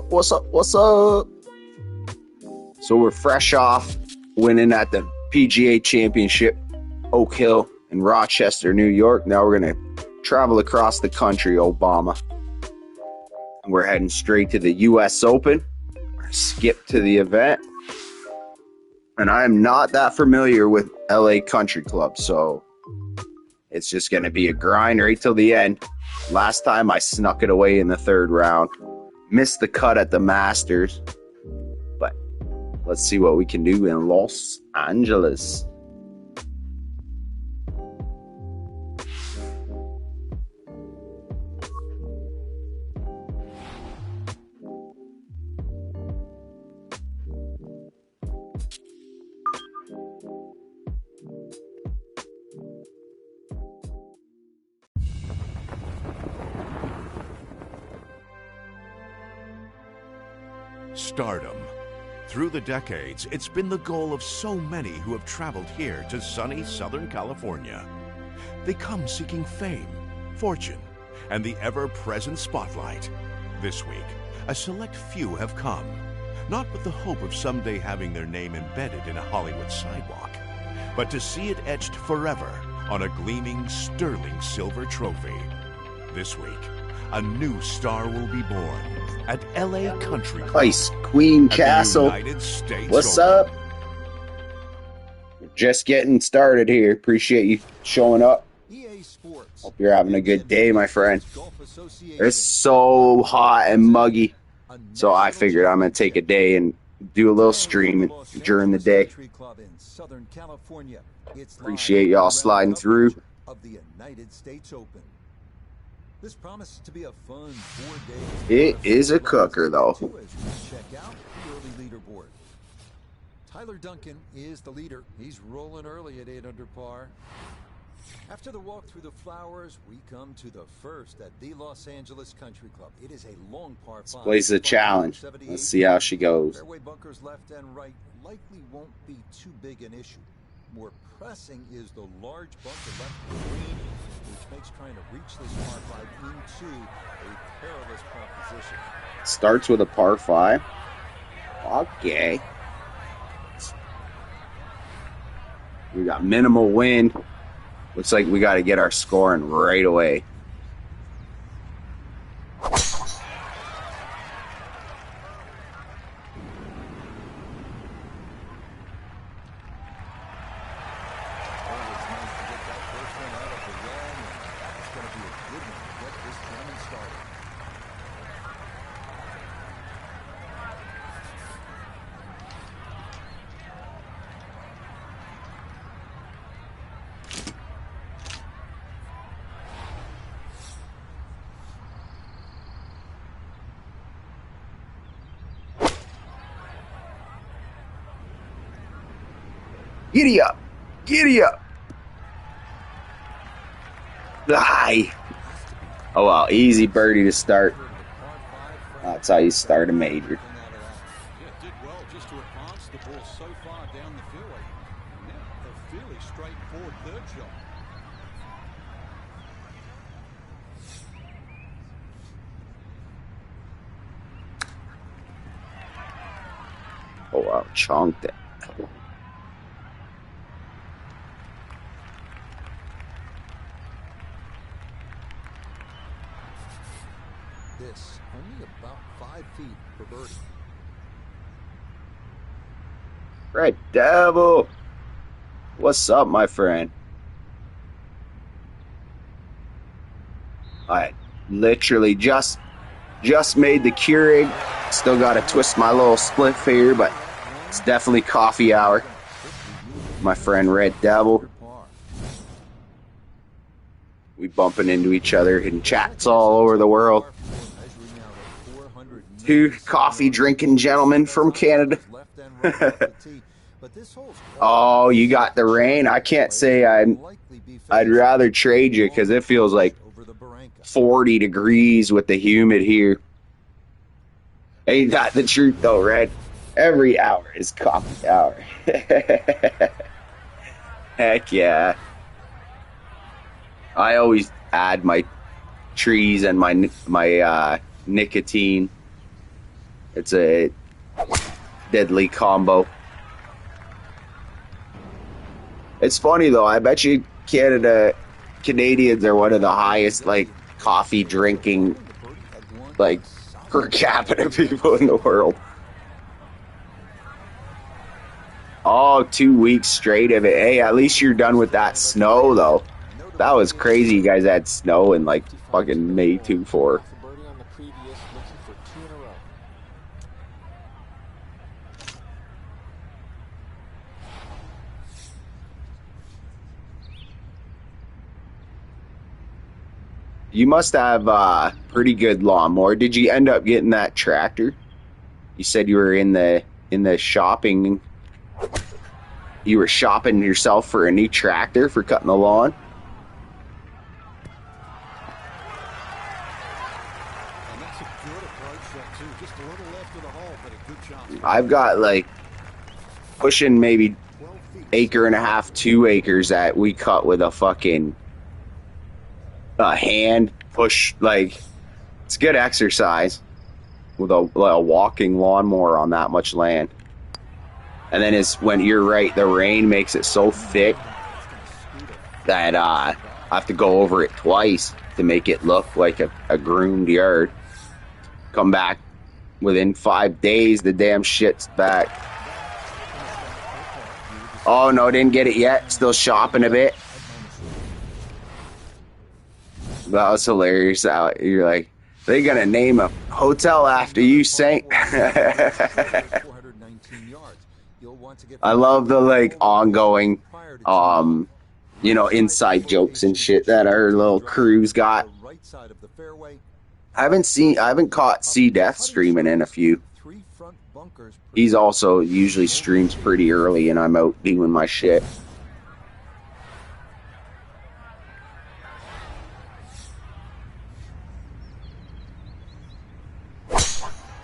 What's up? So we're fresh off winning at the PGA Championship, Oak Hill in Rochester, New York. Now we're going to travel across the country, Obama. And we're heading straight to the US Open. We're going to skip to the event. And I am not that familiar with LA Country Club, so it's just going to be a grind right till the end. Last time I snuck it away in the third round. Missed the cut at the Masters. But let's see what we can do in Los Angeles. Stardom. Through the decades, it's been the goal of so many who have traveled here to sunny Southern California. They come seeking fame, fortune, and the ever-present spotlight. This week, a select few have come, not with the hope of someday having their name embedded in a Hollywood sidewalk, but to see it etched forever on a gleaming, sterling silver trophy. This week, a new star will be born at LA Country Club. Ice Queen Castle. What's up? We're just getting started here. Appreciate you showing up. Hope you're having a good day, my friend. It's so hot and muggy, so I figured I'm going to take a day and do a little streaming during the day. Appreciate y'all sliding through. This promises to be a fun 4 days. It is a cooker, though. Check out the early leaderboard. Tyler Duncan is the leader. He's rolling early at 8 under par. After the walk through the flowers, we come to the first at the Los Angeles Country Club. It is a long par 5. This place is a challenge. Let's see how she goes. Fairway bunkers left and right likely won't be too big an issue. More pressing is the large bunker left of the green, which makes trying to reach this par 5 into a perilous proposition. Starts with a par 5. Okay. We got minimal wind. Looks like we got to get our scoring right away. Giddy up! Giddy up! Aye! Oh well, easy birdie to start. That's how you start a major. Yeah, did well just to advance the ball so far down the fairway. Now a fairly straightforward third shot. Oh wow, chonked it. This only about 5 feet for birdie. Red Devil! What's up, my friend? I literally just made the Keurig. Still got to twist my little split here, but it's definitely coffee hour. My friend Red Devil. We bumping into each other in chats all over the world. Two coffee drinking gentlemen from Canada. Oh, you got the rain. I can't say I'd rather trade you because it feels like 40 degrees with the humid here. Ain't that the truth though, Red? Every hour is coffee hour. Heck yeah. I always add my trees and my nicotine It's a deadly combo. It's funny though. I bet you Canadians are one of the highest like coffee drinking like per capita people in the world. Oh, 2 weeks straight of it. Hey, at least you're done with that snow though. That was crazy. You guys had snow in like fucking May 2-4. You must have pretty good lawnmower. Did you end up getting that tractor? You said you were in the shopping. You were shopping yourself for a new tractor for cutting the lawn. And that's a good approach shot too. Just a little left of the hole, but a good chance. I've got like pushing maybe acre and a half, 2 acres that we cut with a fucking hand push. Like, it's good exercise with a walking lawnmower on that much land. And then it's when you're right, the rain makes it so thick that I have to go over it twice to make it look like a groomed yard. Come back within 5 days, the damn shit's back. Oh no, didn't get it yet. Still shopping a bit. That was hilarious. You're like, they gonna name a hotel after you, Saint. I love the like ongoing, inside jokes and shit that our little crew's got. I haven't caught C Death streaming in a few. He's also usually streams pretty early, and I'm out doing my shit.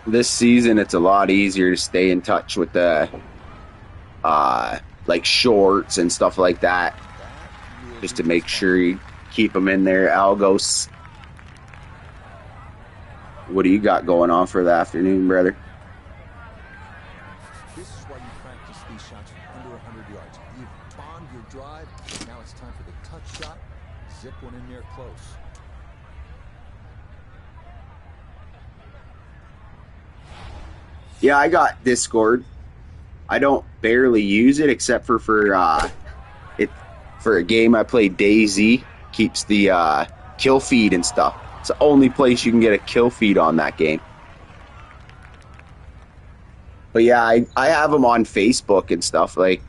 This season, it's a lot easier to stay in touch with the like shorts and stuff like that, just to make sure you keep them in there. Algos, what do you got going on for the afternoon, brother? This is why you practice these shots from under 100 yards. You've bombed your drive. Now it's time for the touch shot. Zip one in there close. Yeah, I got Discord. I don't barely use it except for a game I play, DayZ. Keeps the kill feed and stuff. It's the only place you can get a kill feed on that game. But yeah, I have them on Facebook and stuff. Like,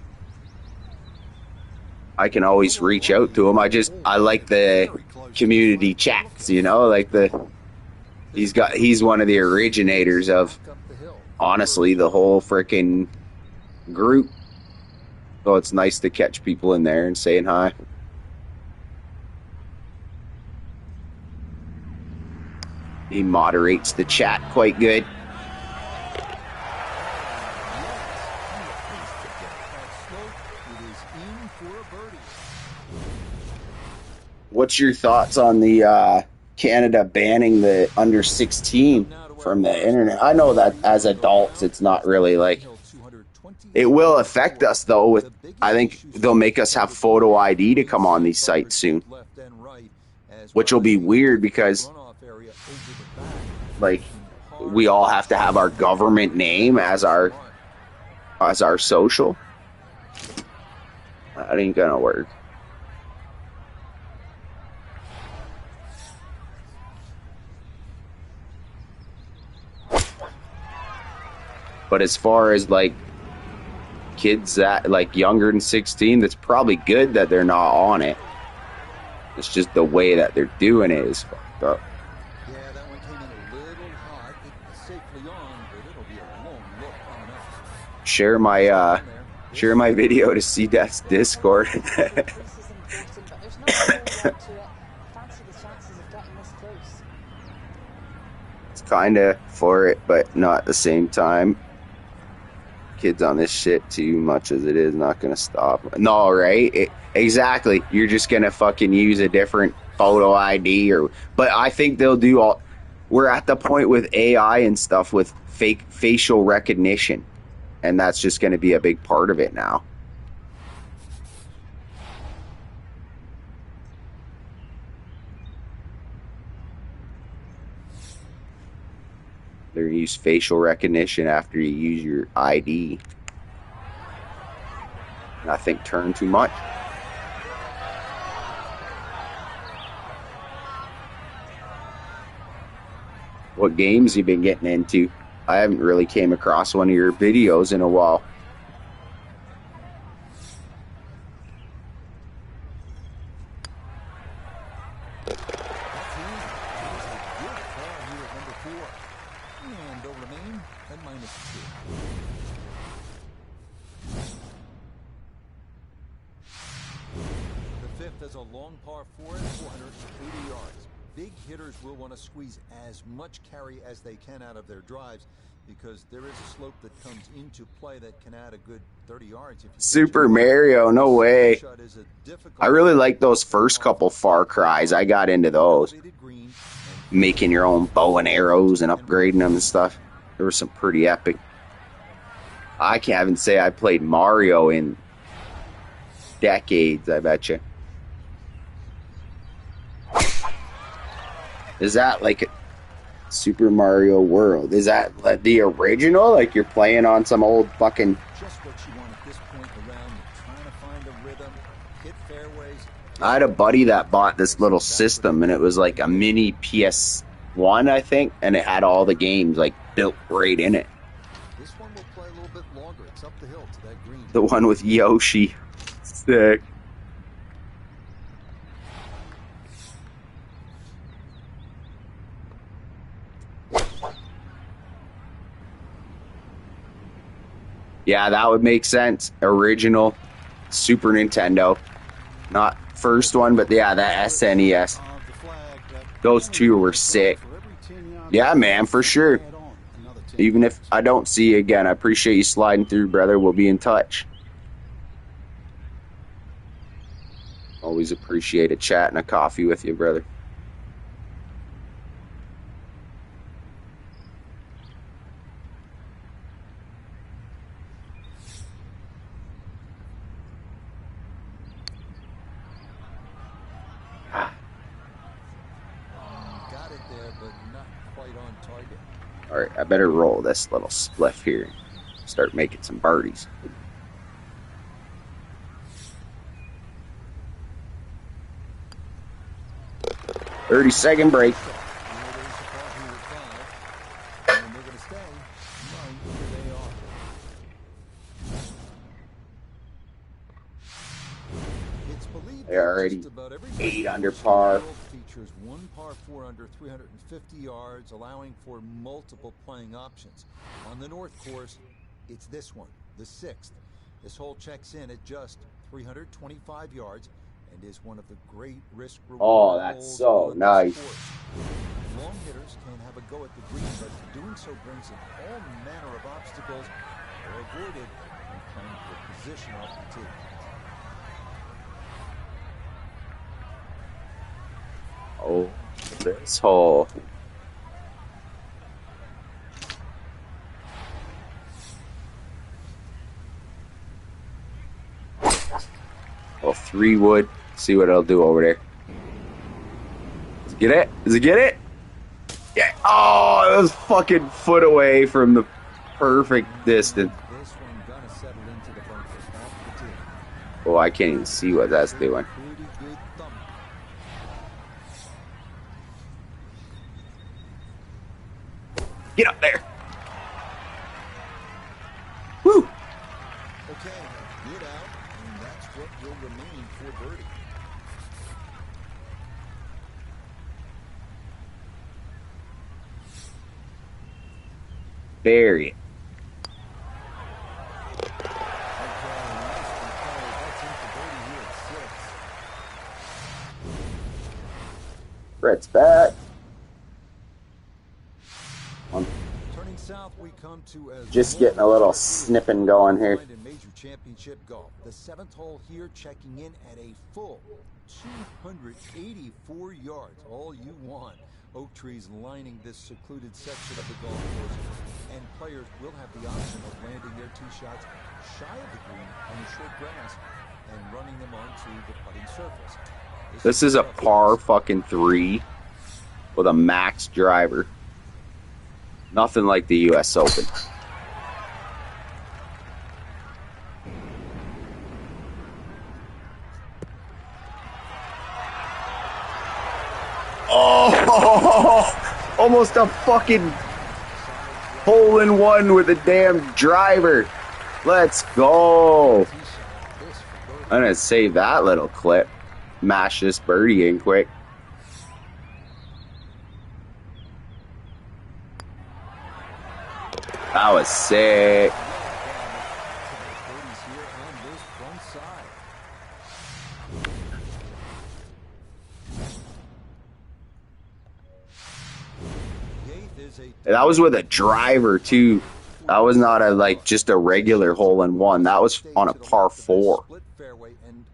I can always reach out to them. I like the community chats, like he's one of the originators of, honestly, the whole freaking group. So it's nice to catch people in there and saying hi. He moderates the chat quite good. What's your thoughts on the Canada banning the under 16 from the internet? I know that as adults, it's not really like... It will affect us, though. I think they'll make us have photo ID to come on these sites soon. Which will be weird because, like, we all have to have our government name as our social. That ain't gonna work. But as far as, like, kids that, like, younger than 16, that's probably good that they're not on it. It's just the way that they're doing it is fucked up. Yeah, that one came in a little hot. It's safely on, but it'll be a long look coming up. Share my video to see Death's Discord. It's kind of for it, but not at the same time. Kids on this shit too much as it is not gonna stop. No, right? Exactly. You're just gonna fucking use a different photo ID but I think they'll do we're at the point with AI and stuff with fake facial recognition, and that's just going to be a big part of it now. They're going to use facial recognition after you use your ID. Nothing turn too much. What games you been getting into? I haven't really came across one of your videos in a while. And they'll remain at -2. The fifth is a long par 4 at 480 yards. Big hitters will want to squeeze as much carry as they can out of their drives because there is a slope that comes into play that can add a good 30 yards. If you Super Mario, no way. I really like those first couple Far Cries. I got into those. Making your own bow and arrows and upgrading them and stuff. There were some pretty epic. I can't even say I played Mario in decades, I bet you. Is that like a Super Mario World? Is that like the original? Like you're playing on some old fucking... Just what you want at this point around. You're trying to find a rhythm, hit fairways. I had a buddy that bought this little system, and it was like a mini PS1, I think, and it had all the games like built right in it. This one will play a little bit longer. It's up the hill to that green. The one with Yoshi. Sick. Yeah, that would make sense. Original Super Nintendo. Not first one, but yeah, that SNES. Those two were sick. Yeah, man, for sure. Even if I don't see you again, I appreciate you sliding through, brother. We'll be in touch. Always appreciate a chat and a coffee with you, brother. Alright, I better roll this little spliff here. Start making some birdies. "30-second break." They're already 8 under par. Features one par 4 under 350 yards, allowing for multiple playing options. On the North Course, it's this one, the 6th. This hole checks in at just 325 yards and is one of the great risk-reward. Oh, that's so nice. Long hitters can have a go at the green, but doing so brings in all manner of obstacles that are avoided when playing for position off the tee. Oh, this hole. Oh, 3 wood. See what it'll do over there. Does it get it? Does it get it? Yeah. Oh, it was fucking foot away from the perfect distance. Oh, I can't even see what that's doing. Get up there. Woo. Okay, get out, and that's what will remain for birdie. Bury it. Brett's back. Turning south, we come to Just getting a little snipping going here. In major championship golf, the 7th hole here checking in at a full 284 yards. All you want. Oak trees lining this secluded section of the golf course, and players will have the option of landing their tee shots shy of the green on the short grass and running them onto the putting surface. This is a par fucking 3 with a max driver. Nothing like the U.S. Open. Oh, almost a fucking hole-in-one with a damn driver. Let's go. I'm going to save that little clip. Mash this birdie in quick. That was sick. That was with a driver too. That was not just a regular hole-in-one. That was on a par 4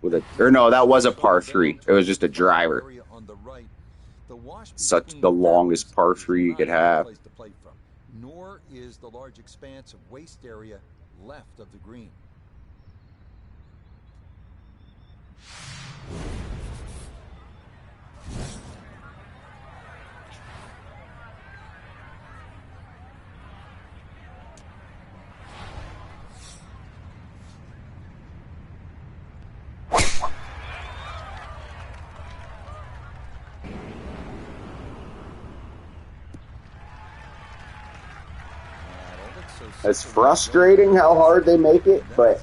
with that was a par 3. It was just a driver. Such the longest par 3 you could have. Nor is the large expanse of waste area left of the green. It's frustrating how hard they make it, but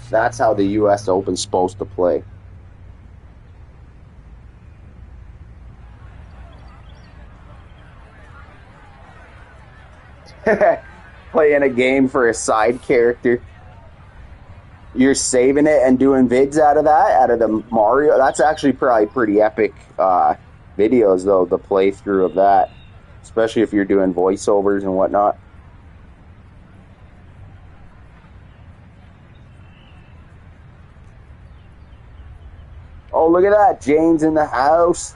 that's how the U.S. Open's supposed to play. Playing a game for a side character. You're saving it and doing vids out of the Mario. That's actually probably pretty epic videos, though, the playthrough of that. Especially if you're doing voiceovers and whatnot. Oh, look at that. Jane's in the house.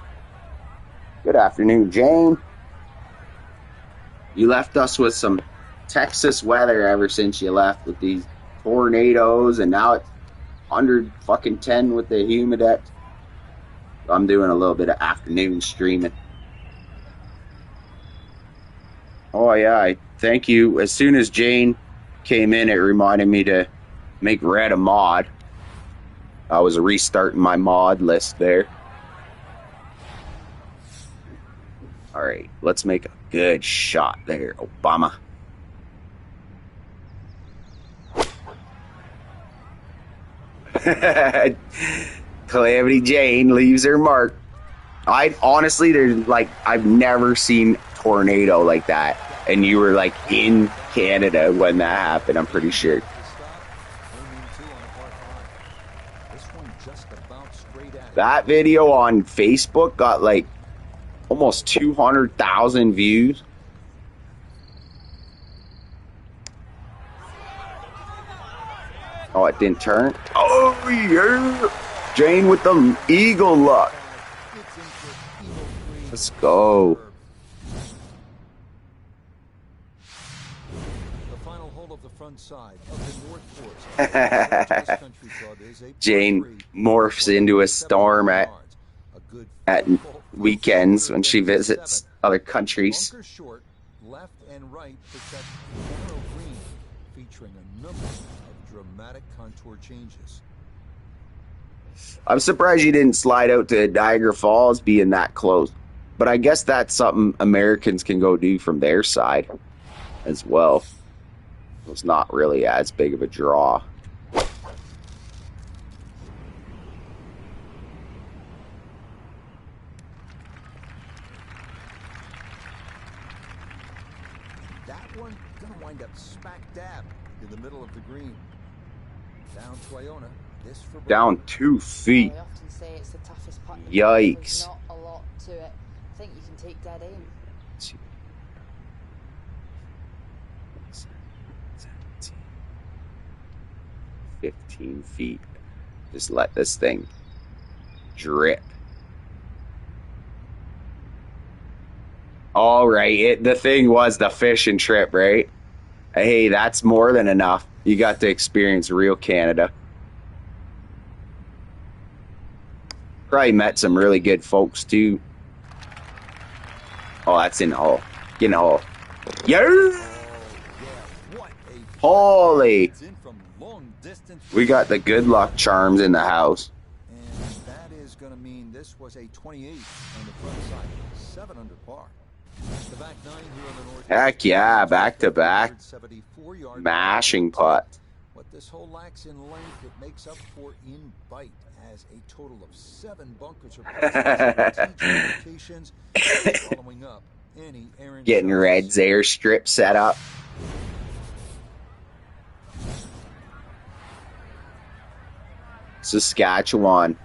Good afternoon, Jane. You left us with some Texas weather ever since you left with these tornadoes, and now it's 110 with the humidex. I'm doing a little bit of afternoon streaming. Oh, yeah. Thank you. As soon as Jane came in, it reminded me to make Red a mod. I was restarting my mod list there. All right, let's make a good shot there, Obama. Calamity Jane leaves her mark. I've never seen tornado like that, and you were in Canada when that happened. I'm pretty sure. That video on Facebook got almost 200,000 views. Oh, it didn't turn. Oh, yeah. Jane with the eagle luck. Let's go. The final hole of the front side of the North Course. Jane morphs into a storm at weekends when she visits other countries. Bunker short, left and right protect narrow green, featuring a number of dramatic contour changes. I'm surprised you didn't slide out to Niagara Falls being that close. But I guess that's something Americans can go do from their side as well. It's not really as big of a draw. That one gonna wind up smack dab in the middle of the green. Down to Iona. This for down 2 feet. I often say it's the toughest putt. Yikes. There's not a lot to it. I think you can take dead aim. 15 feet. Just let this thing drip. All right. The thing was the fishing trip, right? Hey, that's more than enough. You got to experience real Canada. Probably met some really good folks too. Oh, that's in the hole. Get in the hole. Yeah. What a Holy. It's in from long distance. We got the good luck charms in the house. And that is going to mean this was a 28 on the front side, 7 under par. The back 9 here on the north. Heck yeah, back to back. 74-yard Mashing putt. What this hole lacks in length, it makes up for in bite, as a total of 7 bunkers are locations following up any errant Getting shots. Red's airstrip set up. Saskatchewan.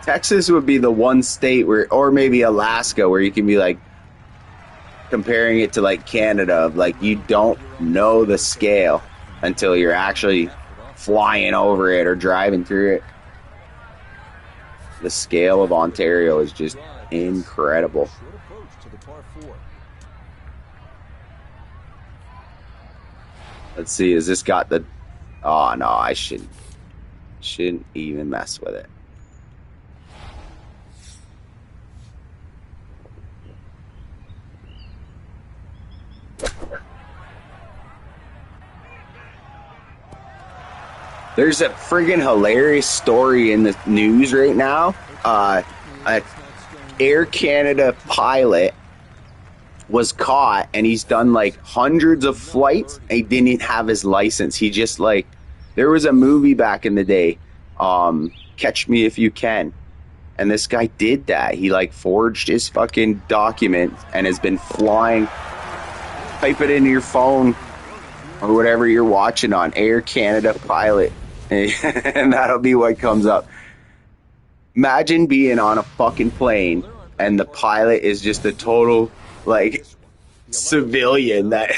Texas would be the one state where, or maybe Alaska, where you can be like comparing it to like Canada, like you don't know the scale until you're actually flying over it or driving through it. The scale of Ontario is just incredible. Short approach to the par 4. Let's see, has this got the... Oh, no, I shouldn't even mess with it. There's a friggin' hilarious story in the news right now. An Air Canada pilot was caught, and he's done like hundreds of flights, and he didn't even have his license. He just like, there was a movie back in the day, Catch Me If You Can, and this guy did that. He like forged his fucking document and has been flying. Type it into your phone or whatever you're watching on, Air Canada pilot, and that'll be what comes up. Imagine being on a fucking plane and the pilot is just a total like civilian that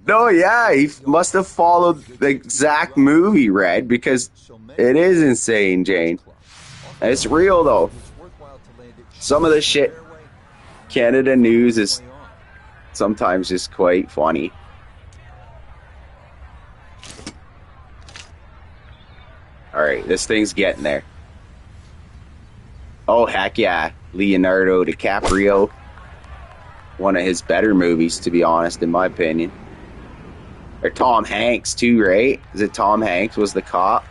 no, yeah, he must have followed the exact movie, Red, because it is insane, Jane. It's real though. Some of the shit Canada news is sometimes just quite funny. All right, this thing's getting there. Oh, heck yeah. Leonardo DiCaprio. One of his better movies, to be honest, in my opinion. Or Tom Hanks, too, right? Is it Tom Hanks was the cop?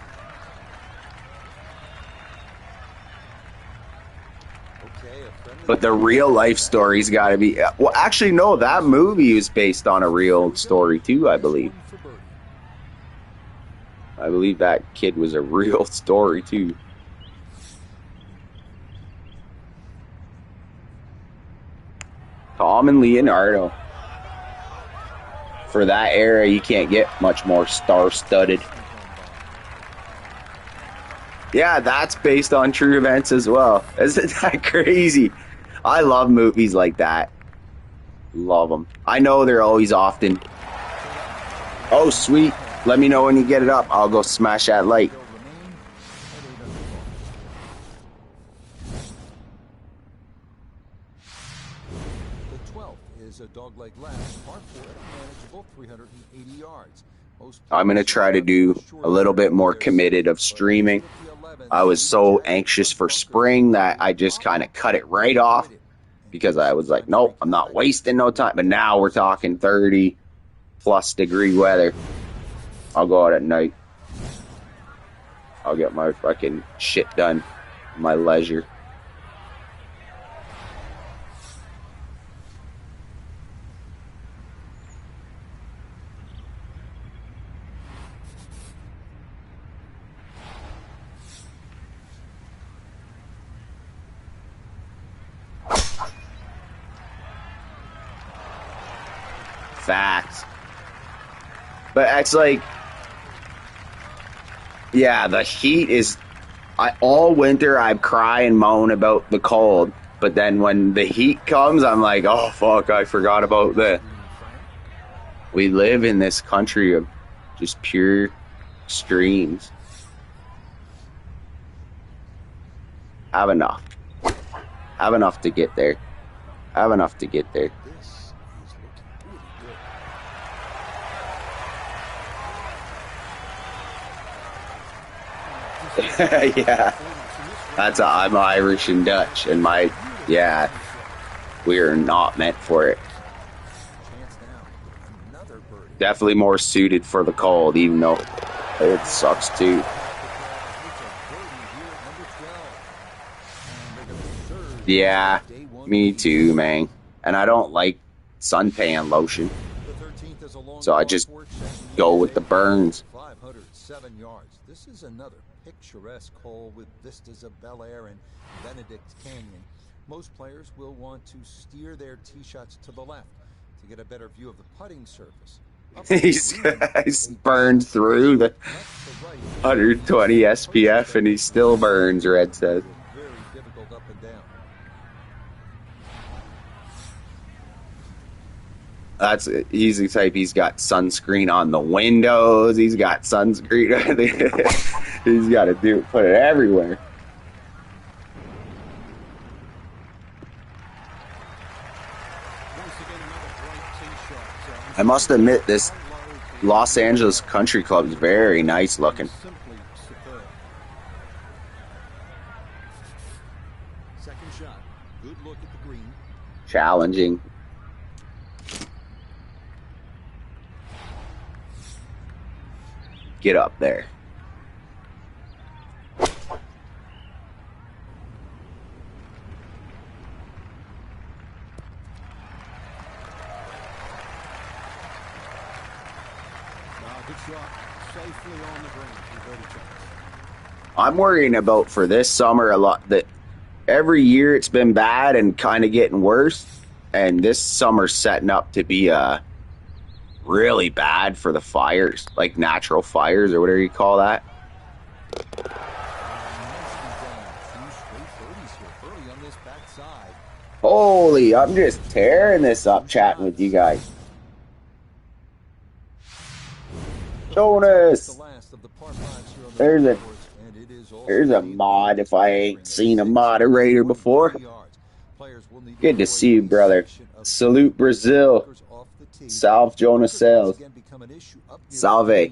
But the real life story's got to be... Well, actually, no, that movie was based on a real story, too, I believe. I believe that kid was a real story, too. Tom and Leonardo. For that era, you can't get much more star-studded. Yeah, that's based on true events as well. Isn't that crazy? I love movies like that. Love them. I know they're always often... Oh, sweet. Let me know when you get it up. I'll go smash that light. The 12th is a dog-leg last, par 4, manageable 380 yards. I'm going to try to do a little bit more committed of streaming. I was so anxious for spring that I just kind of cut it right off because I was like, nope, I'm not wasting no time. But now we're talking 30 plus degree weather. I'll go out at night. I'll get my fucking shit done at my leisure. Facts. But it's like, yeah, the heat is... all winter I cry and moan about the cold, but then when the heat comes, I'm like, oh fuck, I forgot about that. We live in this country of just pure extremes. Have enough. Have enough to get there. Have enough to get there. This is looking really good. Yeah. I'm Irish and Dutch, and yeah, we are not meant for it. Chance now. Another birdie. Definitely more suited for the cold, even though it sucks too. Yeah, me too, man. And I don't like suntan lotion, so I just go with the burns. 507 yards. This is another picturesque hole with vistas of Bel Air and Benedict Canyon. Most players will want to steer their tee shots to the left to get a better view of the putting surface. He's burned through the 120 SPF and he still burns, Red says. Very difficult up and down. He's the type, he's got sunscreen on the windows, he's got sunscreen, he's got to put it everywhere. I must admit, this Los Angeles Country Club is very nice looking. Second shot. Good look at the green. Challenging. Get up there. Good shot. Safely on the green. I'm worrying about for this summer a lot that every year it's been bad and kind of getting worse, and this summer's setting up to be really bad for the fires, like natural fires or whatever you call that. Holy, I'm just tearing this up chatting with you guys. Jonas! There's a mod if I ain't seen a moderator before. Good to see you, brother. Salute Brazil. Salve Jonas Sales. Salve. A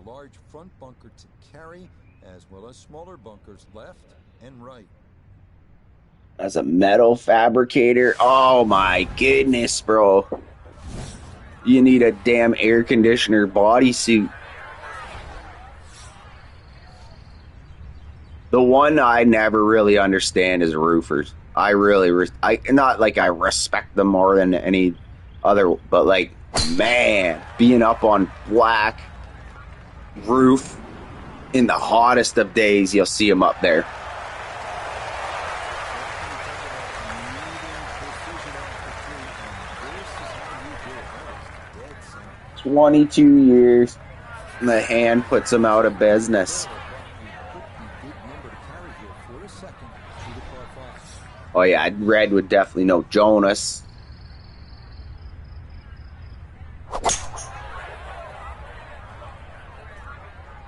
large front bunker to carry, as well as smaller bunkers left and right. As a metal fabricator, oh my goodness, bro. You need a damn air conditioner bodysuit. The one I never really understand is roofers. I really, not like I respect them more than any other, but like, man, being up on black roof in the hottest of days, you'll see them up there. 22 years, and the hand puts him out of business. Oh yeah, Red would definitely know Jonas.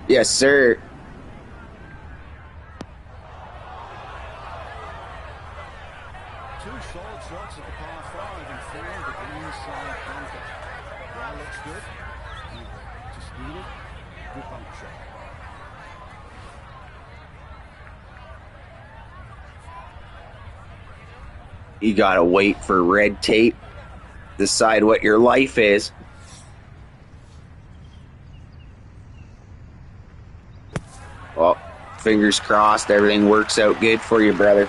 Yes, sir. Two solid shots at the par 5 and 4, the green side bunker. Well, looks good. Just needed. Good bunker shot. You gotta wait for red tape. Decide what your life is. Well, fingers crossed everything works out good for you, brother.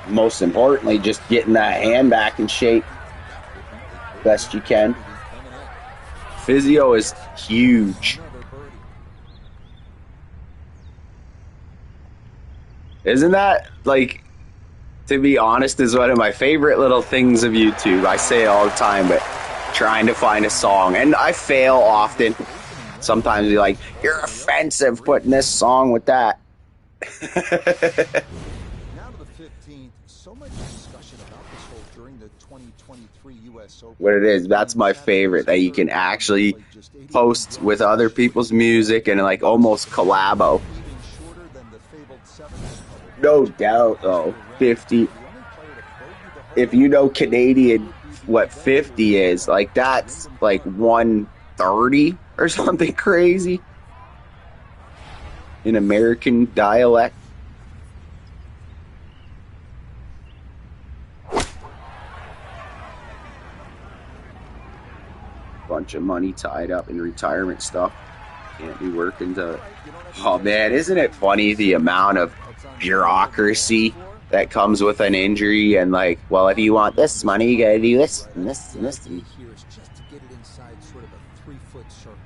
Most importantly, just getting that hand back in shape best you can. Physio is huge. Isn't that, like, to be honest, is one of my favorite little things of YouTube. I say it all the time, but trying to find a song. And I fail often. Sometimes you're like, you're offensive putting this song with that. Now to the 15th. So much discussion about this hole during the 2023 U.S. Open. What it is, that's my favorite, that you can actually post with other people's music and like almost collabo. Even shorter than the fabled No doubt, though. 50. If you know Canadian, what 50 is, like that's like 130 or something crazy in American dialect. Bunch of money tied up in retirement stuff. Can't be working to... Oh, man, isn't it funny the amount of bureaucracy that comes with an injury? And like, well, if you want this money, you gotta do this and this and this. Here is just to get it inside sort of a 3-foot circle.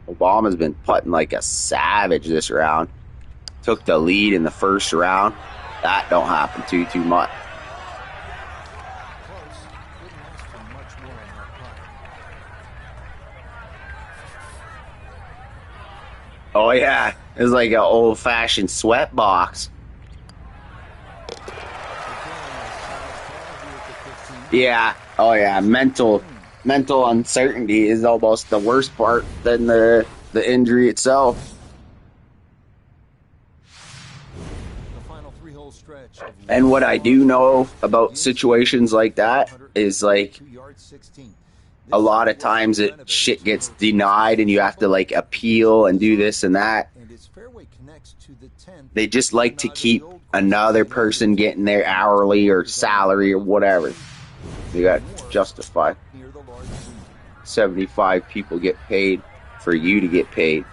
Obama's been putting like a savage this round. Took the lead in the first round. That don't happen too much. Close. Didn't ask for much more on that putt. Oh yeah, it was like an old-fashioned sweat box. Yeah. Oh yeah. Mental uncertainty is almost the worst part than the injury itself. And what I do know about situations like that is like a lot of times shit gets denied and you have to like appeal and do this and that. They just like to keep another person getting their hourly or salary or whatever. You got to justify. 75 people get paid for you to get paid.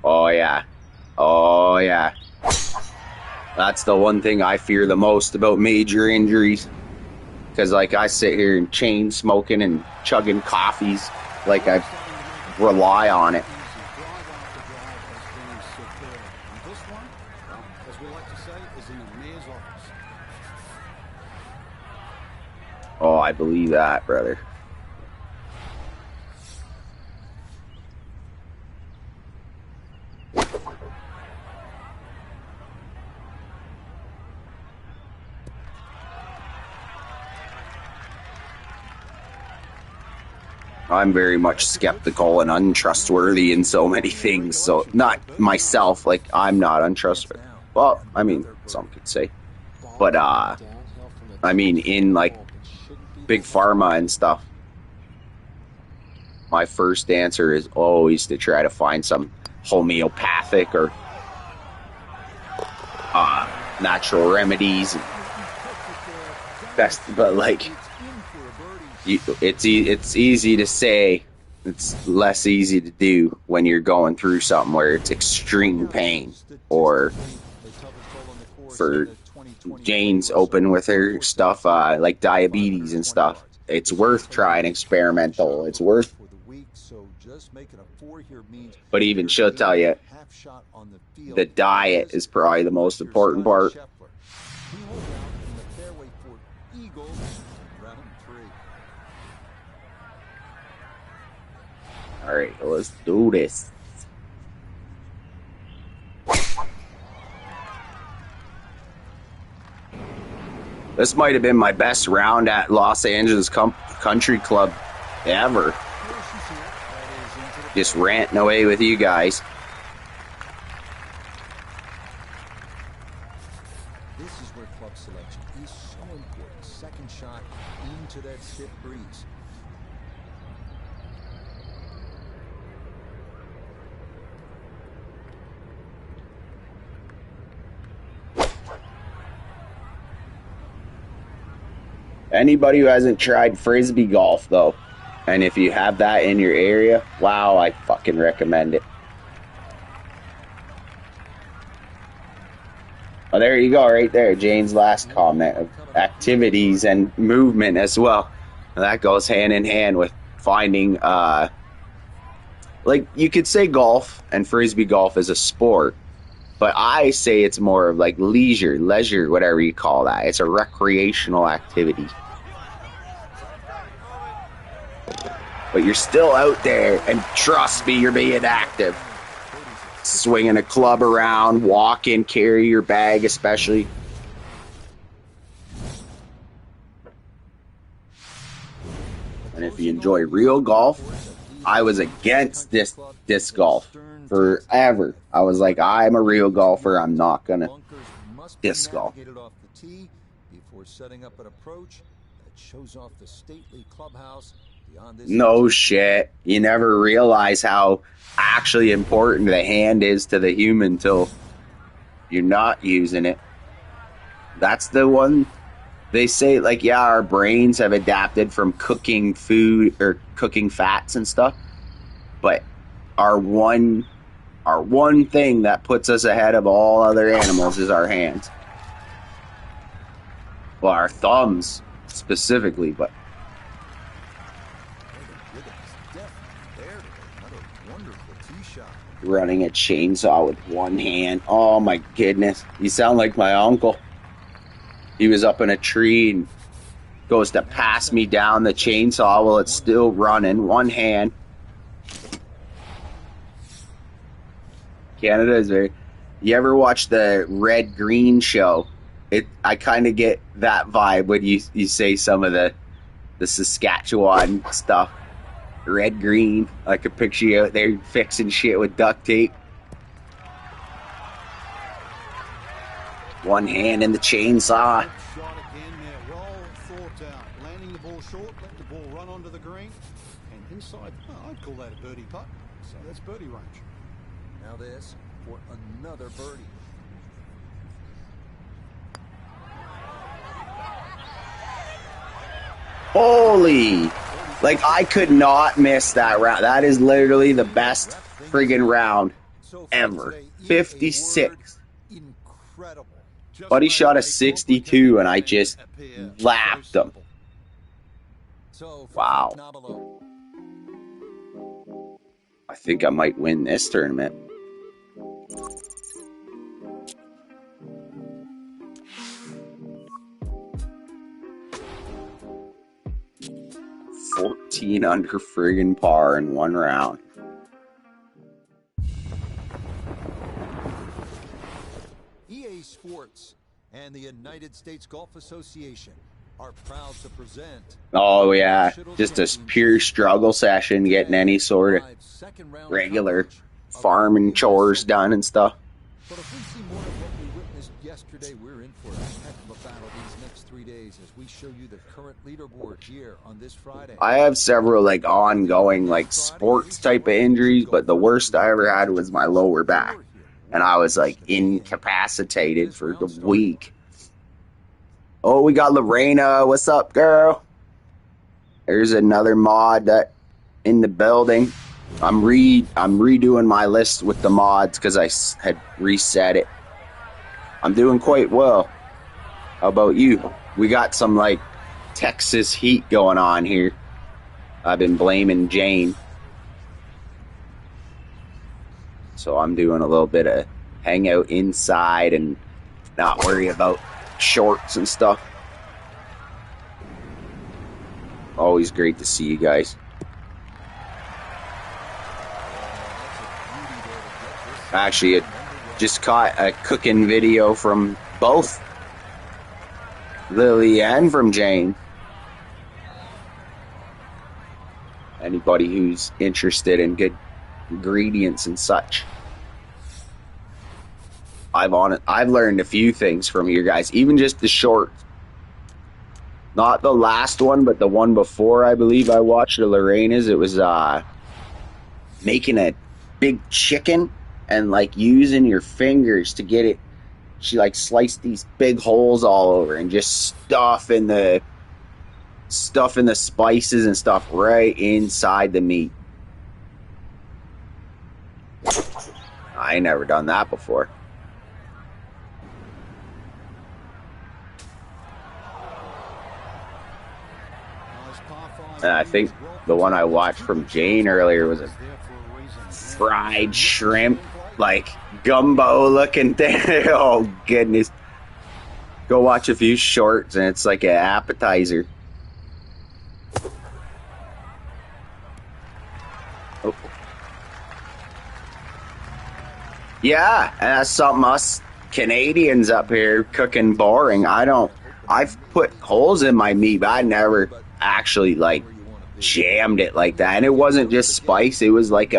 Oh yeah. Oh yeah. That's the one thing I fear the most about major injuries. Because like I sit here and chain smoking and chugging coffees like I rely on it. Oh, I believe that, brother. I'm very much skeptical and untrustworthy in so many things. So, not myself, like, I'm not untrustworthy. Well, I mean, some could say. But, I mean, in, like, big pharma and stuff, my first answer is always to try to find some homeopathic or natural remedies. Best, but, like... It's easy to say, it's less easy to do when you're going through something where it's extreme pain, or for Jane's open with her stuff like diabetes and stuff. It's worth trying experimental. It's worth. But even she'll tell you the diet is probably the most important part. All right, let's do this. This might have been my best round at Los Angeles Country Club ever. Just ranting away with you guys. This is where club selection is so important. Second shot into that stiff breeze. Anybody who hasn't tried frisbee golf, though, and if you have that in your area, wow, I fucking recommend it. Oh, there you go, right there. Jane's last comment of activities and movement as well. And that goes hand in hand with finding, like, you could say golf and frisbee golf is a sport, but I say it's more of like leisure, whatever you call that. It's a recreational activity. But you're still out there, and trust me, you're being active. swinging a club around, walking, carry your bag especially. And if you enjoy real golf, I was against disc golf forever. I was like, I'm a real golfer. I'm not going to disc golf. Before setting up an approach that shows off the stately clubhouse beyond this. No shit. You never realize how actually important the hand is to the human till you're not using it. That's the one they say, like, yeah, our brains have adapted from cooking food or cooking fats and stuff, but our one thing that puts us ahead of all other animals is our hands. Well, our thumbs specifically, but running a chainsaw with one hand. Oh my goodness. You sound like my uncle. He was up in a tree and goes to pass me down the chainsaw while it's still running. One hand. Canada is very... You ever watch the Red Green show? I kind of get that vibe when you say some of the Saskatchewan stuff. Red Green. I could picture you out there fixing shit with duct tape. One hand in the chainsaw. Shot again now, well thought out. Landing the ball short, let the ball run onto the green. And inside, I'd call that a birdie putt. So that's birdie range. Now this for another birdie. Holy! Like, I could not miss that round. That is literally the best friggin' round ever. 56. Incredible. Buddy shot a 62 and I just lapped him. Wow. I think I might win this tournament. $14 under friggin' par in one round. EA Sports and the United States Golf Association are proud to present. Oh yeah, just a pure struggle session getting any sort of regular farming chores done and stuff. But if we see more of what we witnessed yesterday, we're in for a heck of a battle these next 3 days as we show you the current leaderboard here on this Friday. I have several like ongoing like sports type of injuries, but the worst I ever had was my lower back. And I was like incapacitated for the week. Oh, we got Lorena. What's up, girl? There's another mod that in the building. I'm redoing my list with the mods because I had reset it. I'm doing quite well. How about you? We got some like Texas heat going on here. I've been blaming Jane. So I'm doing a little bit of hang out inside and not worry about shorts and stuff. Always great to see you guys. Actually, I just caught a cooking video from both Lily and from Jane. Anybody who's interested in good ingredients and such. I've learned a few things from you guys, even just the short. Not the last one, but the one before, I believe I watched the Lorena's. It was making a big chicken and like using your fingers to get it. She like sliced these big holes all over and just stuff in the spices and stuff right inside the meat. I ain't never done that before. And I think the one I watched from Jane earlier was a fried shrimp, like gumbo looking thing. Oh goodness. Go watch a few shorts and it's like an appetizer. Oh. Yeah, and that's something us Canadians up here cooking boring. I've put holes in my meat, but I never actually like jammed it like that. And it wasn't just spice, it was like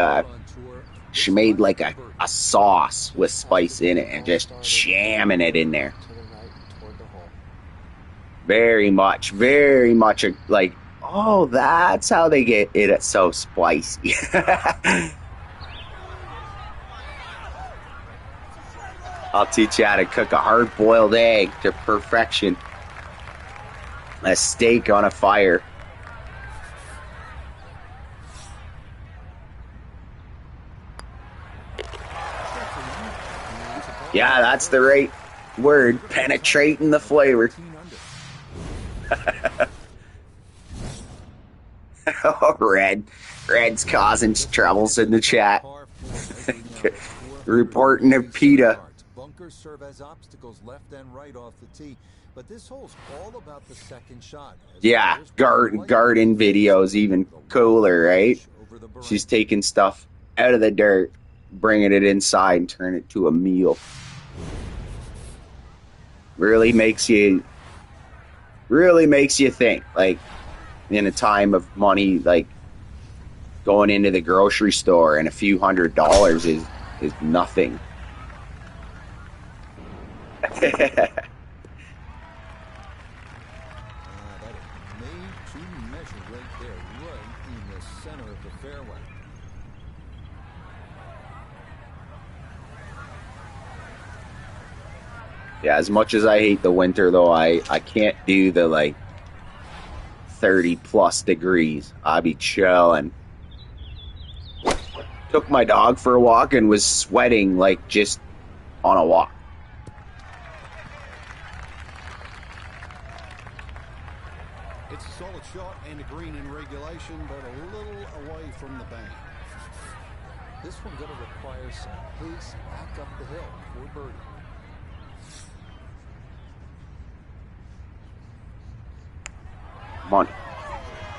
she made like a sauce with spice in it and just jamming it in there. To the right and toward the hole. Very much like, oh, that's how they get it so spicy. I'll teach you how to cook a hard-boiled egg to perfection. A steak on a fire. Yeah, that's the right word. Penetrating the flavor. Oh, Red's causing troubles in the chat. Reporting to PETA. Bunkers serve as obstacles left and right off the tee, but this hole's all about the second shot. Yeah, garden videos even cooler, right? She's taking stuff out of the dirt, bringing it inside and turning it to a meal. Really makes you think. Like, in a time of money, like going into the grocery store and a few $100s is nothing. That is made to measure right there, right in the center of the fairway. Yeah, as much as I hate the winter, though, I can't do the, like, 30-plus degrees. I'll be chilling. Took my dog for a walk and was sweating, like, just on a walk. It's a solid shot and a green in regulation, but a little away from the bank. This one going to require some pace back up the hill for birdie. Come on.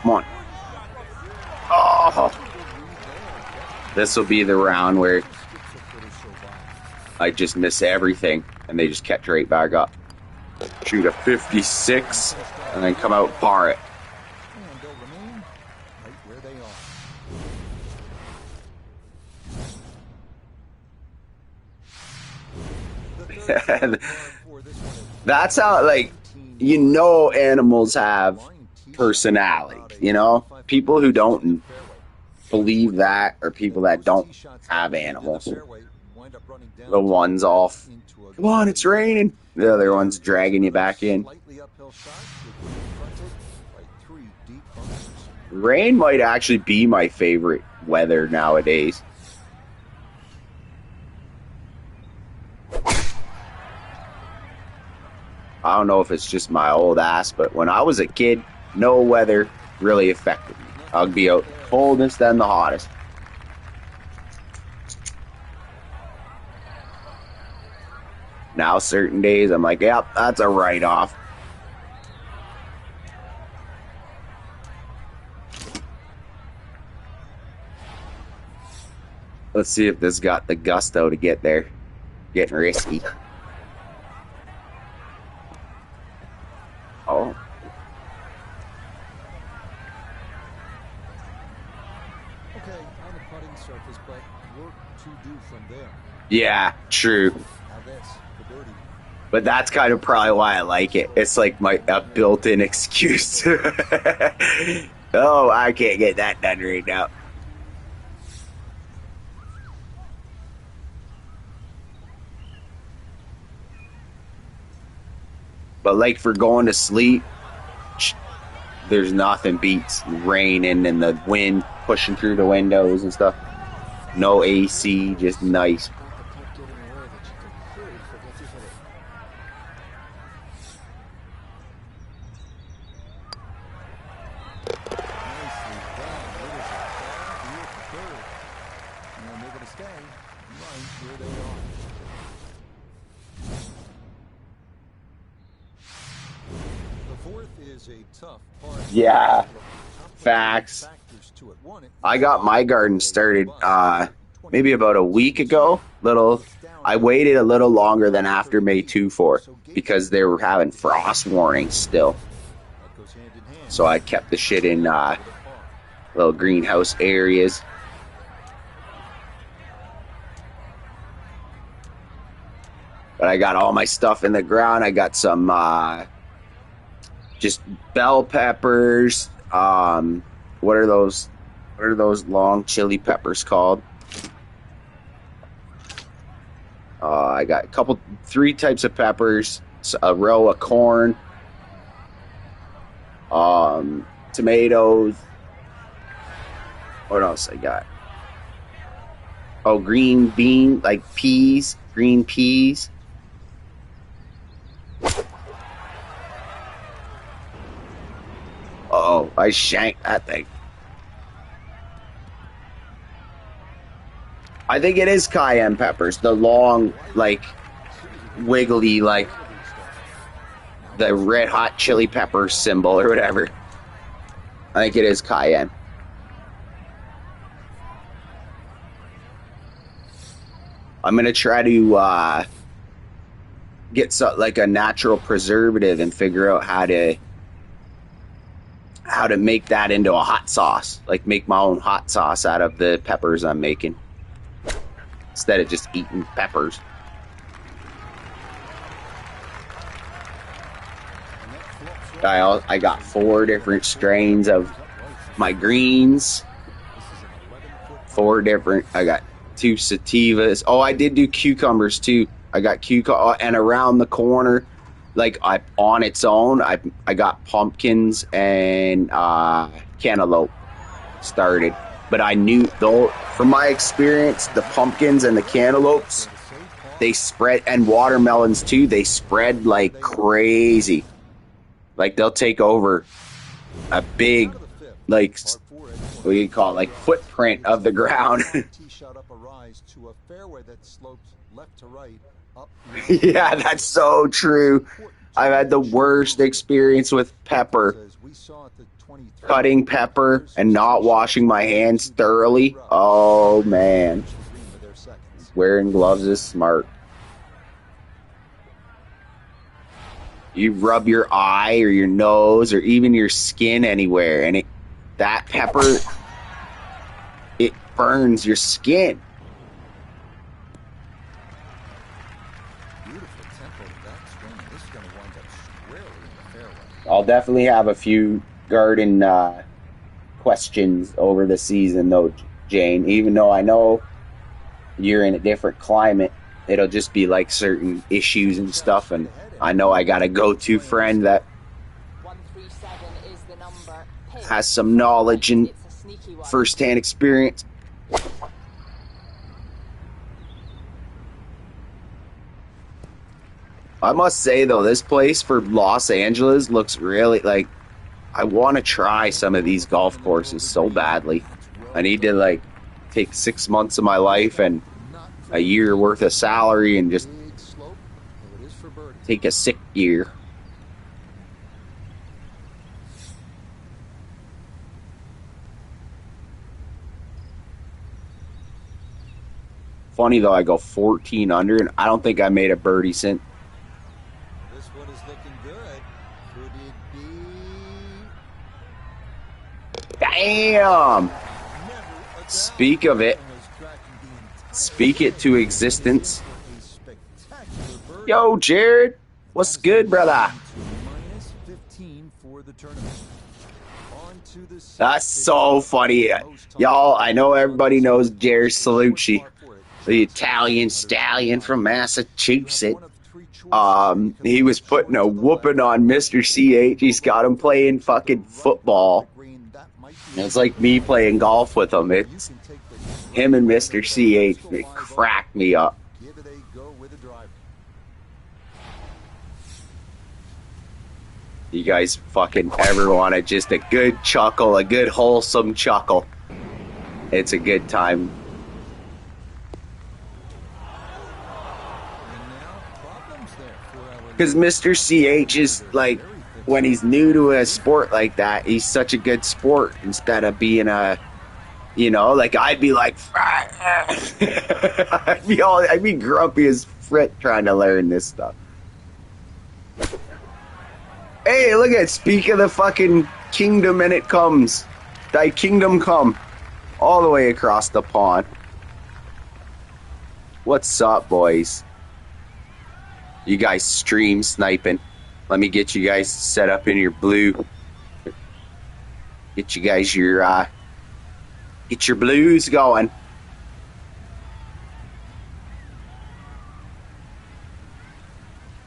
Come on. Oh! This will be the round where I just miss everything, and they just catch right back up. Shoot a 56, and then come out par it. And they'll remain right where they are. That's how, like, you know, animals have personality, you know? People who don't believe that are people that don't have animals. The one's off. Come on, it's raining. The other one's dragging you back in. Rain might actually be my favorite weather nowadays. I don't know if it's just my old ass, but when I was a kid, no weather really affected me. I'd be out coldest than the hottest. Now, certain days, I'm like, yep, that's a write-off. Let's see if this got the gusto to get there. Getting risky. Oh. Okay, on the putting surface, but work to do from there. Yeah, true. Now this, the birdie. But that's kind of probably why I like it. It's like a built-in excuse. Oh, I can't get that done right now. But like for going to sleep, there's nothing beats raining and the wind pushing through the windows and stuff. No AC, just nice. Yeah, facts. I got my garden started maybe about a week ago. I waited a little longer than after May 2 for, because they were having frost warnings still. So I kept the shit in little greenhouse areas. But I got all my stuff in the ground. I got some just bell peppers. What are those long chili peppers called? I got 3 types of peppers, a row of corn, tomatoes. What else I got? Oh, green bean, like peas, green peas. Oh, I shanked that thing. I think it is cayenne peppers, the long, like, wiggly, like, the red hot chili pepper symbol or whatever. I think it is cayenne. I'm going to try to get like a natural preservative and figure out how to make that into a hot sauce. Like, make my own hot sauce out of the peppers I'm making, instead of just eating peppers. I got 4 different strains of my greens. 4 different. I got 2 sativas. Oh, I did do cucumbers too. I got cucumber, and around the corner, like on its own, I got pumpkins and cantaloupe started. But I knew, though, from my experience, the pumpkins and the cantaloupes, they spread, and watermelons too, they spread like crazy. Like, they'll take over a big, like, what do you call it, like, footprint of the ground. Yeah, that's so true. I've had the worst experience with pepper. Cutting pepper and not washing my hands thoroughly. Oh, man. Wearing gloves is smart. You rub your eye or your nose or even your skin anywhere, and that pepper, it burns your skin. I'll definitely have a few garden questions over the season, though, Jane. Even though I know you're in a different climate, it'll just be like certain issues and stuff, and I know I got a go-to friend that has some knowledge and first-hand experience. I must say, though, this place for Los Angeles looks really, like, I want to try some of these golf courses so badly. I need to, like, take 6 months of my life and a year worth of salary and just take a sick year. Funny, though, I go 14 under, and I don't think I made a birdie since. This one is looking good. Could it be? Damn! Speak of it. Speak it to existence. Yo, Jared. What's good, brother? That's so funny. Y'all, I know everybody knows Jared Salucci, the Italian stallion from Massachusetts. He was putting a whooping on Mr. CH. He's got him playing fucking football. It's like me playing golf with him. It's him and Mr. CH. It cracked me up. You guys fucking ever want just a good chuckle, a good wholesome chuckle. It's a good time. Because Mr. CH is like, when he's new to a sport like that, he's such a good sport instead of being a You know, like I'd be like, I'd be grumpy as frit trying to learn this stuff. Hey, look at, speak of the fucking kingdom, and it comes. Thy kingdom come. All the way across the pond. What's up, boys? You guys stream sniping. Let me get you guys set up in your blue. Get you guys your, get your blues going.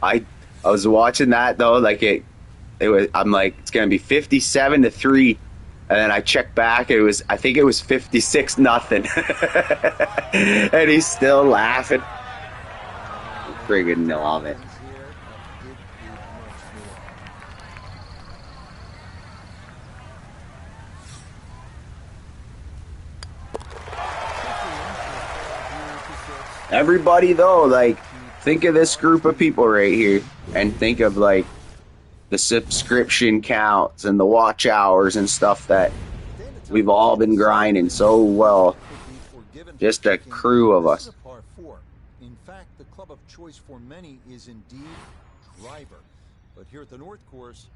I was watching that though, like it was, I'm like, it's gonna be 57-3, and then I checked back, I think it was 56-0. And he's still laughing. Friggin' love it. Everybody though, like, think of this group of people right here, and think of like the subscription counts and the watch hours and stuff that we've all been grinding so well. Just a crew of us. In fact, the club of choice for many is indeed Driver. But here at the North Course,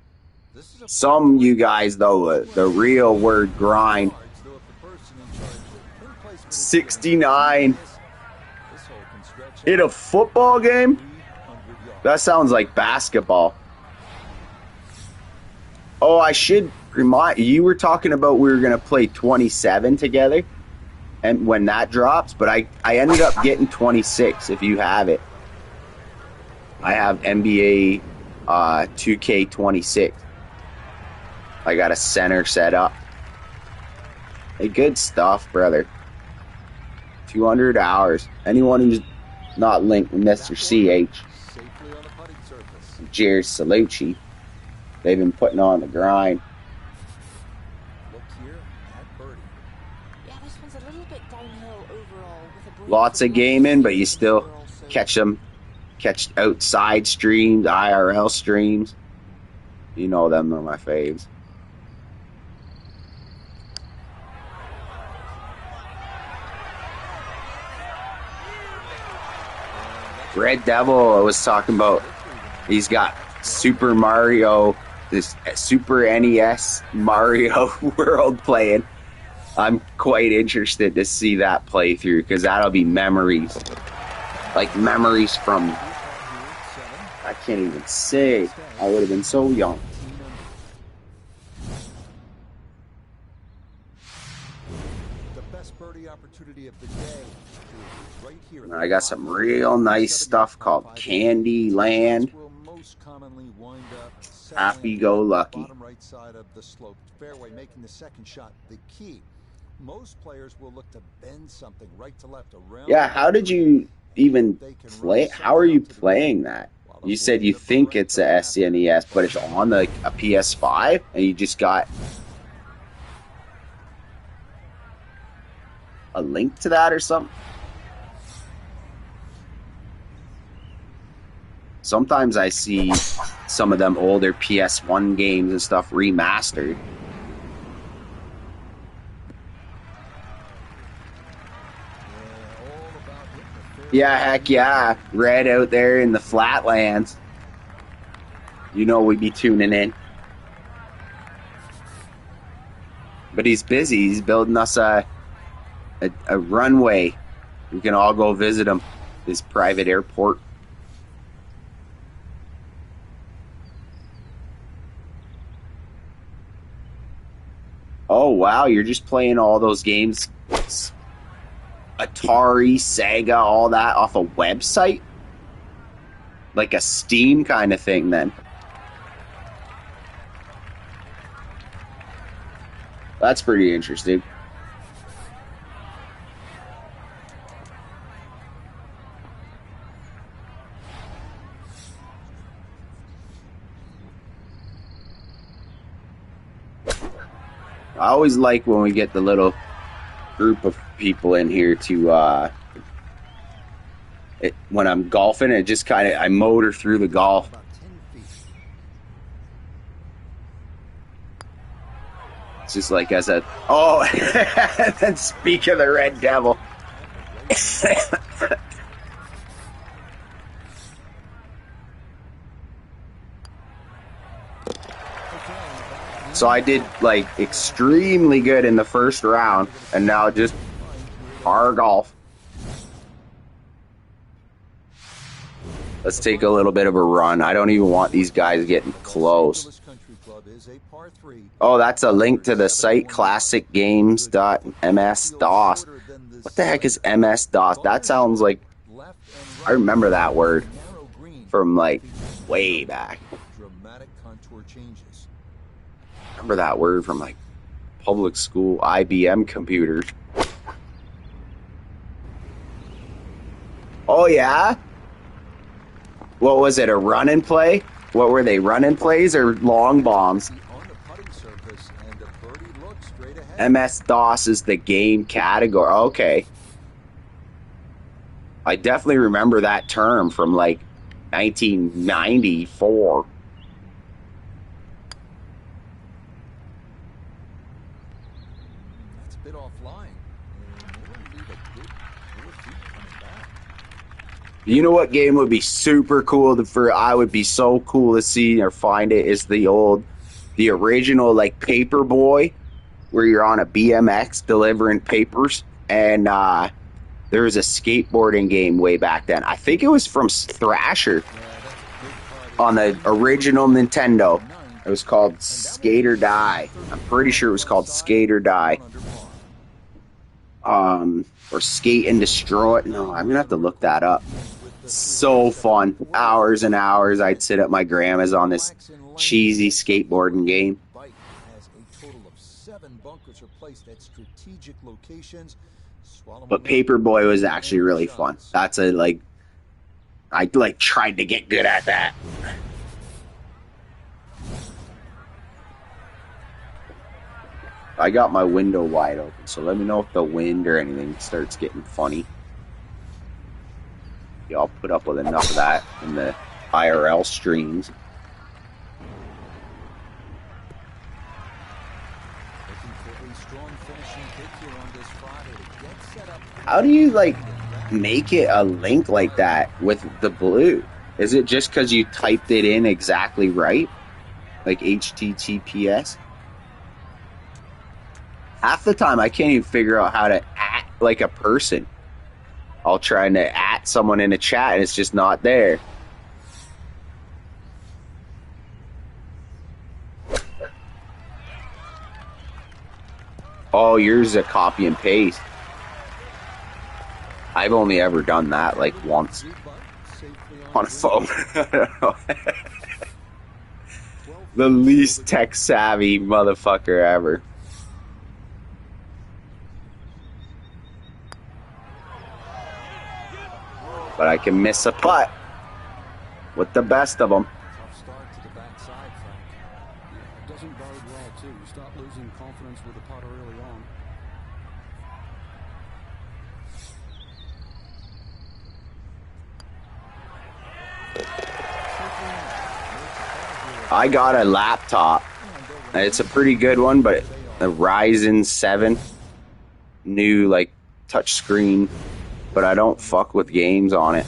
this is some you guys though, the real word grind. 69 in a football game? That sounds like basketball. Oh, I should remind you, were talking about we were going to play 27 together, and when that drops, but I ended up getting 26 if you have it. I have NBA 2K26. I got a center set up. Hey, good stuff, brother. 200 hours. Anyone who's not linked with Mr. CH, Jared Salucci, they've been putting on the grind. Lots of gaming, but you still catch outside streams, IRL streams. You know them are my faves. Red Devil, I was talking about, he's got Super Mario, this Super NES Mario World playing. I'm quite interested to see that playthrough, because that'll be memories. Like memories from, I can't even say, I would have been so young. The best birdie opportunity of the day. I got some real nice stuff called Candy Land. Happy Go Lucky. Bottom right side of the sloped fairway, making the second shot the key. Most players will look to bend something right to left around. Yeah, how did you even play? How are you playing that? You said you think it's a SNES, but it's on a PS5, and you just got a link to that or something? Sometimes I see some of them older PS1 games and stuff remastered. Yeah, heck yeah. Red out there in the flatlands. You know we'd be tuning in. But he's busy. He's building us a runway. We can all go visit him. His private airport. Oh, wow. You're just playing all those games. Atari, Sega, all that off a website? Like a Steam kind of thing, then. That's pretty interesting. I always like when we get the little group of people in here to when I'm golfing, it just kind of, I motor through the golf. just like as a... Oh, and then speak of the Red Devil. So I did, like, extremely good in the first round, and now just par golf. Let's take a little bit of a run. I don't even want these guys getting close. Oh, that's a link to the site, classicgames.ms-dos. What the heck is MS-DOS? That sounds like... I remember that word from, like, way back. I remember that word from, like, public school IBM computers. Oh, yeah? What was it, a run and play? What were they, run and plays or long bombs? MS-DOS is the game category. Okay. I definitely remember that term from like 1994. That's a bit offline. You know what game would be super cool I would be so cool to see or find it is the original like Paperboy, where you're on a BMX delivering papers, and there was a skateboarding game way back then. I think it was from Thrasher on the original Nintendo. It was called Skate or Die. I'm pretty sure it was called Skate or Die. Or Skate and Destroy. No, I'm gonna have to look that up. So fun. Hours and hours I'd sit at my grandma's on this cheesy skateboarding game. But Paperboy was actually really fun. That's a like... I like tried to get good at that. I got my window wide open, so let me know if the wind or anything starts getting funny. Y'all put up with enough of that in the IRL streams. How do you, like, make it a link like that with the blue? Is it just because you typed it in exactly right? Like HTTPS? Half the time I can't even figure out how to act like a person. I'll try to at someone in a chat and it's just not there. Oh, yours is a copy and paste. I've only ever done that like once on a phone. I don't know. The least tech savvy motherfucker ever. But I can miss a putt with the best of them. Tough start to the backside, Frank. It doesn't bode well, too. You start losing confidence with the putter early on. I got a laptop. It's a pretty good one, but a Ryzen 7 new like touch screen. But I don't fuck with games on it.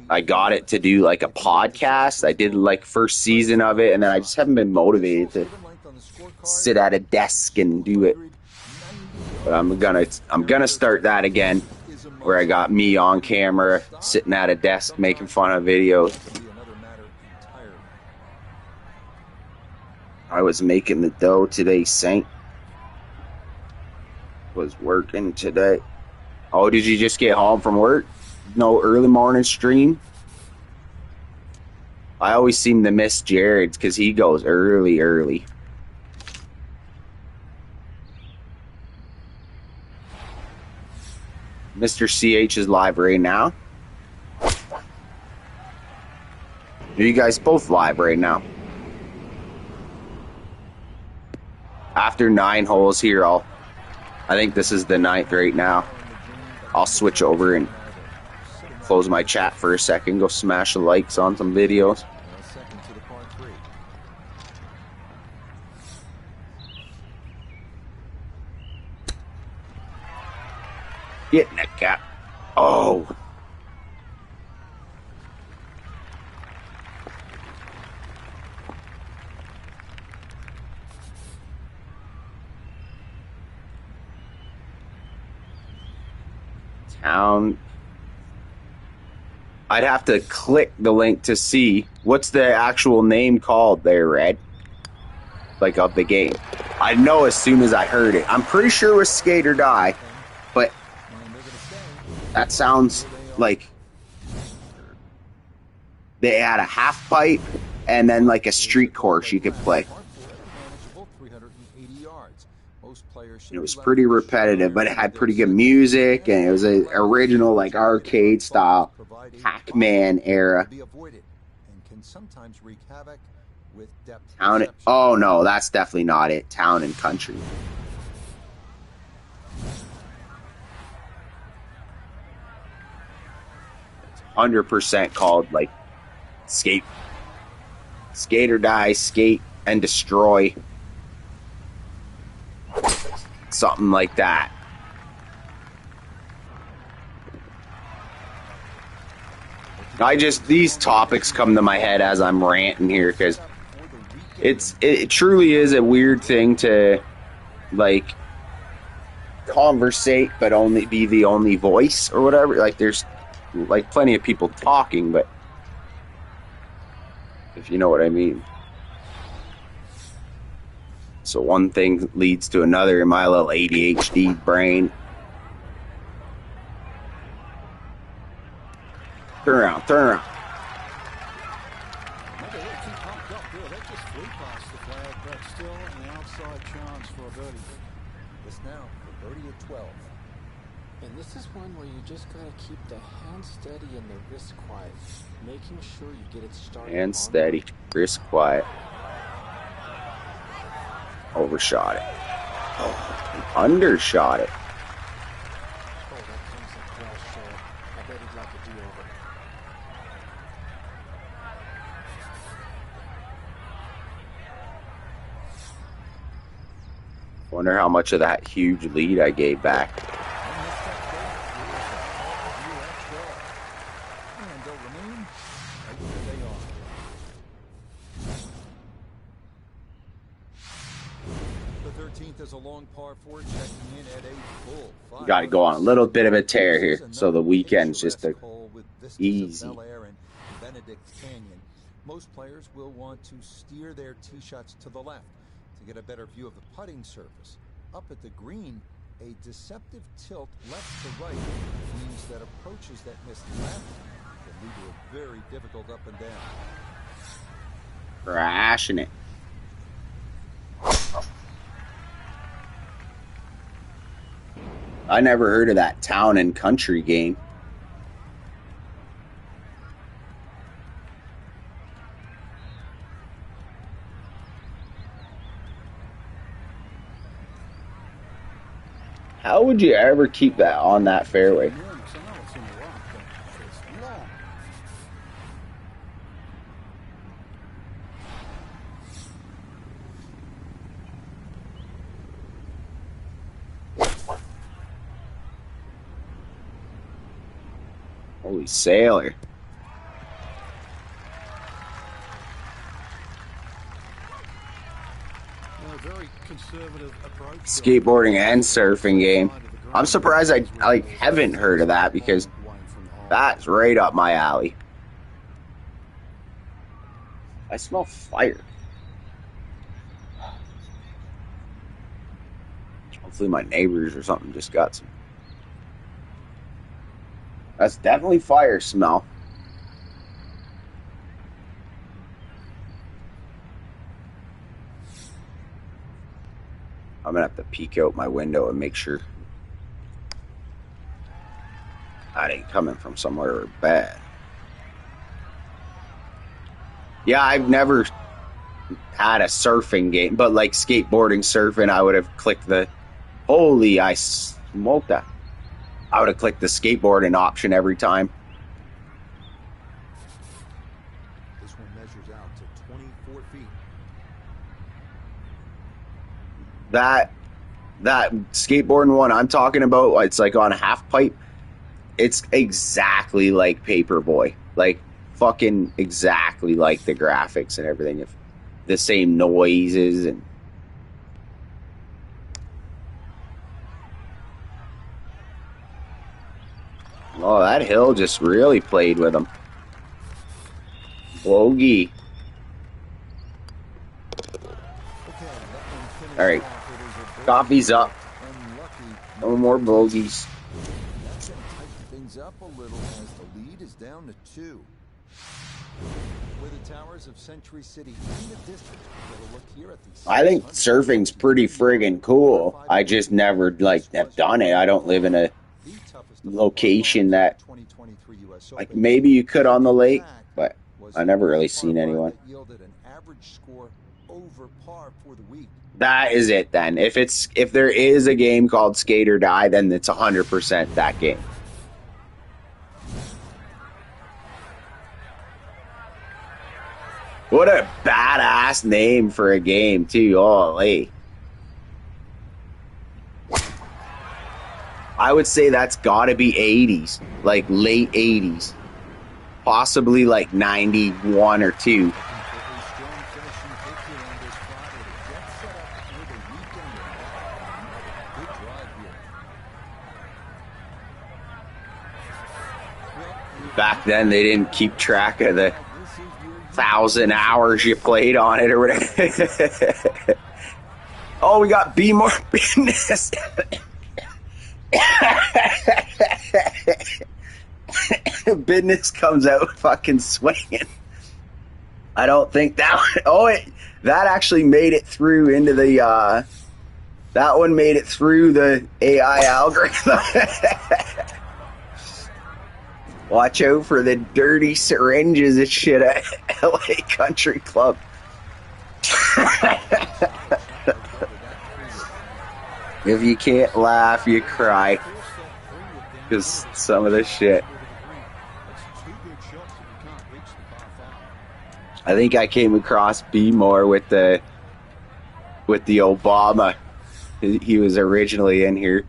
I got it to do like a podcast. I did like first season of it, and then I just haven't been motivated to sit at a desk and do it. But I'm gonna start that again, where I got me on camera sitting at a desk making fun of videos. I was making the dough today, Saint. Was working today. Oh, did you just get home from work? No early morning stream? I always seem to miss Jared's because he goes early. Mr. CH is live right now. Are you guys both live right now? After 9 holes here, I think this is the 9th right now. I'll switch over and close my chat for a second, go smash the likes on some videos. Get in that gap. Oh. Town. I'd have to click the link to see what's the actual name called there, Red. Like of the game. I know as soon as I heard it. I'm pretty sure it was Skate or Die, but that sounds like they had a half pipe and then like a street course you could play. It was pretty repetitive, but it had pretty good music, and it was an original like arcade style Pac-Man era. Town. Oh no, that's definitely not it. Town and Country. 100% called like Skate or Die, Skate and Destroy. Something like that. These topics come to my head as I'm ranting here because it truly is a weird thing to like conversate but only be the only voice or whatever. Like there's like plenty of people talking, but if you know what I mean. So one thing leads to another in my little ADHD brain. Turn around. They just flew past the flag, but still an outside chance for a birdie. This now for birdie at 12. And this is one where you just gotta keep the hand steady and the wrist quiet, making sure you get it started. Hand steady, wrist quiet. Overshot it. Oh, undershot it. Oh, that comes a crash shot. I bet he'd like a do-over. Wonder how much of that huge lead I gave back. And they'll remain right where they are. The 13th is a long par 4, checking in at a full. Got to go on a little bit of a tear here, so the weekend's just easy. Most players will want to steer their tee shots to the left to get a better view of the putting surface. Up at the green, a deceptive tilt left to right means that approaches that miss left can lead to a very difficult up and down. Crashing it. I never heard of that Town and Country game. How would you ever keep that on that fairway? Enormous. I know it's in the rock, but it's long. Holy sailor. Very conservative approach. Skateboarding and surfing game. I'm surprised I haven't heard of that because that's right up my alley. I smell fire. Hopefully my neighbors or something just got some. That's definitely fire smell. I'm gonna have to peek out my window and make sure that ain't coming from somewhere bad. Yeah, I've never had a surfing game, but like skateboarding, surfing, I would have clicked the holy I smoked that. I would have clicked the skateboarding option every time. This one measures out to 24 feet. that skateboarding one I'm talking about, it's like on a half pipe. It's exactly like Paperboy. Like, fucking exactly like the graphics and everything. If the same noises and... Oh, that hill just really played with him. Bogey. All right. Coffee's up. No more bogeys. That's going to tighten things up a little as the lead is down to 2. With the towers of Century City in the distance, we'll look here at the I think surfing's pretty friggin' cool. I just never, like, have done it. I don't live in a location that, like, maybe you could on the lake, but I never really seen anyone. That is it then. If there is a game called Skate or Die, then it's 100% that game. What a badass name for a game too. Holy. I would say that's gotta be 80s, like late 80s, possibly like 91 or 2. Back then, they didn't keep track of the 1,000 hours you played on it or whatever. Oh, we got Be More Business. Business comes out fucking swinging. I don't think that one, that actually made it through into the that one made it through the AI algorithm. Watch out for the dirty syringes and shit at LA Country Club. If you can't laugh, you cry. Because some of this shit. I think I came across B more with the Obama. He was originally in here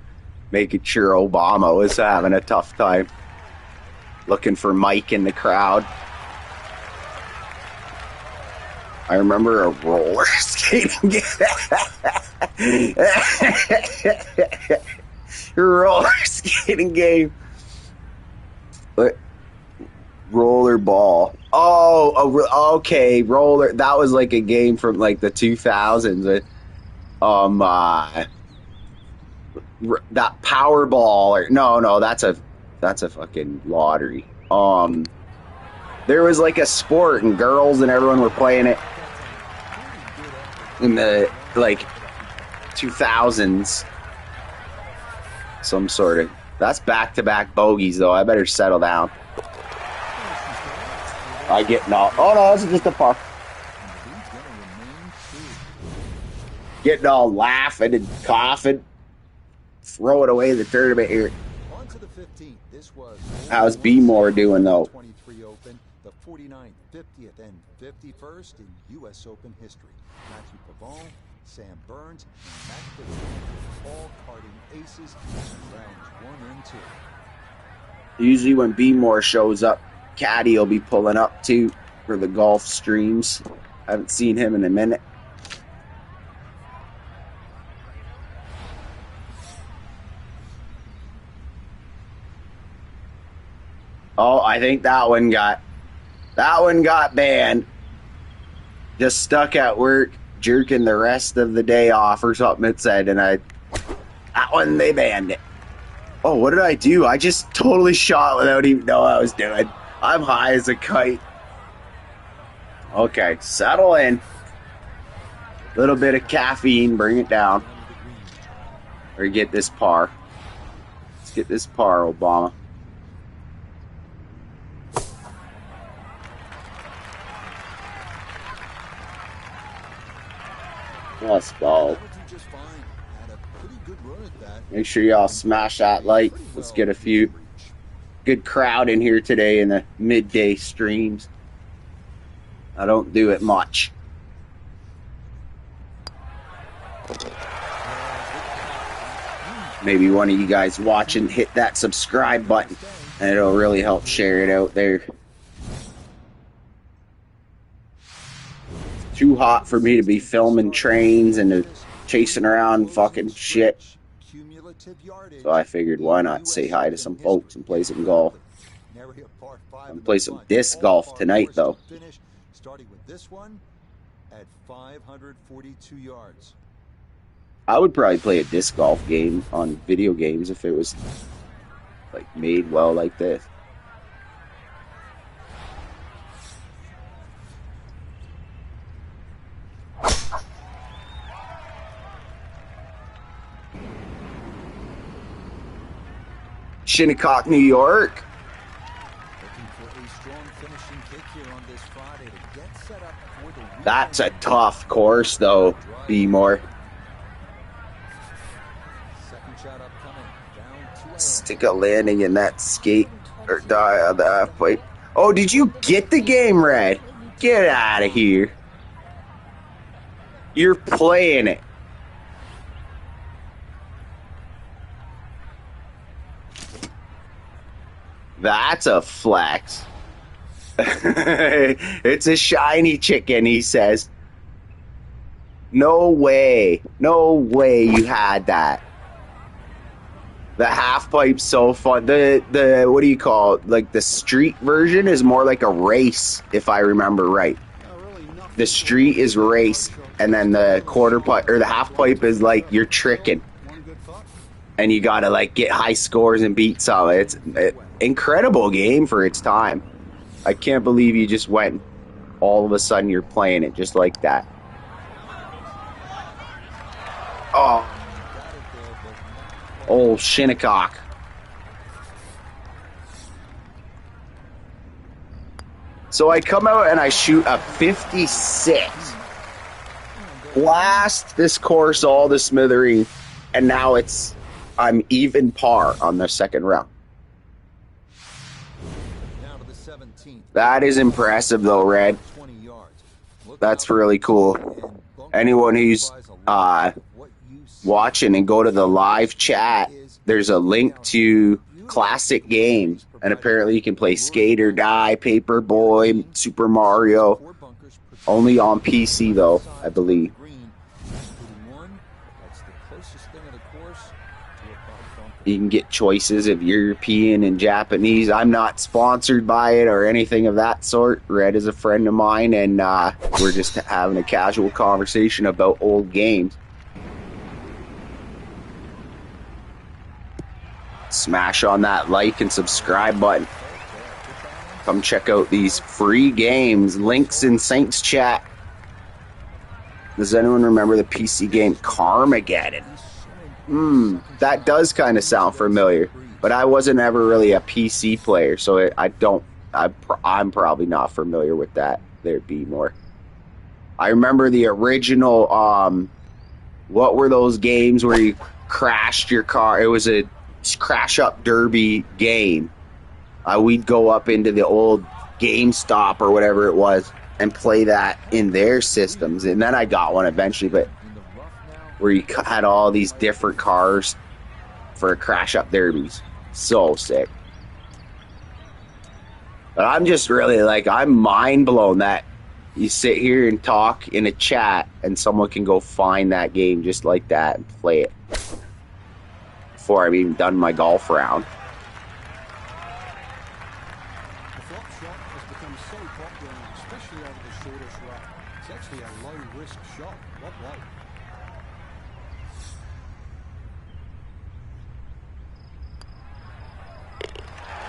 making sure Obama was having a tough time. Looking for Mike in the crowd. I remember a roller skating game. Roller skating game. Roller ball. Oh, okay. Roller. That was like a game from like the 2000s. That Powerball. Or no, that's a fucking lottery. There was like a sport and girls and everyone were playing it in the like 2000s. Some sort of. That's back-to-back bogeys though. I better settle down. I get no. Oh no, this is just a par. Getting all laughing and coughing. Throw it away the tournament here. How's B more doing though? 23 Open, the 49th, 50th, and 51st in U.S. Open history. Matthew Pavone, Sam Burns, and Matt Fitzgerald, all carding aces in rounds 1 and 2. Usually when B more shows up, Caddy will be pulling up too for the golf streams. I haven't seen him in a minute. Oh, I think that one got banned. Just stuck at work, jerking the rest of the day off or something it said, and that one they banned it. Oh, what did I do? I just totally shot without even knowing what I was doing. I'm high as a kite. Okay, settle in. Little bit of caffeine, bring it down. Or get this par. Let's get this par, Obama. Let's go. Make sure y'all smash that like. Let's get a few good crowd in here today in the midday streams. I don't do it much. maybe one of you guys watching hit that subscribe button, and it'll really help share it out there. Too hot for me to be filming trains and chasing around fucking shit. So I figured, why not say hi to some folks and play some golf. I'm gonna play some disc golf tonight, though. Starting with this one at 542 yards. I would probably play a disc golf game on video games if it was like made well like this. Shinnecock, New York. Looking for a strong finishing kick here on this Friday to get set up for the weekend. That's a tough course, though, B-more. Second shot upcoming. Down 2-0. Stick a landing in that skate or die on the half pipe. Oh, did you get the game, Red? Get out of here. You're playing it. That's a flex. It's a shiny chicken, he says. No way. No way you had that. The half pipe's so fun. The what do you call it? Like the street version is more like a race, if I remember right. The street is race, and then the quarter pipe or the half pipe is like you're tricking. And you gotta like get high scores and beat some. It's an incredible game for its time. I can't believe you just went. All of a sudden, you're playing it just like that. Oh, old Shinnecock. So I come out and I shoot a 56. Blast this course all to smithereens, and now I'm even par on the second round. Now to the 17th. That is impressive, though, Red. 20 yards. That's really cool. Anyone who's watching and go to the live chat, there's a link to classic games, and apparently you can play Skate or Die, Paperboy, Super Mario. Only on PC, though, I believe. You can get choices of European and Japanese. I'm not sponsored by it or anything of that sort. Red is a friend of mine, and we're just having a casual conversation about old games. Smash on that like and subscribe button. Come check out these free games. Links in Saints chat. Does anyone remember the PC game Carmageddon? That does kind of sound familiar, but I wasn't ever really a PC player, so I'm probably not familiar with that. There'd be more. I remember the original, what were those games where you crashed your car? It was a crash up derby game. We'd go up into the old GameStop or whatever it was and play that in their systems, and then I got one eventually, but where you had all these different cars for crash up derbies. So sick. But I'm just really I'm mind blown that you sit here and talk in a chat and someone can go find that game just like that and play it before I've even done my golf round. The flop shot has become so popular, especially over the shortest rough. It's actually a low-risk shot. What way?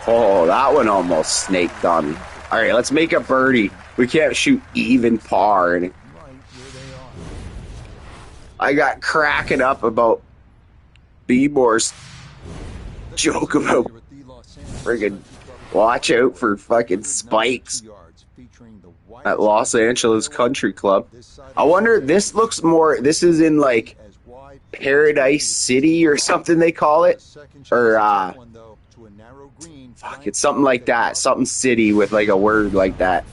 Oh, that one almost snaked on me. All right, let's make a birdie. We can't shoot even par. And I got cracking up about B-More's joke about friggin' watch out for fucking spikes at Los Angeles Country Club. I wonder, this is in like Paradise City or something they call it. Or, fuck, it's something like that. Something city with like a word like that.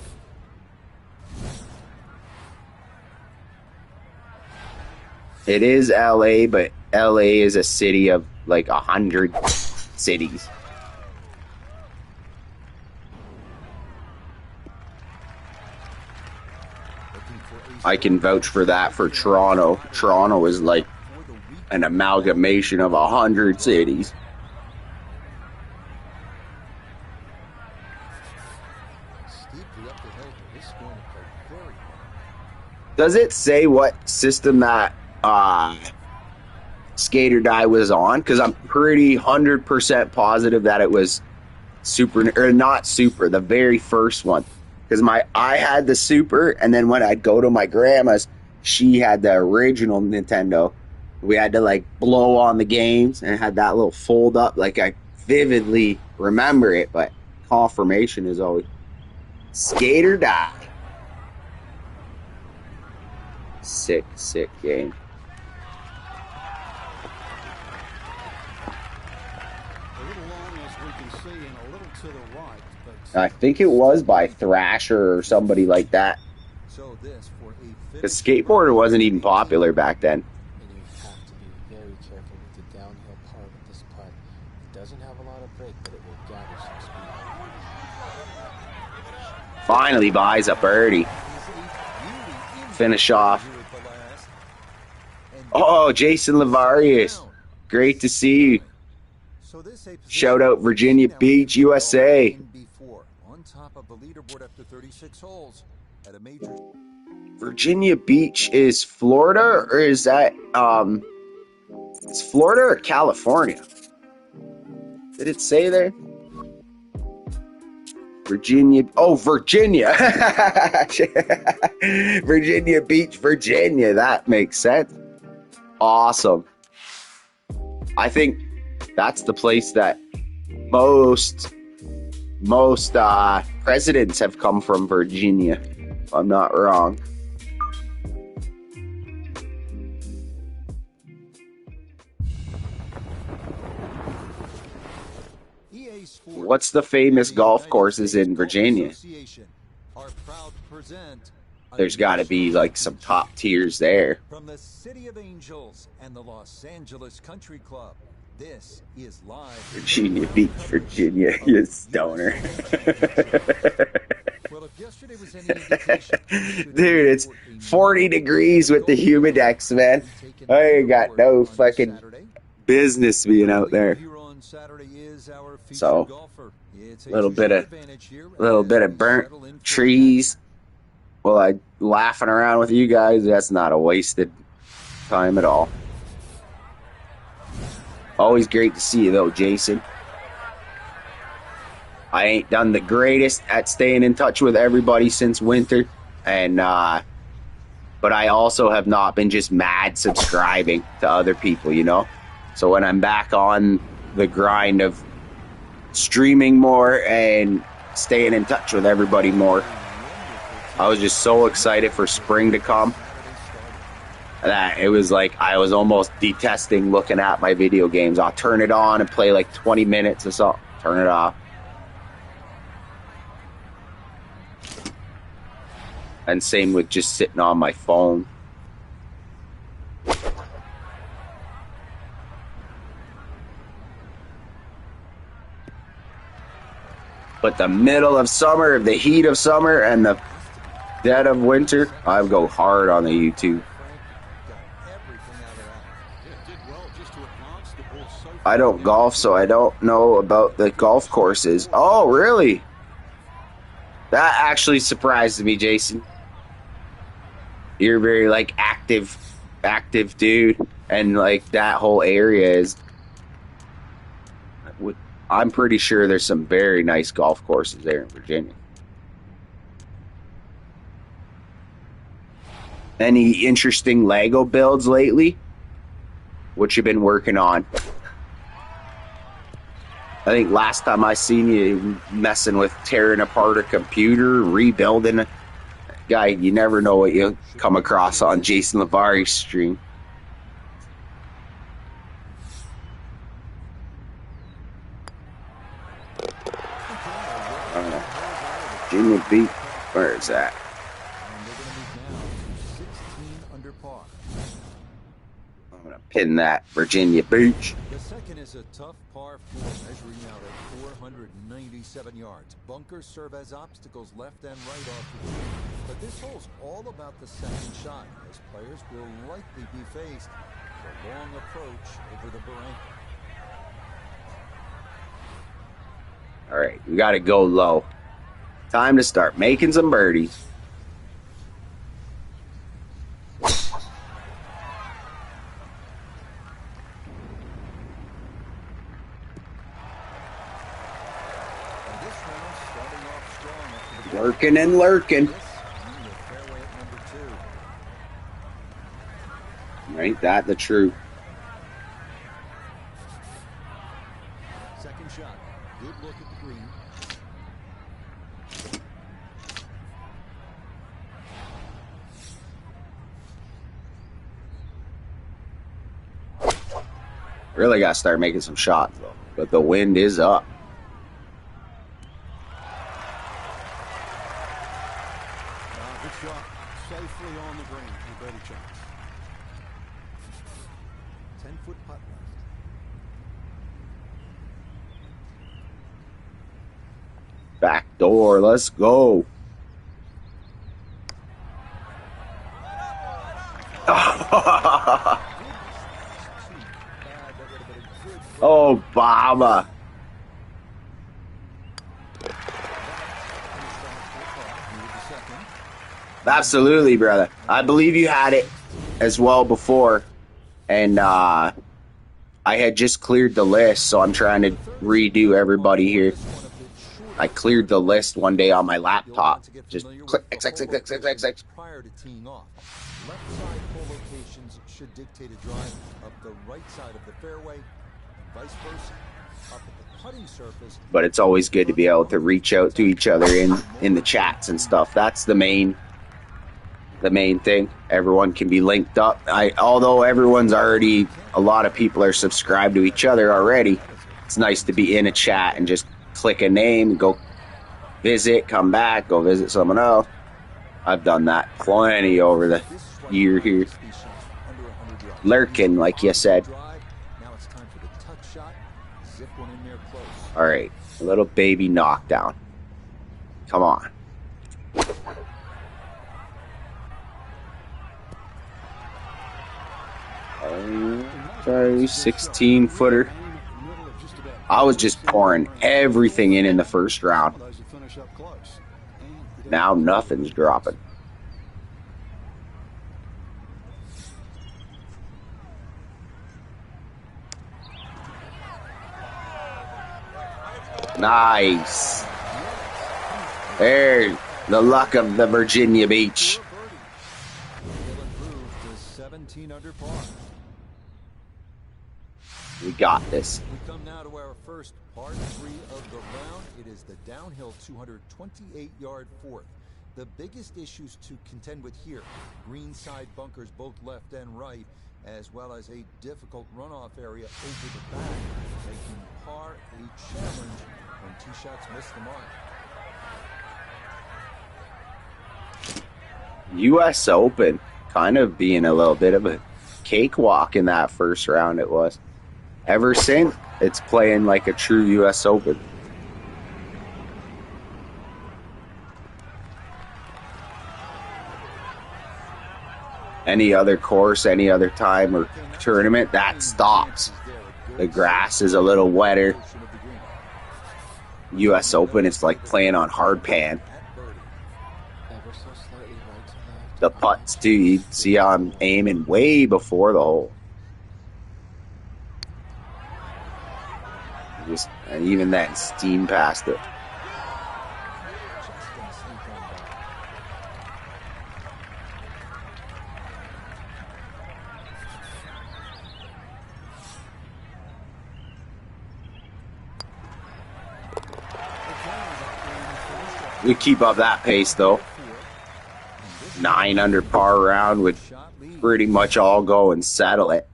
It is LA, but LA is a city of like 100 cities. I can vouch for that for Toronto. Toronto is like an amalgamation of 100 cities. Steeply up the hill, but this is going to play very hard. Does it say what system that Skate or Die was on? Because I'm pretty 100% positive that it was Super, or not Super, the very first one. Because I had the Super, and then when I'd go to my grandma's, she had the original Nintendo. We had to like blow on the games and it had that little fold up. Like I vividly remember it, but confirmation is always Skate or Die. Sick game. A little long as we can see and a little to the right. But I think it was by Thrasher or somebody like that. So this for a Because skateboarder wasn't even popular back then. And you have to be very careful with the downhill part of this putt. It doesn't have a lot of break, but it will gather some speed. Finally buys a birdie. Finish off. Oh, Jason Lavarius. Great to see you. Shout out Virginia Beach, USA. On top of the leaderboard after 36 holes at a major. Virginia Beach is Florida, or is that it's Florida or California? Did it say there? Virginia. Oh, Virginia. Virginia Beach, Virginia. That makes sense. Awesome. I think that's the place that most presidents have come from, Virginia, if I'm not wrong. What's the famous golf courses in Virginia? There's got to be like some top tiers there. From the City of Angels and the Los Angeles Country Club, this is live. Virginia Beach, Virginia, you stoner. Well, if yesterday was any indication, Dude, it's 40 degrees with the humidex, man. I ain't got no fucking business being out there. So, a little bit of burnt trees. Well, I laughing around with you guys. That's not a wasted time at all. Always great to see you, though, Jason. I ain't done the greatest at staying in touch with everybody since winter, and but I also have not been just mad subscribing to other people, you know. So when I'm back on the grind of streaming more and staying in touch with everybody more, I was just so excited for spring to come that it was like I was almost detesting looking at my video games. I'll turn it on and play like 20 minutes or something, turn it off. And same with just sitting on my phone. But the middle of summer, the heat of summer, and the dead of winter, I go hard on the YouTube. I don't golf, so I don't know about the golf courses. Oh, really? That actually surprised me, Jason. You're very, like, active dude, and, like, that whole area is... I'm pretty sure there's some very nice golf courses there in Virginia. Any interesting Lego builds lately? What you been working on? I think last time I seen you messing with tearing apart a computer, rebuilding a guy. You never know what you'll come across on Jason Lavari's stream. Virginia Beach, where is that? I'm going to pin that Virginia Beach. The second is a tough par 4 measuring out at 497 yards. Bunkers serve as obstacles left and right off the tee. But this hole's all about the second shot, as players will likely be faced with a long approach over the barranca. All right, we got to go low. Time to start making some birdies. Lurking and lurking. Ain't that the truth? Second shot. Good look at the green. Really got to start making some shots, though. But the wind is up. Good shot. Safely on the green. You better chance. 10-foot putt left. Back door. Let's go. Obama. Absolutely, brother. I believe you had it as well before. And I had just cleared the list, so I'm trying to redo everybody here. I cleared the list one day on my laptop. Just click X, X, X, X, X, X, X. Prior to teeing off, left side pole locations should dictate a drive up the right side of the fairway, and vice versa. Up at the putting surface. But it's always good to be able to reach out to each other in the chats and stuff. That's the main thing. Everyone can be linked up. Although everyone's already, a lot of people are subscribed to each other already. It's nice to be in a chat and just click a name, go visit, come back, go visit someone else. I've done that plenty over the year here. Lurking, like you said. Now it's time for the touch shot. Zip one in there close. All right, a little baby knockdown. Come on. Sorry, 16-footer. I was just pouring everything in the first round. Now nothing's dropping. Nice. There, the luck of the Virginia Beach. They'll improve to 17 under par. We got this. We come now to our first par 3 of the round. It is the downhill 228-yard fourth. The biggest issues to contend with here: green side bunkers both left and right, as well as a difficult runoff area over the back, making par a challenge when tee shots miss the mark. U.S. Open kind of being a little bit of a cakewalk in that first round. It was. Ever since, it's playing like a true U.S. Open. Any other course, any other time or tournament, that stops. The grass is a little wetter. U.S. Open, it's like playing on hard pan. The putts, too. You see how I'm aiming way before the hole. And even then, steam past it. We keep up that pace, though. 9 under par round would pretty much all go and settle it.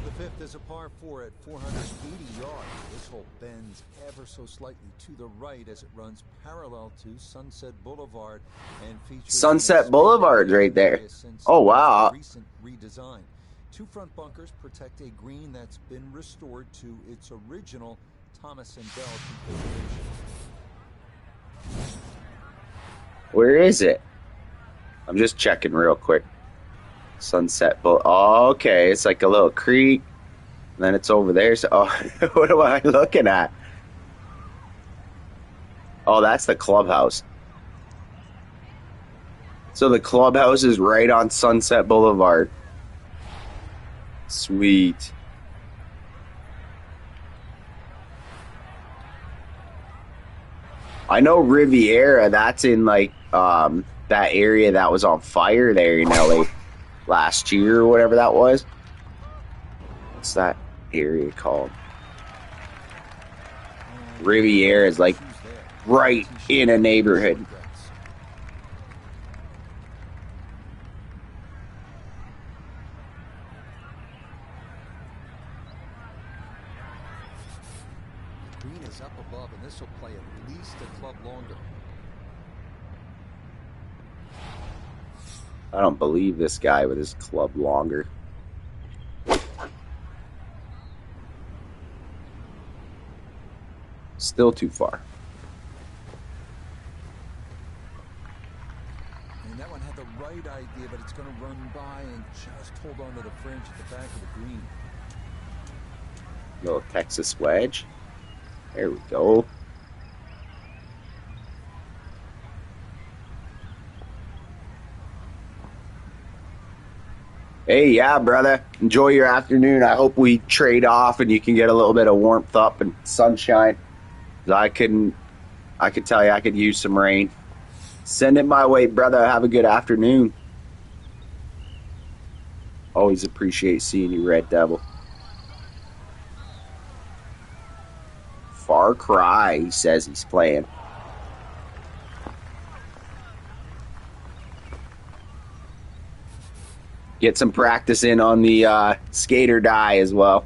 The fifth is a par 4 at 480 yards. This hole bends ever so slightly to the right as it runs parallel to Sunset Boulevard and features Sunset Boulevard's right there. Oh, wow. Recent redesign. 2 front bunkers protect a green that's been restored to its original Thomas and Bell configuration. Where is it? I'm just checking real quick. Sunset Boulevard. Oh, okay. It's like a little creek. And then it's over there. So, oh, what am I looking at? Oh, that's the clubhouse. So the clubhouse is right on Sunset Boulevard. Sweet. I know Riviera, that's in like that area that was on fire there in LA last year or whatever that was. What's that area called? Riviera is like right in a neighborhood. Green is up above, and this will play at least a club longer. I don't believe this guy with his club longer. Still too far. And that one had the right idea, but it's going to run by and just hold on to the fringe at the back of the green. Little Texas wedge. There we go. Hey, yeah, brother. Enjoy your afternoon. I hope we trade off and you can get a little bit of warmth up and sunshine. I could tell you I could use some rain. Send it my way, brother. Have a good afternoon. Always appreciate seeing you, Red Devil. Far Cry, he says he's playing. Get some practice in on the skate or die as well.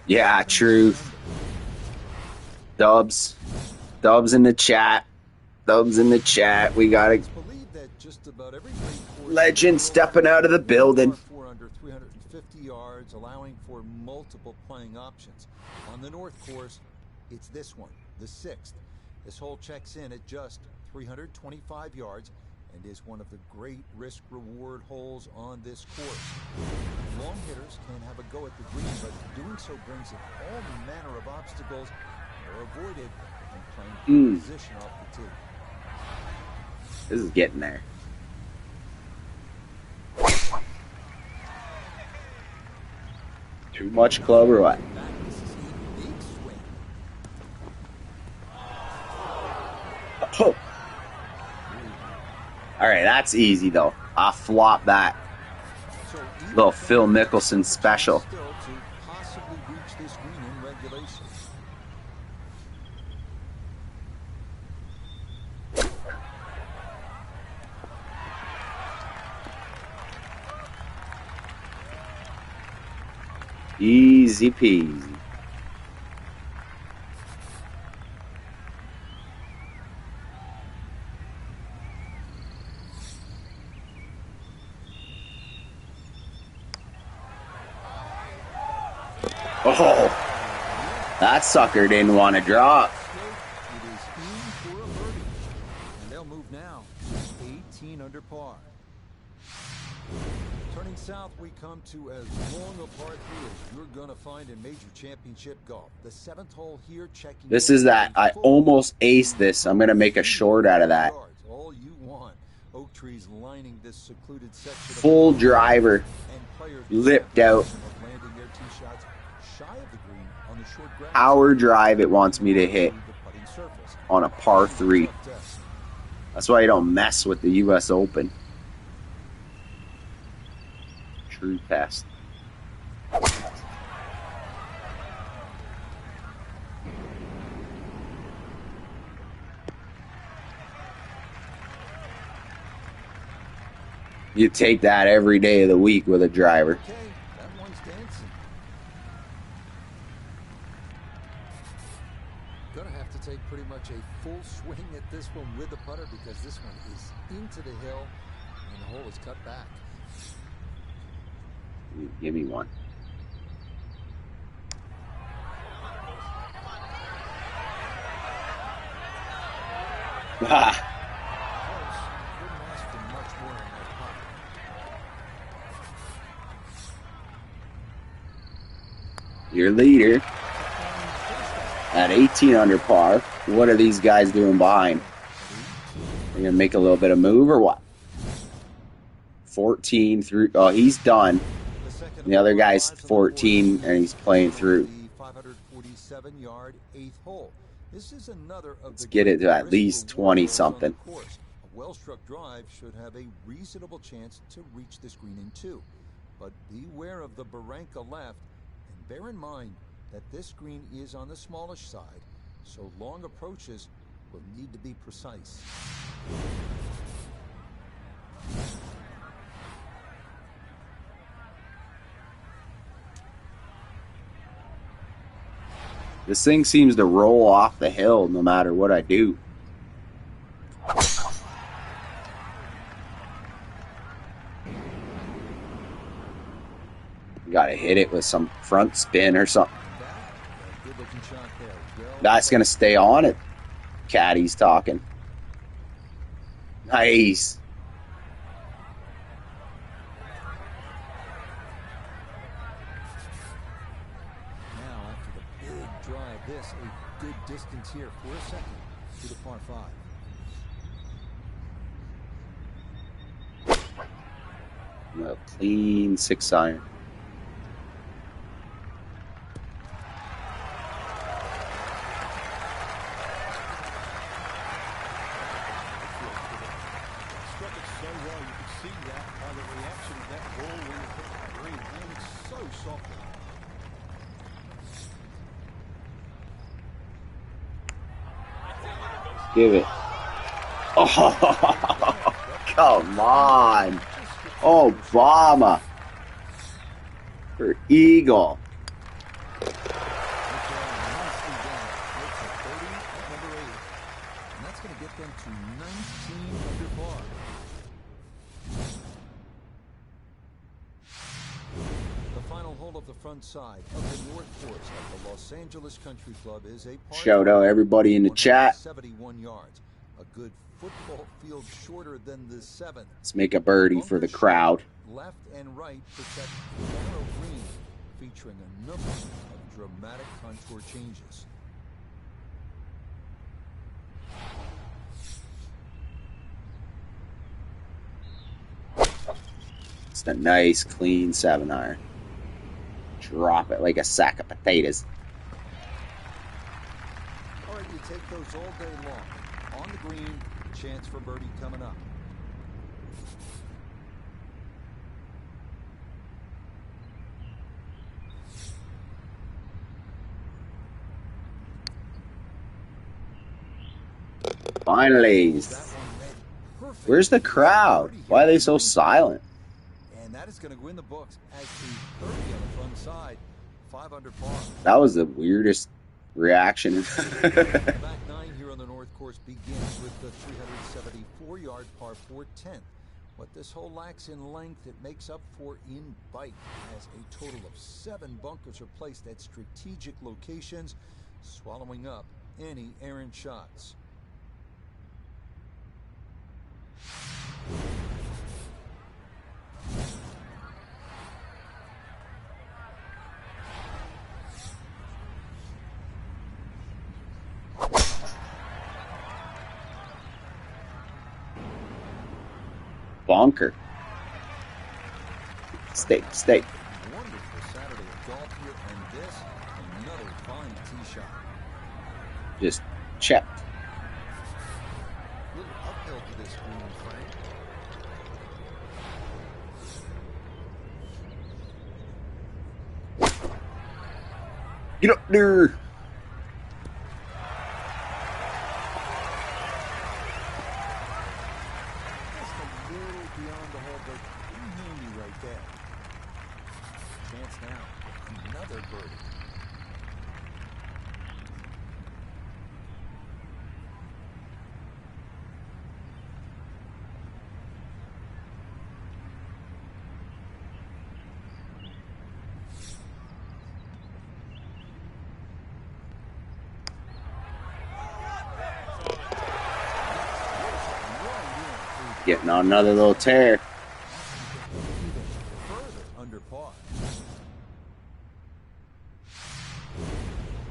Yeah, true. Dubs in the chat. Dubs in the chat. We got a legend stepping out of the building. 350 yards, allowing for multiple playing options. On the North course, it's this one, the 6th. This hole checks in at just 325 yards and is one of the great risk-reward holes on this course. Long hitters can have a go at the green, but doing so brings in all manner of obstacles that are avoided when playing position off the tee. This is getting there. Too much club or what? Oh. All right, that's easy though. I'll flop that. Little Phil Mickelson special. Easy peasy. Oh, that sucker didn't want to drop. It is in for a birdie, and they'll move now to 18 under par. Turning south, we come to as long a par 3 as you're going to find in major championship golf. The 7th hole here checking. This is that. I almost aced this. I'm going to make a short out of that. All you want. Oak trees lining this secluded section. Full driver. Lipped out. Power drive it wants me to hit on a par 3. That's why you don't mess with the U.S. Open. True test. You take that every day of the week with a driver. Okay, that one's dancing. Gonna have to take pretty much a full swing at this one with the putter because this one is into the hill and the hole is cut back. Give me one. Ah. Couldn't ask for much more in that putt. Your leader at 18 under par. What are these guys doing behind? They're going to make a little bit of move or what? 14 through. Oh, he's done. The other guy's 14 and he's playing through. 547-yard 8th hole. This is another of Let's get it to at least 20 something. A well-struck drive should have a reasonable chance to reach this green in 2. But beware of the barranca left and bear in mind that this green is on the smallish side, so long approaches will need to be precise. This thing seems to roll off the hill no matter what I do. Gotta hit it with some front spin or something. That's gonna stay on it. Caddy's talking. Nice. This a good distance here for a second to the par 5. A clean 6-iron. Struck it so well, you could see that by the reaction of that ball when it hit the green. And it's so soft. Give it. Oh, come on. Obama. For Eagle. And that's going to get them to 19 under par. The final hole of the front side of the North Course at the Los Angeles Country Club is a par Shout out everybody in the chat. 71 yards. A good football field shorter than the 7th. Let's make a birdie for the crowd. Left and right protect narrow green, featuring a number of dramatic contour changes. It's a nice, clean 7-iron. Drop it like a sack of potatoes. All right, you take those all day long. On the green, chance for birdie coming up. Finally. Where's the crowd? Why are they so silent? And that is going to go in the books as the birdie on the front side. 5 under par. That was the weirdest reaction. The back 9 here on the North Course begins with the 374-yard par 4/10. What this hole lacks in length, it makes up for in bite, as a total of 7 bunkers are placed at strategic locations, swallowing up any errant shots. Bonker. Stay. Wonderful Saturday of golf here, and this, another fine tee shot. Just checked. Little uphill to this green, Frank. Get up there. Just a little beyond the hole, but Getting on another little tear. Further under par.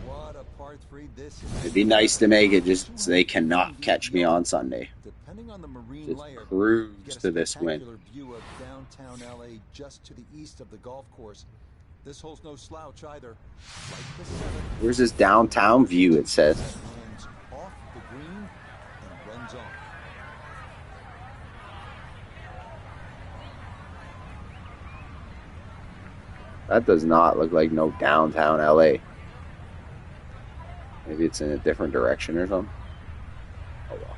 What a par 3 this is. It'd be nice to make it just so they cannot catch me on Sunday. Depending on the marine Just layer, cruise you get a to this win. spectacular view of downtown LA just to the east of the golf course. This hole's no slouch either. Like the 7th. Where's this downtown view, it says? Lands off the green and runs on. That does not look like no downtown LA. Maybe it's in a different direction or something. Oh well.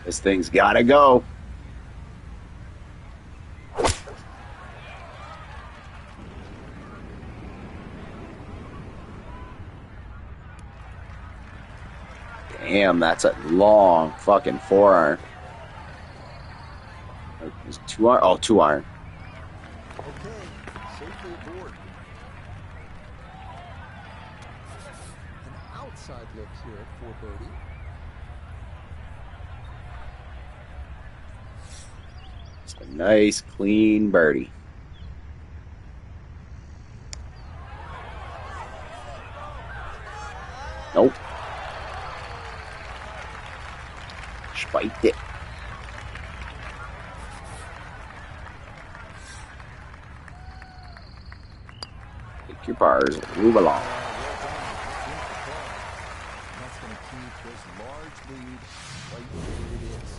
This thing's gotta go. Damn, that's a long fucking 4-iron. Is 2-iron? Oh, 2-iron. Okay, safely aboard. An outside look here for birdie. It's a nice, clean birdie. Nope. Spiked it. Take your bars and move along. That's going to keep this large lead right where it is.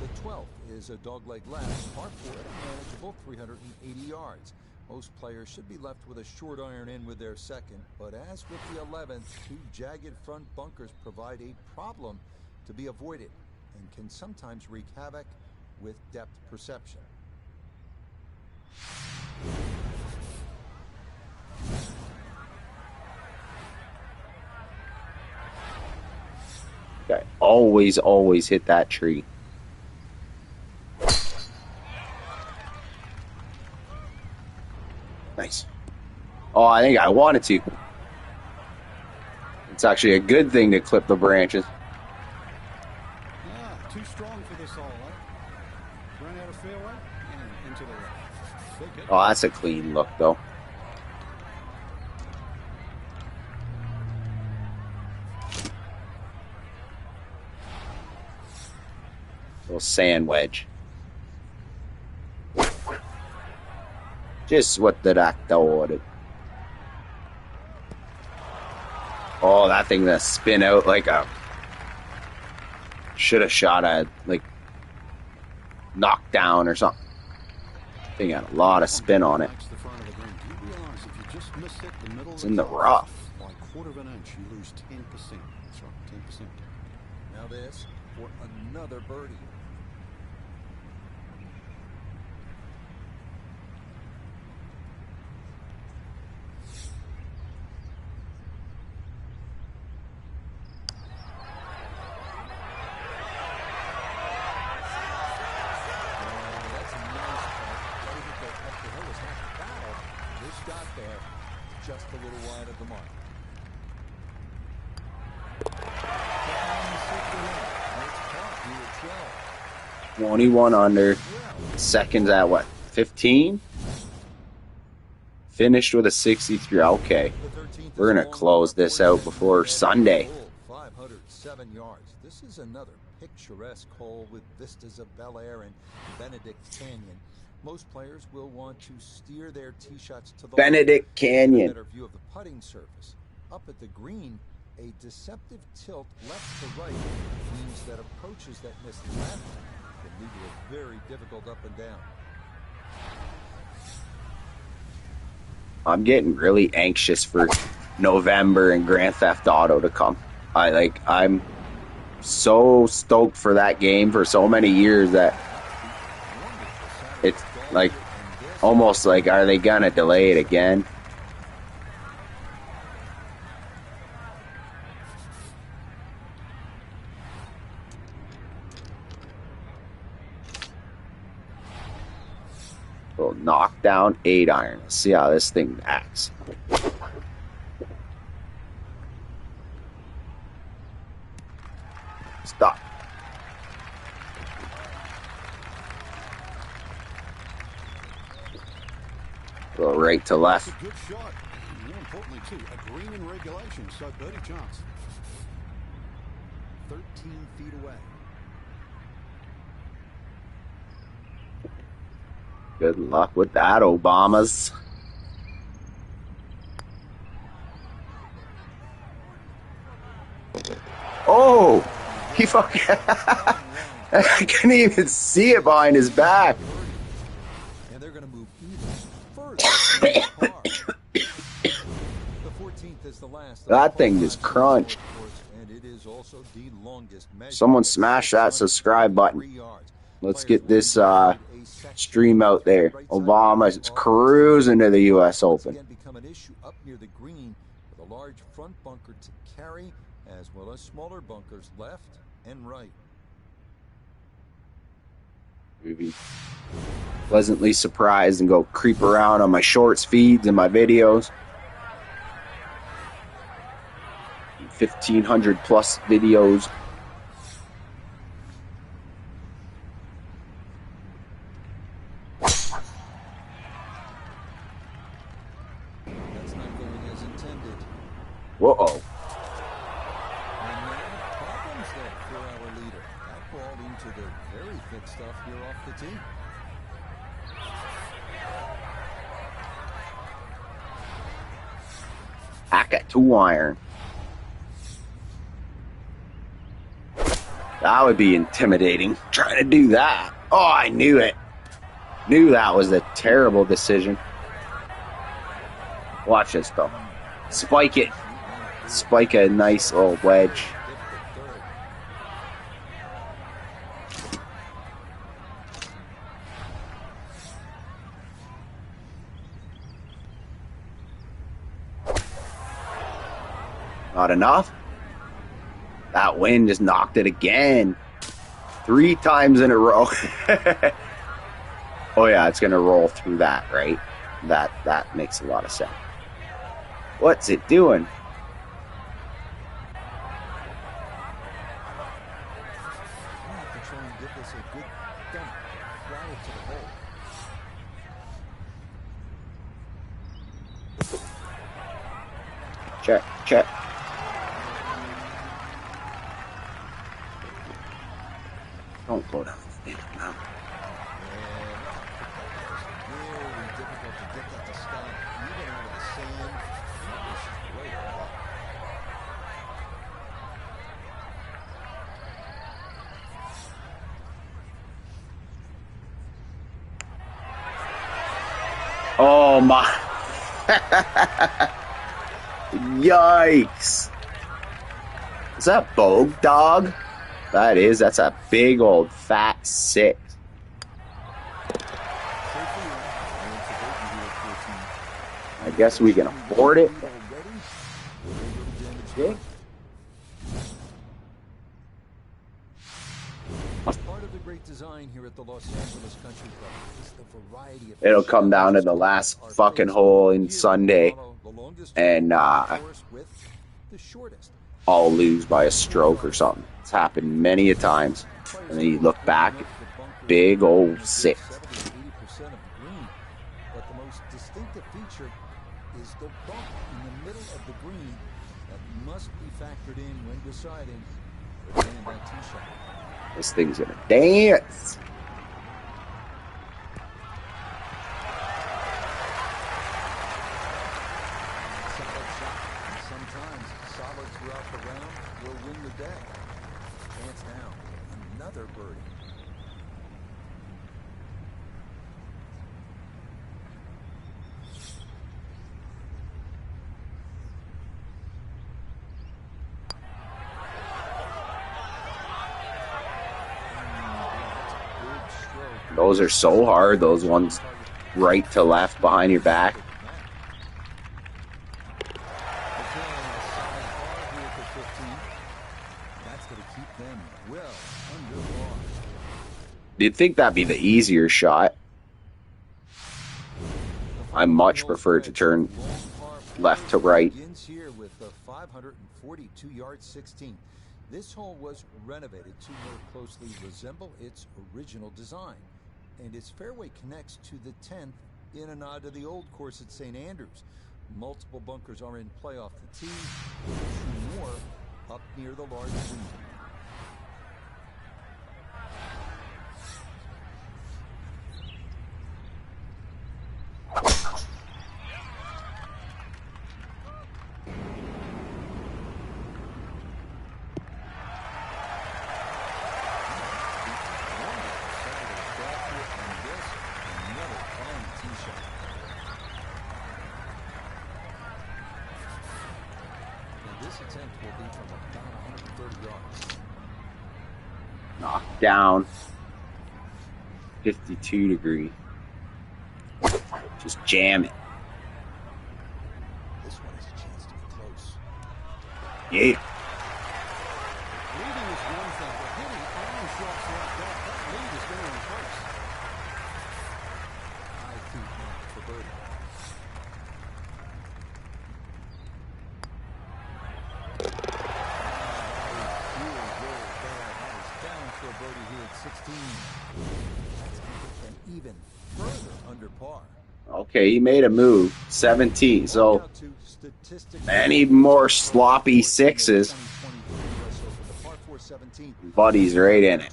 The 12th is a dogleg last, par 4 at a manageable 380 yards. Most players should be left with a short iron in with their second, but as with the 11th, 2 jagged front bunkers provide a problem to be avoided and can sometimes wreak havoc with depth perception. Okay, always hit that tree. Nice. Oh, I think I wanted to. It's actually a good thing to clip the branches. Too strong for this hole, right? Run out of fairway and into the left. Big hit. Oh, that's a clean look, though. Little sand wedge. Just what the doctor ordered. Oh, that thing that spin out like a... Should have shot at, like, knockdown or something. Thing had a lot of spin on it. It's in the rough. By a quarter of an inch, you lose 10%. That's right, 10%. Now this for another birdie. That's a nice putt. Right at the hill is half the battle. This got there just a little wide of the mark. 21 under. Seconds at what? 15? Finished with a 63. Okay. We're going to close this out before Sunday. 507 yards. This is another picturesque hole with vistas of Bel Air and Benedict Canyon. Most players will want to steer their tee shots to the Benedict left, Canyon. a better view of the putting surface. Up at the green, a deceptive tilt left to right means that approaches that miss left can lead to a very difficult up and down. I'm getting really anxious for November and Grand Theft Auto to come. I'm so stoked for that game for so many years that it's like almost like, are they gonna delay it again? knockdown 8-iron. Let's see how this thing acts. Stop. Go right to left. That's a good shot. More importantly, too, a green in regulation, so birdie chance. 13 feet away. Good luck with that, Obamas. Oh, he fucking. I couldn't even see it behind his back. And they're going to move even further. The 14th is the last. That thing just crunched. And it is also the longest measure. Someone smash that subscribe button. Let's get this stream out there. Obama's cruising to the U.S. Open. Again, become an issue up near the green with a large front bunker to carry, as well as smaller bunkers left and right. Maybe pleasantly surprised and go creep around on my shorts feeds and my videos. 1,500 plus videos. That's not going as intended. Whoa. And now, problems there for our leader. That ball into the very thick stuff here off the tee. Pack at 2-iron. That would be intimidating. Trying to do that. Oh, I knew it. Knew that was a terrible decision. Watch this, though. Spike it. Spike a nice little wedge. Not enough. That wind just knocked it again. 3 times in a row. Oh yeah, it's gonna roll through that, right? That makes a lot of sense. What's it doing? I have to try and give this a good dump. Fly it to the hole. Check, check. Don't go down the damn mountain. Really difficult to get that to stop, even out of the sand. This is great. Oh my. Yikes. Is that Bogue Dog? That is. That's a big old fat 6. I guess we can afford it. Yeah. Part of the great design here at the Los Angeles Country Club is the variety of It'll come down to the last fucking hole in Sunday, and the shortest. I'll lose by a stroke or something. It's happened many a times. And then you look back, big old 6. 70 to 80% of the green. But the most distinctive feature is the bump in the middle of the green that must be factored in when deciding where to land that tee shot. This thing's gonna dance. Solid shot. And sometimes solid throughout the round will win the day. Chance now. Another birdie. Those are so hard, those ones right to left behind your back. You'd think that'd be the easier shot. I much prefer to turn left to right. Begins here with the 542-yard 16. This hole was renovated to more closely resemble its original design, and its fairway connects to the 10th in a nod to the old course at St. Andrews. Multiple bunkers are in play off the tee, 2 more up near the large green. Attempt will be from about 130 yards. Knocked down. 52 degree. Just jam it. This one has a chance to be close. Yeah. Leading is one thing, but hitting iron shots like that lead is going to increase. High feet mark for birdie. For a birdie here at 16. That's going to get them even further under par. Okay, he made a move. 17. So any more sloppy sixes, Buddy's right in it.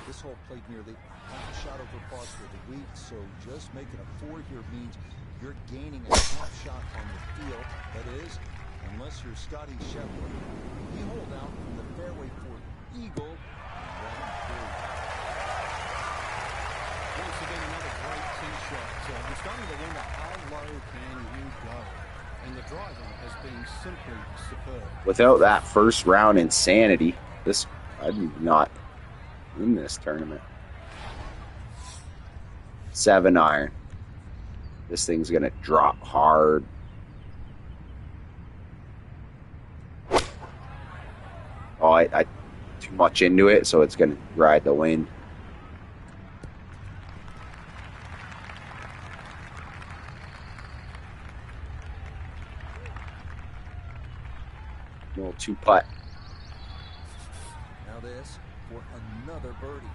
This hole played nearly half a shot over par for the week, so just making a 4 here means you're gaining a half shot on the field. That is, unless you're Scotty Scheffler. You hold out from the fairway for eagle. Once again, another great tee shot. I'm starting to wonder how low can you go? And the driving has been simply superb. Without that first round insanity, I'm not in this tournament. 7 iron. This thing's gonna drop hard. Oh, I too much into it, so it's gonna ride the wind. Little 2-putt. Now this for another birdie.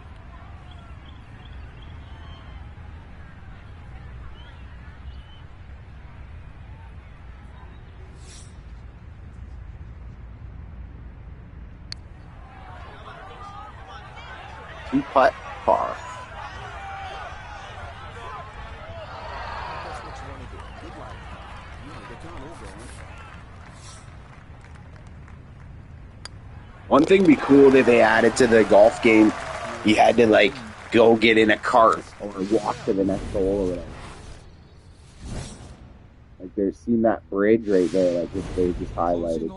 Two-putt par. That's what you want to do. Good luck. They can't all go in. One thing would be cool that they added to the golf game, you had to like go get in a cart or walk to the next hole or whatever. Like there's seen that bridge right there, like they just highlighted.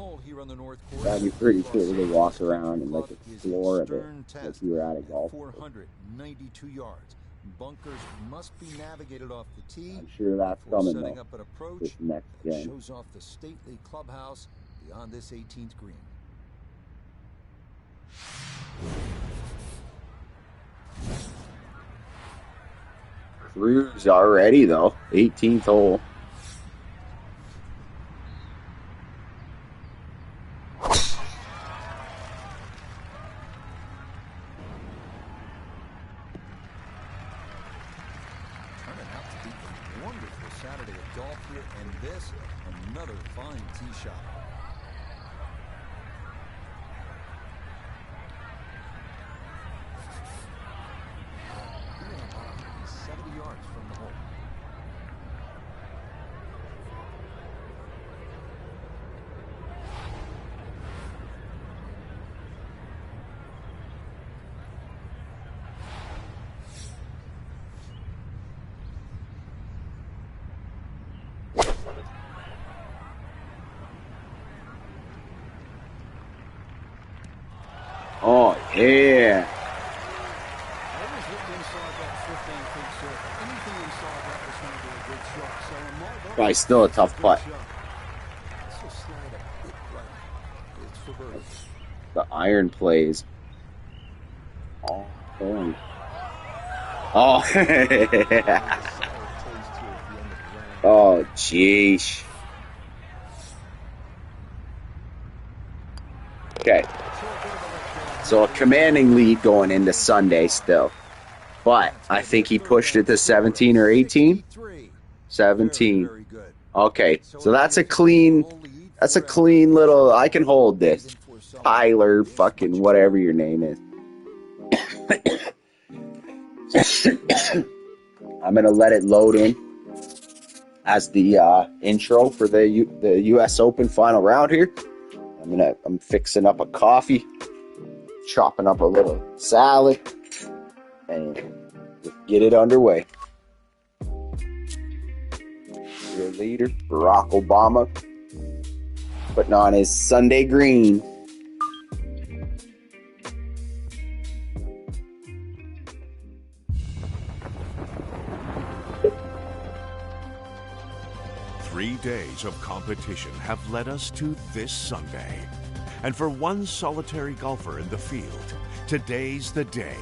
That'd be pretty cool to walk around and like explore a bit, like you were at a golf course. 492 yards. Bunkers must be navigated off the tee. I'm sure that's coming setting though. up an approach This next game. shows off the stately clubhouse beyond this 18th green. Cruise already though, 18th hole. Turning out to be a wonderful Saturday of golf here, and this, another fine tee shot. We're about 170 yards from the hole. Oh yeah. I always looked inside that 15-feet circle. Anything inside that was going to be a good shot. So in my book, Probably still a tough putt. This will slide a bit right. It's for birdie. The iron plays. Oh, oh. Sour taste here at the end of the round. Oh, jeez. Okay. So a commanding lead going into Sunday still. But I think he pushed it to 17 or 18. 17. Okay. So that's a clean little, I can hold this. Tyler fucking whatever your name is. I'm going to let it load in as the intro for the U.S. Open final round here. I'm fixing up a coffee, chopping up a little salad, and get it underway. Your leader, Barack Obama, putting on his Sunday green. Days of competition have led us to this Sunday. And for one solitary golfer in the field, today's the day.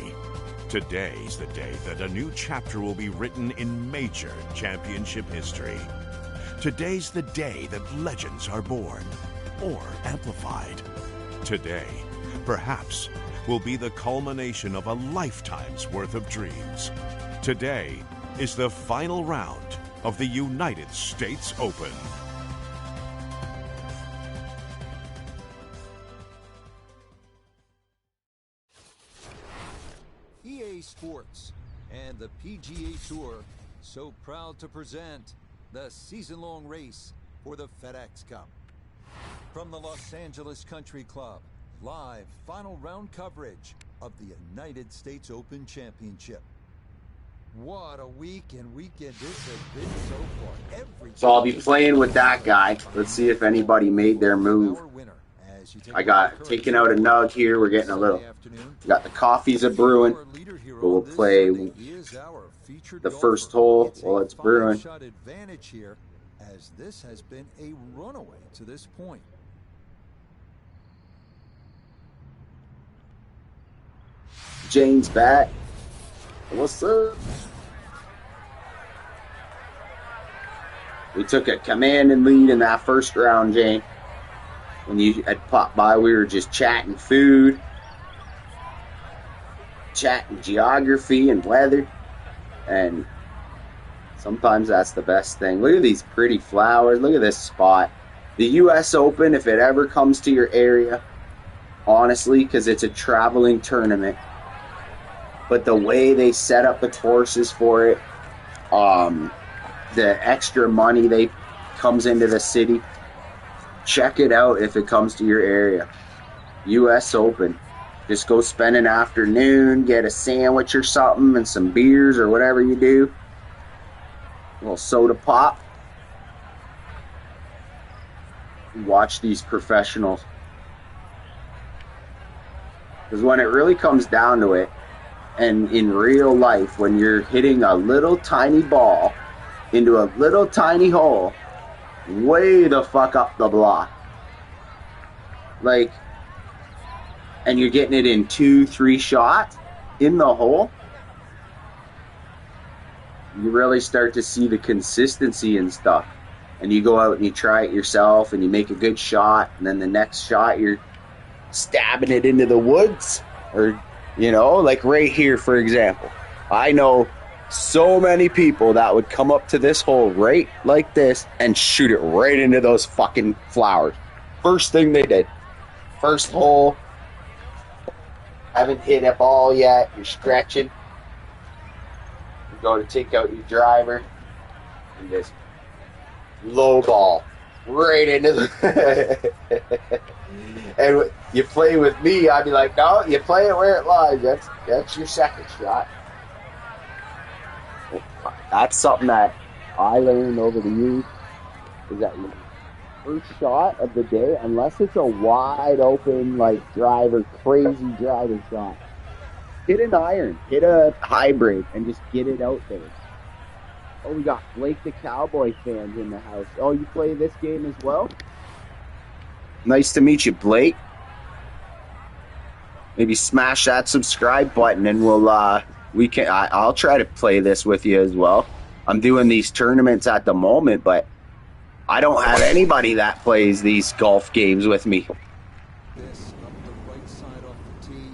Today's the day that a new chapter will be written in major championship history. Today's the day that legends are born or amplified. Today, perhaps, will be the culmination of a lifetime's worth of dreams. Today is the final round of the United States Open. EA Sports and the PGA Tour so proud to present the season-long race for the FedEx Cup. From the Los Angeles Country Club, live final round coverage of the United States Open Championship. What a week and weekend this has been so far. So I'll be playing with that guy. Let's see if anybody made their move. I got taking out a nug here. We're getting a little. Got the coffees a brewing. But we'll play the first hole while it's brewing. Here, as this has been a runaway to this point. Jane's back. What's up? We took a command and lead in that first round, Jane. When you had popped by, we were just chatting food, chatting geography and weather, and sometimes that's the best thing. Look at these pretty flowers. Look at this spot. The U.S. Open, if it ever comes to your area, honestly, because it's a traveling tournament, but the way they set up the courses for it, the extra money they comes into the city, check it out if it comes to your area. U.S. Open. Just go spend an afternoon, get a sandwich or something and some beers or whatever you do. A little soda pop. Watch these professionals. Because when it really comes down to it, and in real life, when you're hitting a little tiny ball into a little tiny hole, way the fuck up the block, like, and you're getting it in 2-3 shots in the hole, you really start to see the consistency and stuff. And you go out and you try it yourself and you make a good shot, and then the next shot you're stabbing it into the woods, or, you know, like right here, for example. I know so many people that would come up to this hole right like this and shoot it right into those fucking flowers. First thing they did. First hole. Haven't hit a ball yet. You're stretching. You go to take out your driver and just low ball right into the and you play with me, I'd be like, no, you play it where it lies. That's your second shot. That's something that I learned over the years, is that your first shot of the day, unless it's a wide open, like, driver, crazy driver shot, hit an iron, hit a hybrid, and just get it out there. Oh, we got Blake the Cowboy fans in the house. Oh, you play this game as well? Nice to meet you, Blake. Maybe smash that subscribe button and I'll try to play this with you as well. I'm doing these tournaments at the moment, but I don't have anybody that plays these golf games with me. This up the right side off the tee.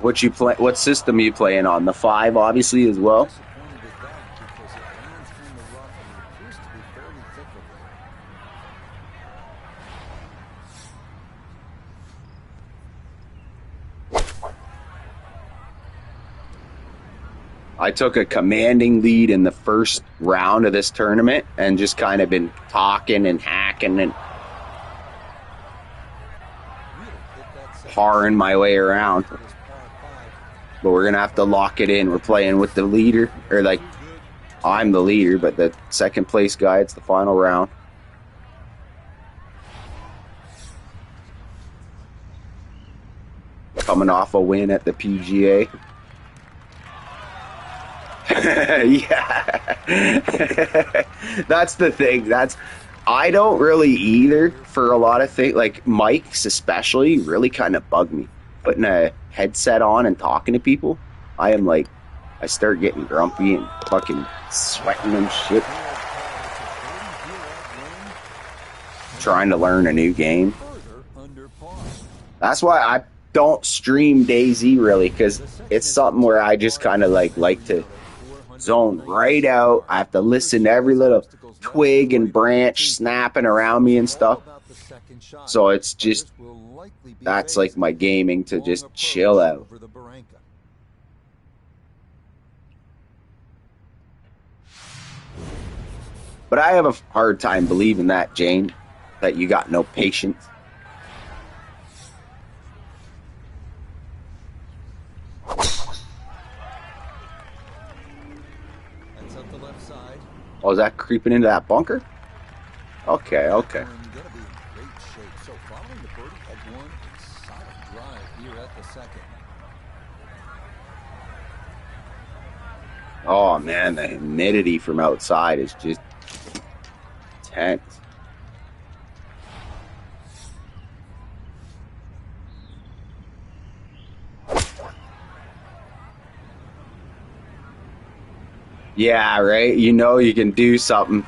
What you play? What system you playing on? The 5, obviously, as well. Disappointed at that because it lands in the rough and it appears to be fairly thick of late. I took a commanding lead in the first round of this tournament and just kind of been talking and hacking and parring my way around. But we're going to have to lock it in. We're playing with the leader, or like, I'm the leader, but the second place guy, it's the final round. Coming off a win at the PGA. Yeah. That's the thing. I don't really either for a lot of things. Like mics especially really kind of bug me. Putting a headset on and talking to people, I start getting grumpy and fucking sweating and shit. Trying to learn a new game. That's why I don't stream DayZ really, because it's something where I just kind of like to zone right out. I have to listen to every little twig and branch snapping around me and stuff. So it's just, that's like my gaming, to just chill out. But I have a hard time believing that, Jane, that you got no patience. Oh, is that creeping into that bunker? Okay, okay. So following the birdie had one solid drive here at the second. Oh man, the humidity from outside is just intense. Yeah, right? You know you can do something.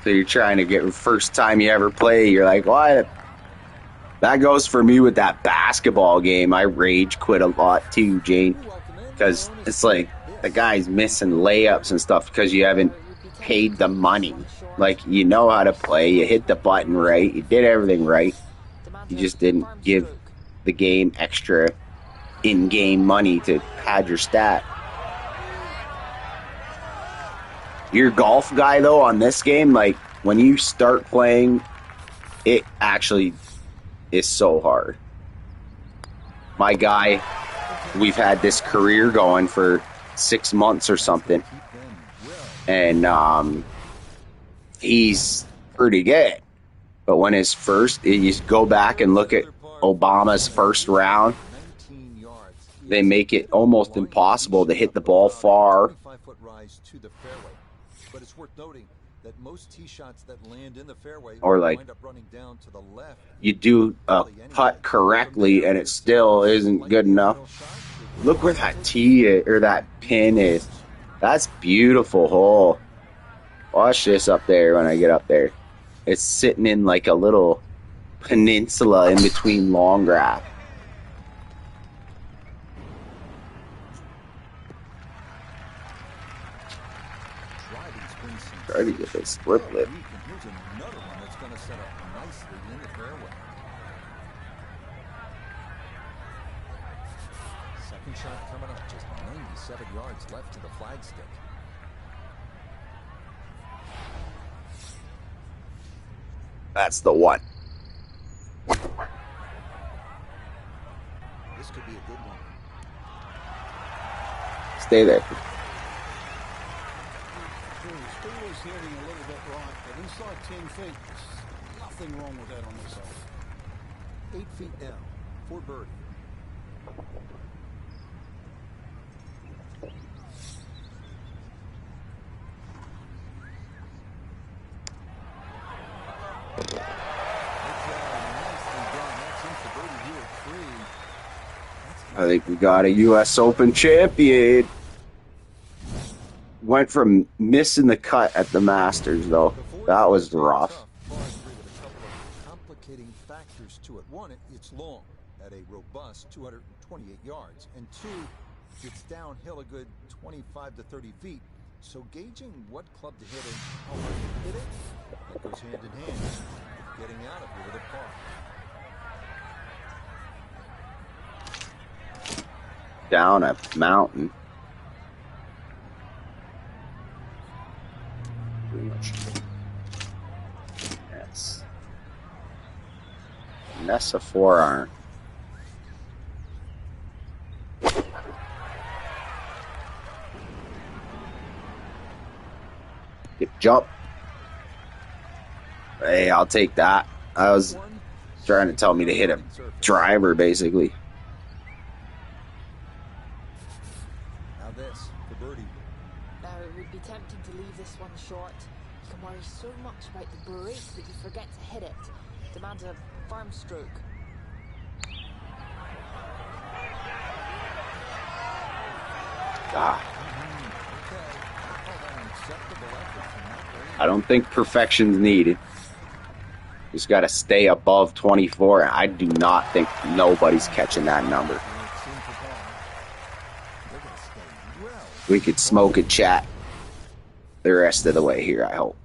So you're trying to get, first time you ever play, you're like, what? That goes for me with that basketball game. I rage quit a lot too, Jane. Because it's like the guy's missing layups and stuff because you haven't paid the money. Like, you know how to play. You hit the button right. You did everything right. You just didn't give the game extra in-game money to pad your stat. Your golf guy, though, on this game, like, when you start playing, it actually is so hard. My guy, we've had this career going for 6 months or something, and he's pretty good. But when his first, you go back and look at Obama's first round, they make it almost impossible to hit the ball far. But it's worth noting that most tee shots that land in the fairway or like wind up running down to the left. You do a putt correctly and it still isn't good enough. Look where that tee or that pin is. That's beautiful hole. Watch this up there when I get up there. It's sitting in like a little peninsula in between long grass. Try to get this slip lift. Here's another one that's going to set up nicely in the fairway. Second shot coming up, just 97 yards left to the flagstick. That's the one. This could be a good one. Stay there. Hitting a little bit right, but inside 10 feet, there's nothing wrong with that on this hole. 8 feet down for birdie. I think we got a U.S. Open champion. went from missing the cut at the Masters, though. That was rough. Par 3 with a couple of complicating factors to it. One, it's long at a robust 228 yards. And two, it's downhill a good 25 to 30 feet. So gauging what club to hit and how hard to hit it, that goes hand in hand with getting out of here with a par. Down a mountain. Pretty much. Yes. And that's a 4-iron. Good jump. Hey, I'll take that. I was trying to tell me to hit a driver, basically. Now this, for birdie. Now, it would be tempting to leave this one short. You can worry so much about the break that you forget to hit it. Demands a firm stroke. Ah. I don't think perfection's needed. Just got to stay above 24. I do not think nobody's catching that number. We could smoke and chat the rest of the way here, I hope.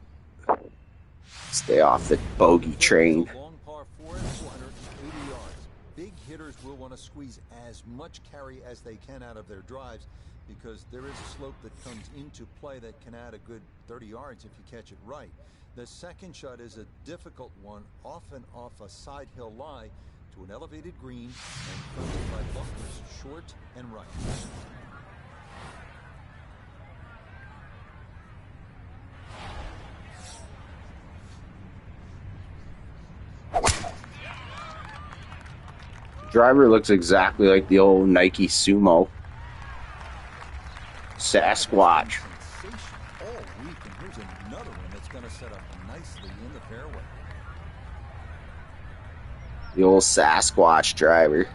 Stay off the bogey train. Long par 4 at 480 yards. Big hitters will want to squeeze as much carry as they can out of their drives, because there is a slope that comes into play that can add a good 30 yards if you catch it right. The second shot is a difficult one, often off a side hill lie to an elevated green and fronted by bunkers short and right. Driver looks exactly like the old Nike Sumo. Sasquatch. All week, and here's another one that's going to set up nicely in the fairway. The old Sasquatch driver.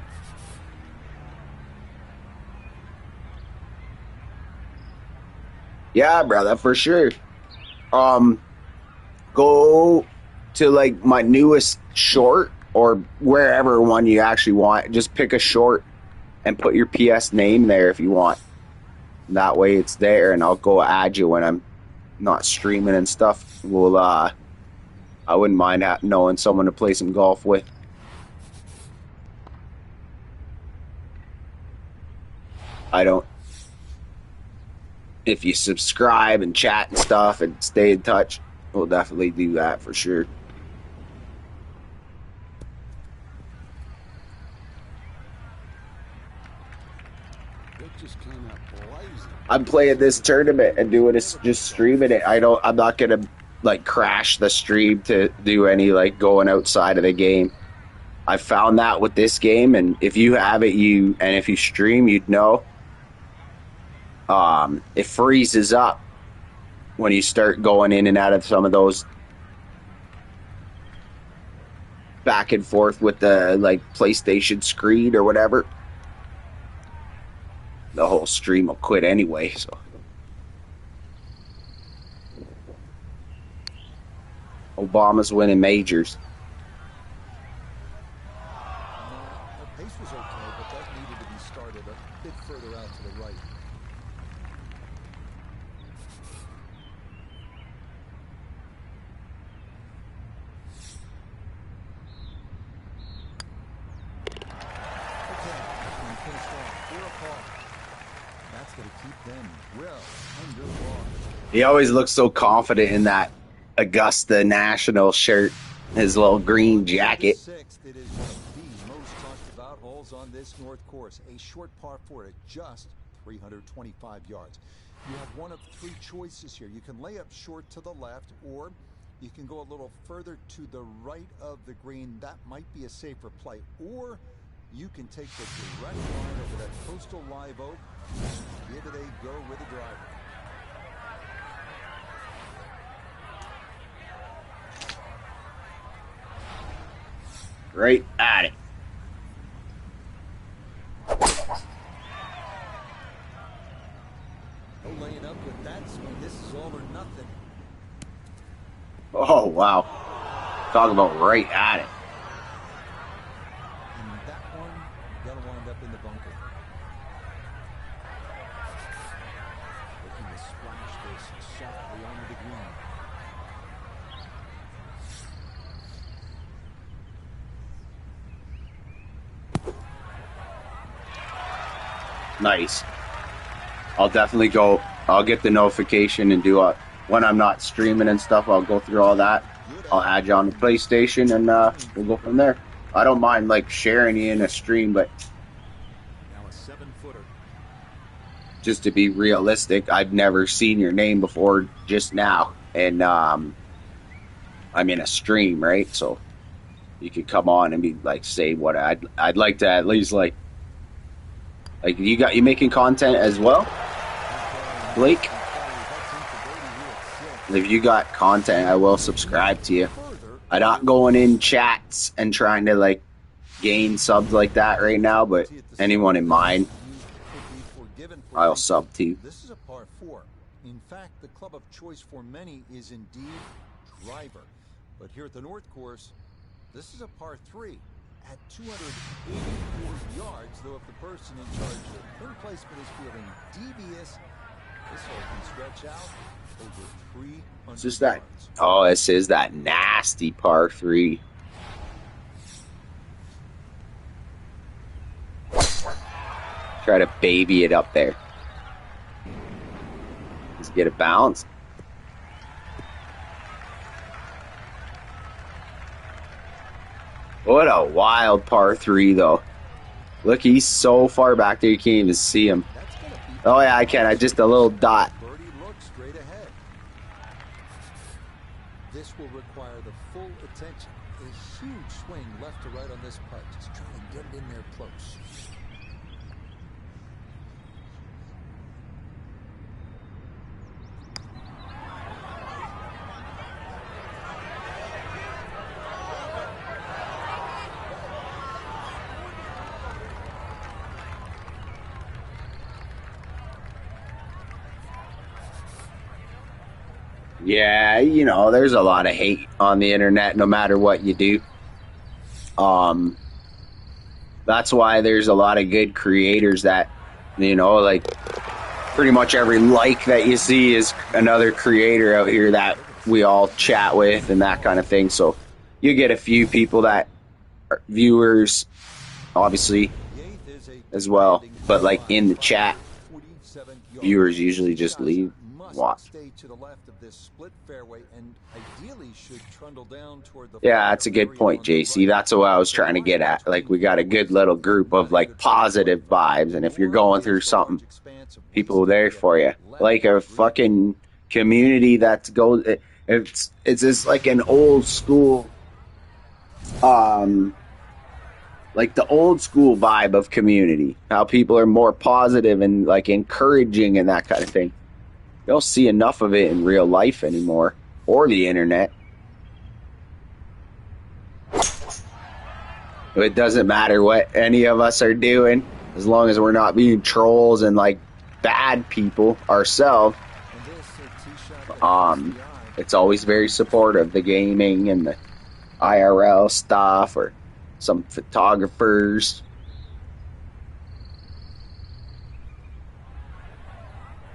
Yeah, brother, for sure. Go to like my newest short or wherever one you actually want. Just pick a short and put your PS name there if you want. That way it's there, and I'll go add you when I'm not streaming and stuff. We'll, I wouldn't mind knowing someone to play some golf with. I don't. If you subscribe and chat and stuff and stay in touch, we'll definitely do that for sure. I'm playing this tournament and doing this, just streaming it. I'm not gonna like crash the stream to do any like going outside of the game. I found that with this game, and if you have it, if you stream, you'd know. It freezes up when you start going in and out of some of those back and forth with the like PlayStation screen or whatever. The whole stream will quit anyway, so. Obama's winning majors. The pace was okay, but that needed to be started a bit further out to the right. Okay, and finished off for a par. That's going to keep them well under par. He always looks so confident in that Augusta National shirt, his little green jacket. Sixth, it is one of the most talked about holes on this North Course. A short par 4 at just 325 yards. You have one of three choices here. You can lay up short to the left, or you can go a little further to the right of the green. That might be a safer play. Or you can take the direct line over that coastal live oak. Give it a go with a driver. Right at it. No laying up with that spin. Oh, wow. Talk about right at it. And that one, gonna wind up in the bunker. Looking to splash this softly onto the green. Nice. I'll definitely go. I'll get the notification and do when I'm not streaming and stuff. I'll go through all that. I'll add you on the PlayStation and we'll go from there. I don't mind like sharing you in a stream, but Now a 7-footer. just to be realistic, I've never seen your name before just now, and I'm in a stream, right? So you could come on and be like, say what I'd like to at least like you making content as well, Blake. If you got content, I will subscribe to you. I'm not going in chats and trying to like gain subs like that right now, but anyone in mind, I'll sub to. This is a par 4. In fact, the club of choice for many is indeed driver. But here at the North Course, this is a par 3 at 284 yards, though if the person in charge of pin placement is feeling devious, this hole can stretch out over 300 It's just that. yards. Oh, this is that nasty par 3. Try to baby it up there. Let's get it balanced. What a wild par 3, though. Look, he's so far back there you can't even see him. That's gonna be Oh, yeah, I can. I just a little dot. birdie looks straight ahead. This will require the full attention. A huge swing left to right on this putt. Just trying to get it in there close. Yeah, you know, there's a lot of hate on the internet no matter what you do. That's why there's a lot of good creators that, you know, like pretty much every like that you see is another creator out here that we all chat with and that kind of thing. So you get a few people that are viewers, obviously, as well. But like in the chat, viewers usually just leave. Watch. Stay to the left of this split fairway and ideally should trundle down toward the Yeah, that's a good point, JC. That's what I was trying to get at. Like, we got a good little group of, like, positive vibes, and if you're going through something, people are there for you. Like a fucking community that goes... It's just like an old school... like the old school vibe of community. How people are more positive and, like, encouraging and that kind of thing. You don't see enough of it in real life anymore, or the internet. It doesn't matter what any of us are doing, as long as we're not being trolls and like bad people ourselves. It's always very supportive, the gaming and the IRL stuff, or some photographers.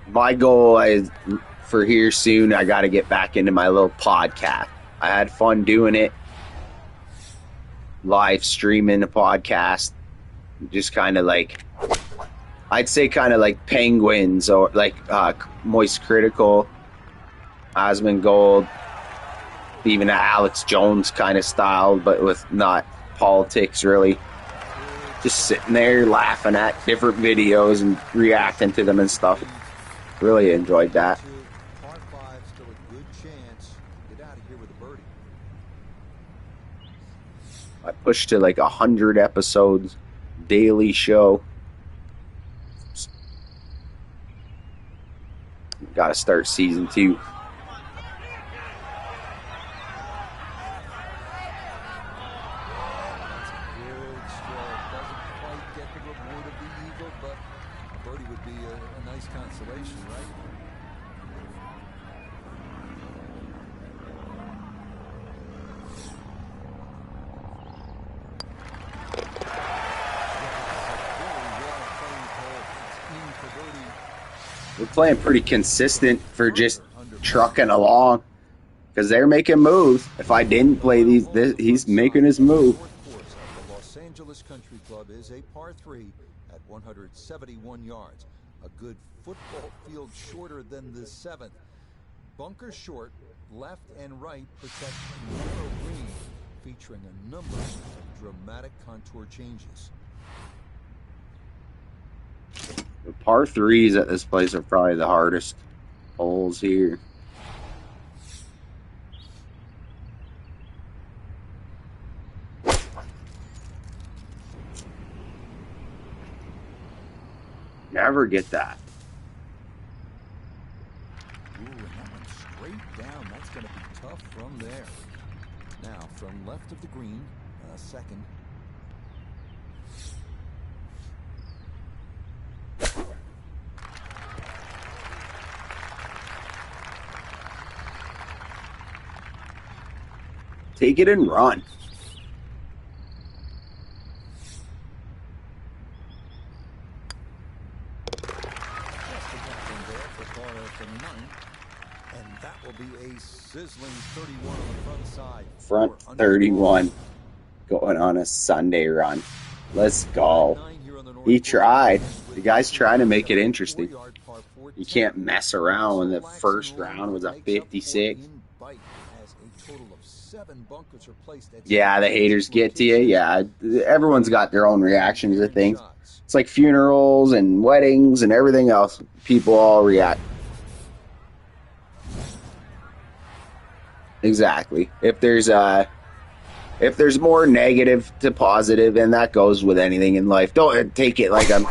My goal is for here soon, I got to get back into my little podcast. I had fun doing it, live streaming the podcast. Just kind of like, I'd say kind of like Penguins or like Moist Critical, Osmond Gold, even Alex Jones kind of style, but with not politics really. Just sitting there laughing at different videos and reacting to them and stuff. Really enjoyed that. Par 5, still a good chance to get out of here with a birdie. I pushed to like 100 episodes, daily show. Got to start season 2. Good stroke. Doesn't quite get the reward of the eagle, but a birdie would be a nice consolation, right? We're playing pretty consistent for just trucking along because they're making moves. If I didn't play he's making his move. The Los Angeles Country Club is a par 3 at 171 yards. A good football field shorter than the 7th. Bunker short, left and right protect narrow green, featuring a number of dramatic contour changes. The par 3s at this place are probably the hardest holes here. Never get that. Ooh, and that one straight down. That's going to be tough from there. Now, from left of the green, second. Take it and run. And that will be a sizzling 31 on the front side. Front 31 going on a Sunday run. Let's go. He tried. The guy's trying to make it interesting. You can't mess around when the first round was a 56. Yeah, the haters get to you. Yeah, everyone's got their own reactions to things. It's like funerals and weddings and everything else. People all react. Exactly. If there's more negative to positive, and that goes with anything in life. Don't take it like a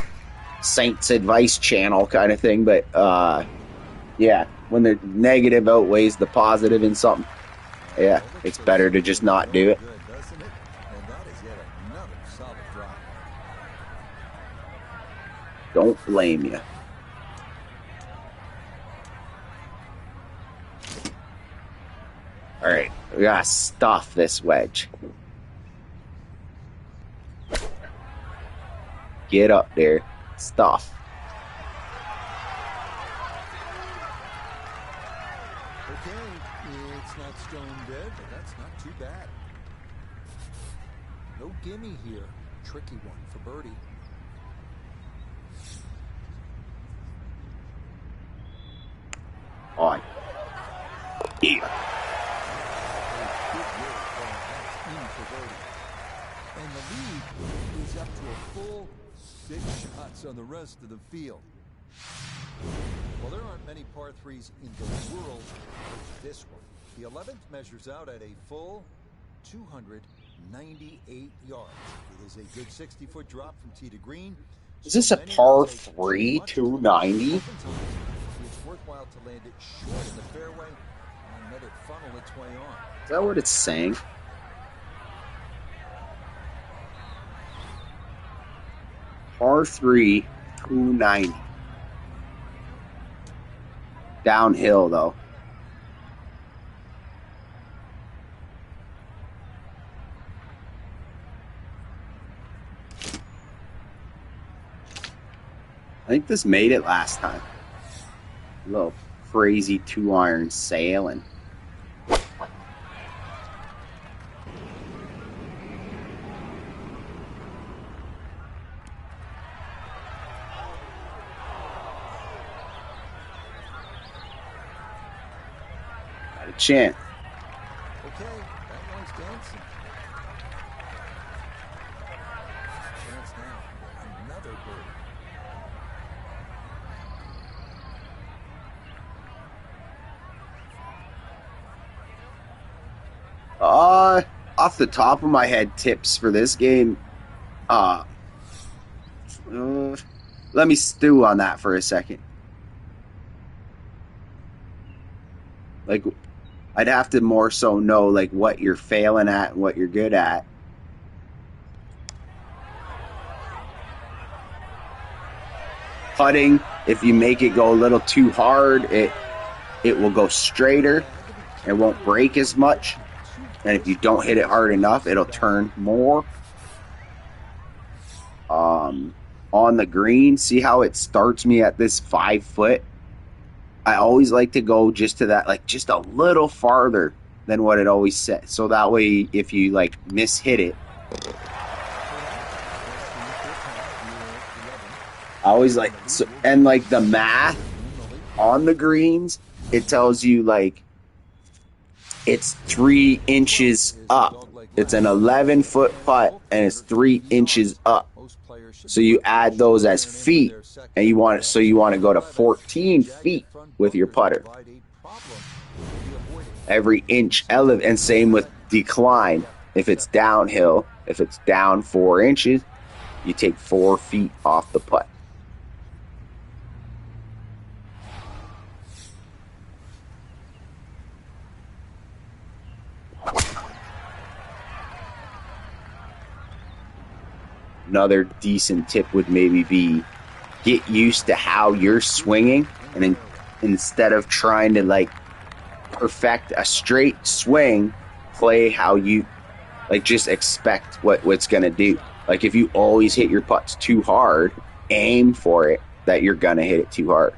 Saints advice channel kind of thing, but yeah, when the negative outweighs the positive in something, yeah, it's better to just not do it. Don't blame you. All right, we gotta stuff this wedge. Get up there, stuff. Okay, it's not stone dead, but that's not too bad. No gimme here. Tricky one for birdie. On. Yeah. And the lead is up to a full 6 shots on the rest of the field. Well, there aren't many par 3s in the world like this one. The 11th measures out at a full 298 yards. It is a good 60-foot drop from tee to green. Is this a par 3, 290? It's worthwhile to land it short in the fairway and let it funnel its way on. Is that what it's saying? Par 3, 290. Downhill, though. I think this made it last time. A little crazy 2-iron sailing. Got a chance. Okay, that one's dancing. Chance now. Another birdie. Off the top of my head, tips for this game. Let me stew on that for a second. Like, I'd have to more so know like what you're failing at and what you're good at. Putting, if you make it go a little too hard, it will go straighter. It won't break as much. And if you don't hit it hard enough, it'll turn more. On the green, see how it starts me at this 5 foot I always like to go just to that, like just a little farther than what it always said. So that way, if you like mishit it, I always like, so, and like the math on the greens, it tells you like it's 3 inches up. It's an 11-foot putt and it's 3 inches up. So you add those as feet, and you want to go to 14 feet with your putter. Every inch elevate, and same with decline. If it's downhill, if it's down 4 inches, you take 4 feet off the putt. Another decent tip would maybe be get used to how you're swinging, and then instead of trying to like perfect a straight swing, play how you like, just expect what's going to do. Like if you always hit your putts too hard, aim for it that you're going to hit it too hard.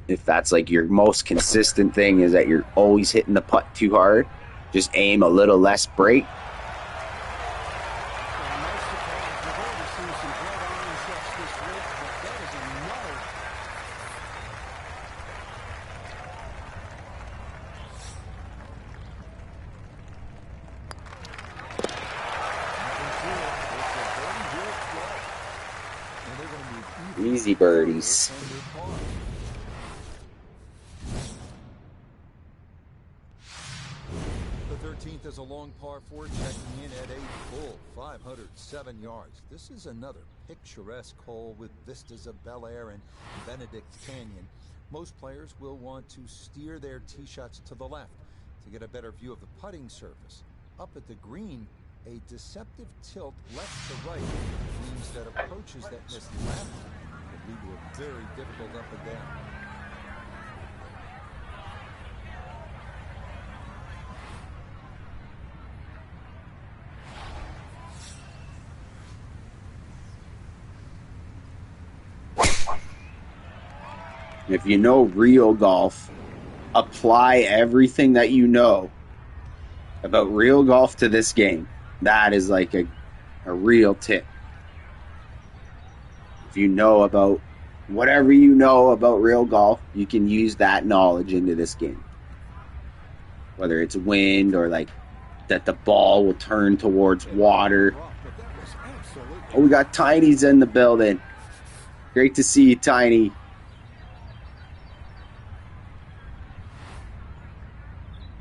If that's like your most consistent thing is that you're always hitting the putt too hard, just aim a little less break. Easy birdies. The 13th is a long par 4, checking in at a full 507 yards. This is another picturesque hole with vistas of Bel Air and Benedict Canyon. Most players will want to steer their tee shots to the left to get a better view of the putting surface. Up at the green, a deceptive tilt left to right means that approaches that miss left could lead to a very difficult up and down. If you know real golf, apply everything that you know about real golf to this game. That is like a real tip. If you know about whatever you know about real golf, you can use that knowledge into this game. Whether it's wind or like that the ball will turn towards water. Oh, we got Tiny's in the building. Great to see you, Tiny.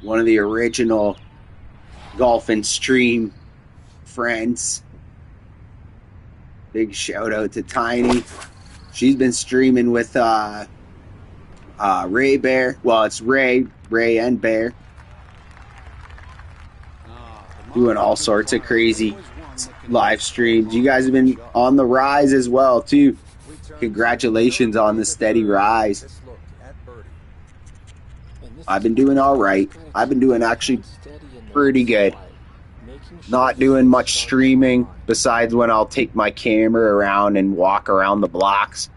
One of the original Golf and Stream friends. Big shout out to Tiny. She's been streaming with Ray Bear. Well, it's Ray and Bear. Doing all sorts of crazy live streams. You guys have been on the rise as well, too. Congratulations on the steady rise. I've been doing all right. I've been doing actually pretty good. Not doing much streaming besides when I'll take my camera around and walk around the blocks.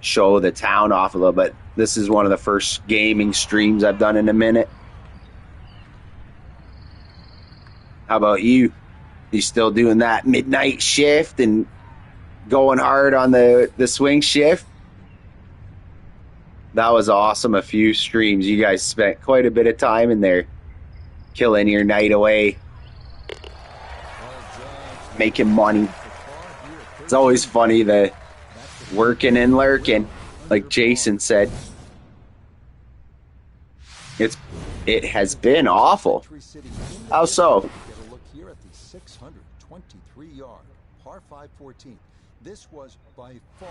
Show the town off a little bit. This is one of the first gaming streams I've done in a minute. How about you? You still doing that midnight shift and going hard on the swing shift? That was awesome. A few streams. You guys spent quite a bit of time in there killing your night away, making money. It's always funny, the working and lurking, like Jason said. It has been awful. How so? Get a look here at the 623-yard par 5 14th. This was by far.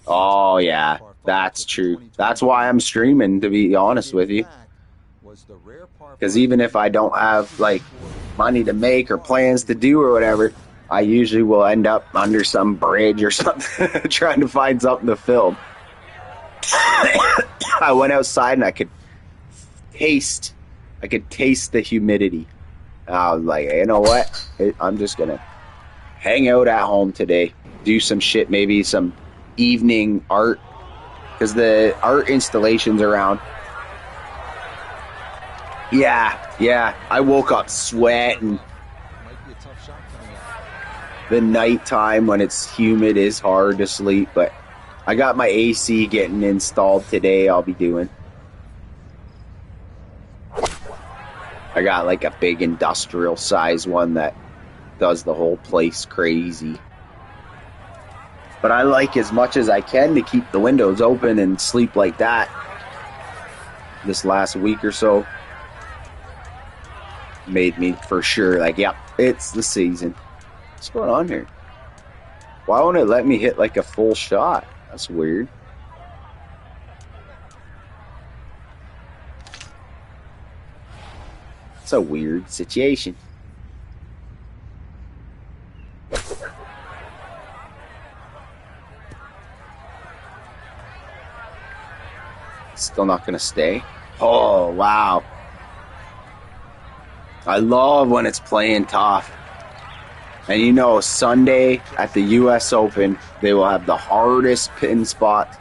Oh, yeah, that's true. That's why I'm streaming, to be honest with you. Because even if I don't have, like, money to make or plans to do or whatever, I usually will end up under some bridge or something, trying to find something to film. I went outside and I could taste the humidity. I was like, you know what? I'm just going to hang out at home today. Do some shit, maybe some evening art. Because the art installations around. Yeah. I woke up sweating. Might be a tough shot coming up. The nighttime when it's humid is hard to sleep, but I got my AC getting installed today. I'll be doing. I got like a big industrial size one that does the whole place crazy. But I like as much as I can to keep the windows open and sleep like that. This last week or so made me for sure like, yep, it's the season. What's going on here? Why won't it let me hit like a full shot? That's weird. It's a weird situation. Still not gonna stay. Oh, wow. I love when it's playing tough. And you know, Sunday at the US Open, they will have the hardest pin spot.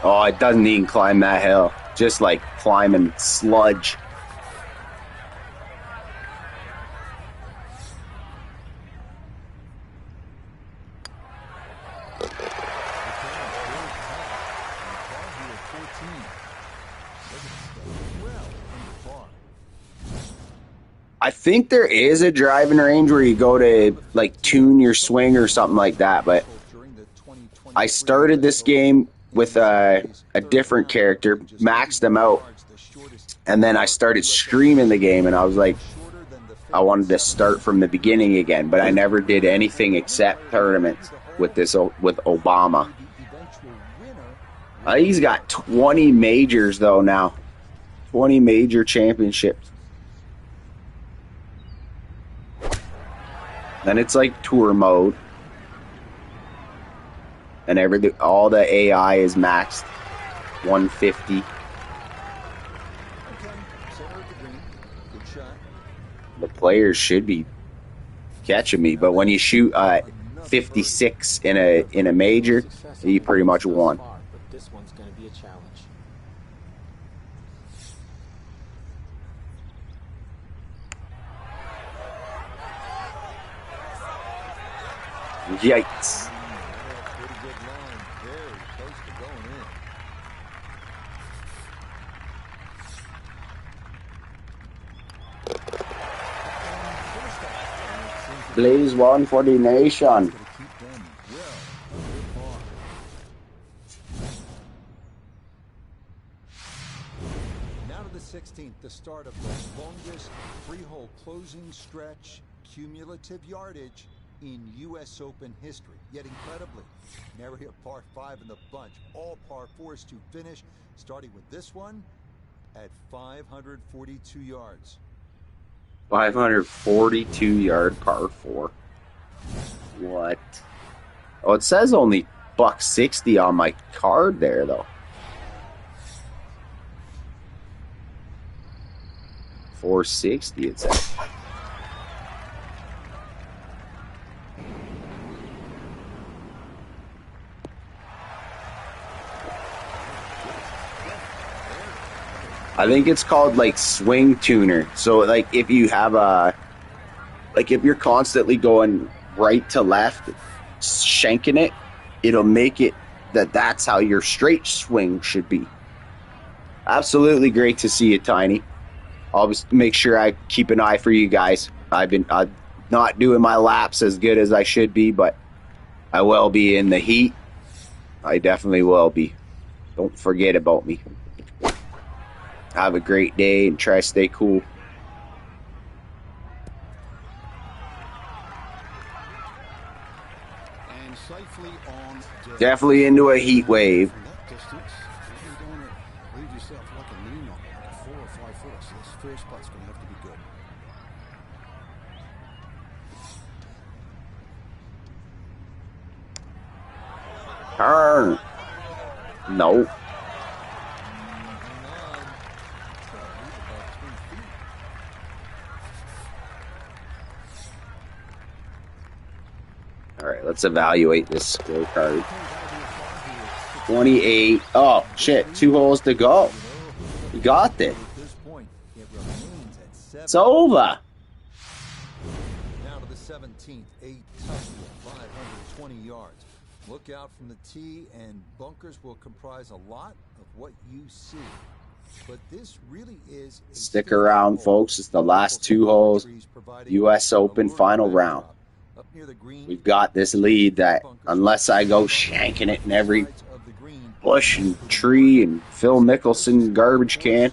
Oh, it doesn't even climb that hill. Just like climbing sludge. I think there is a driving range where you go to like tune your swing or something like that, but I started this game with a different character, maxed them out, and then I started streaming the game, and I was like, I wanted to start from the beginning again, but I never did anything except tournaments with Obama. He's got 20 majors though now, 20 major championships. Then it's like tour mode. And all the AI is maxed 150. The players should be catching me, but when you shoot 56 in a major, you pretty much won. But this one's going to be a challenge. Yikes. Pretty good line. Very close to going in. Blaze one for the nation. Now to the 16th, the start of the longest three-hole closing stretch cumulative yardage in U.S. Open history. Yet incredibly, nary a par 5 in the bunch. All par 4s to finish, starting with this one at 542 yards. 542-yard par 4. What? Oh, it says only $160 on my card there, though. 460, it says. I think it's called like swing tuner. So like if you have if you're constantly going right to left, shanking it, it'll make it that's how your straight swing should be. Absolutely great to see you, Tiny. I'll just make sure I keep an eye for you guys. I'm not doing my laps as good as I should be, but I will be in the heat. I definitely will be. Don't forget about me. Have a great day and try to stay cool. And safely on deck. Definitely into a heat wave. From that distance, you're going to leave yourself like a knee knock, like a 4 or 5 footer. So this first putt's going to have to be good. No. All right, let's evaluate this scorecard. 28. Oh, shit. 2 holes to go. You got this. It's over. Now to the 17th, a tough 520 yards. Look out from the tee, and bunkers will comprise a lot of what you see. But this really is. Stick around, folks. It's the last 2 holes. U.S. Open final round. We've got this lead that unless I go shanking it in every bush and tree and Phil Mickelson garbage can.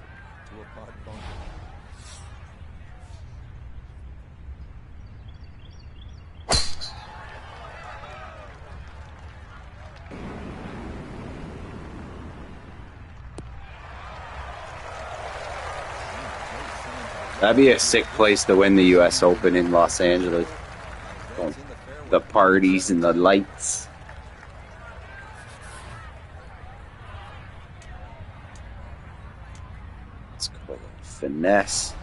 That'd be a sick place to win the U.S. Open in Los Angeles. Oh, the parties and the lights. Let's go finesse.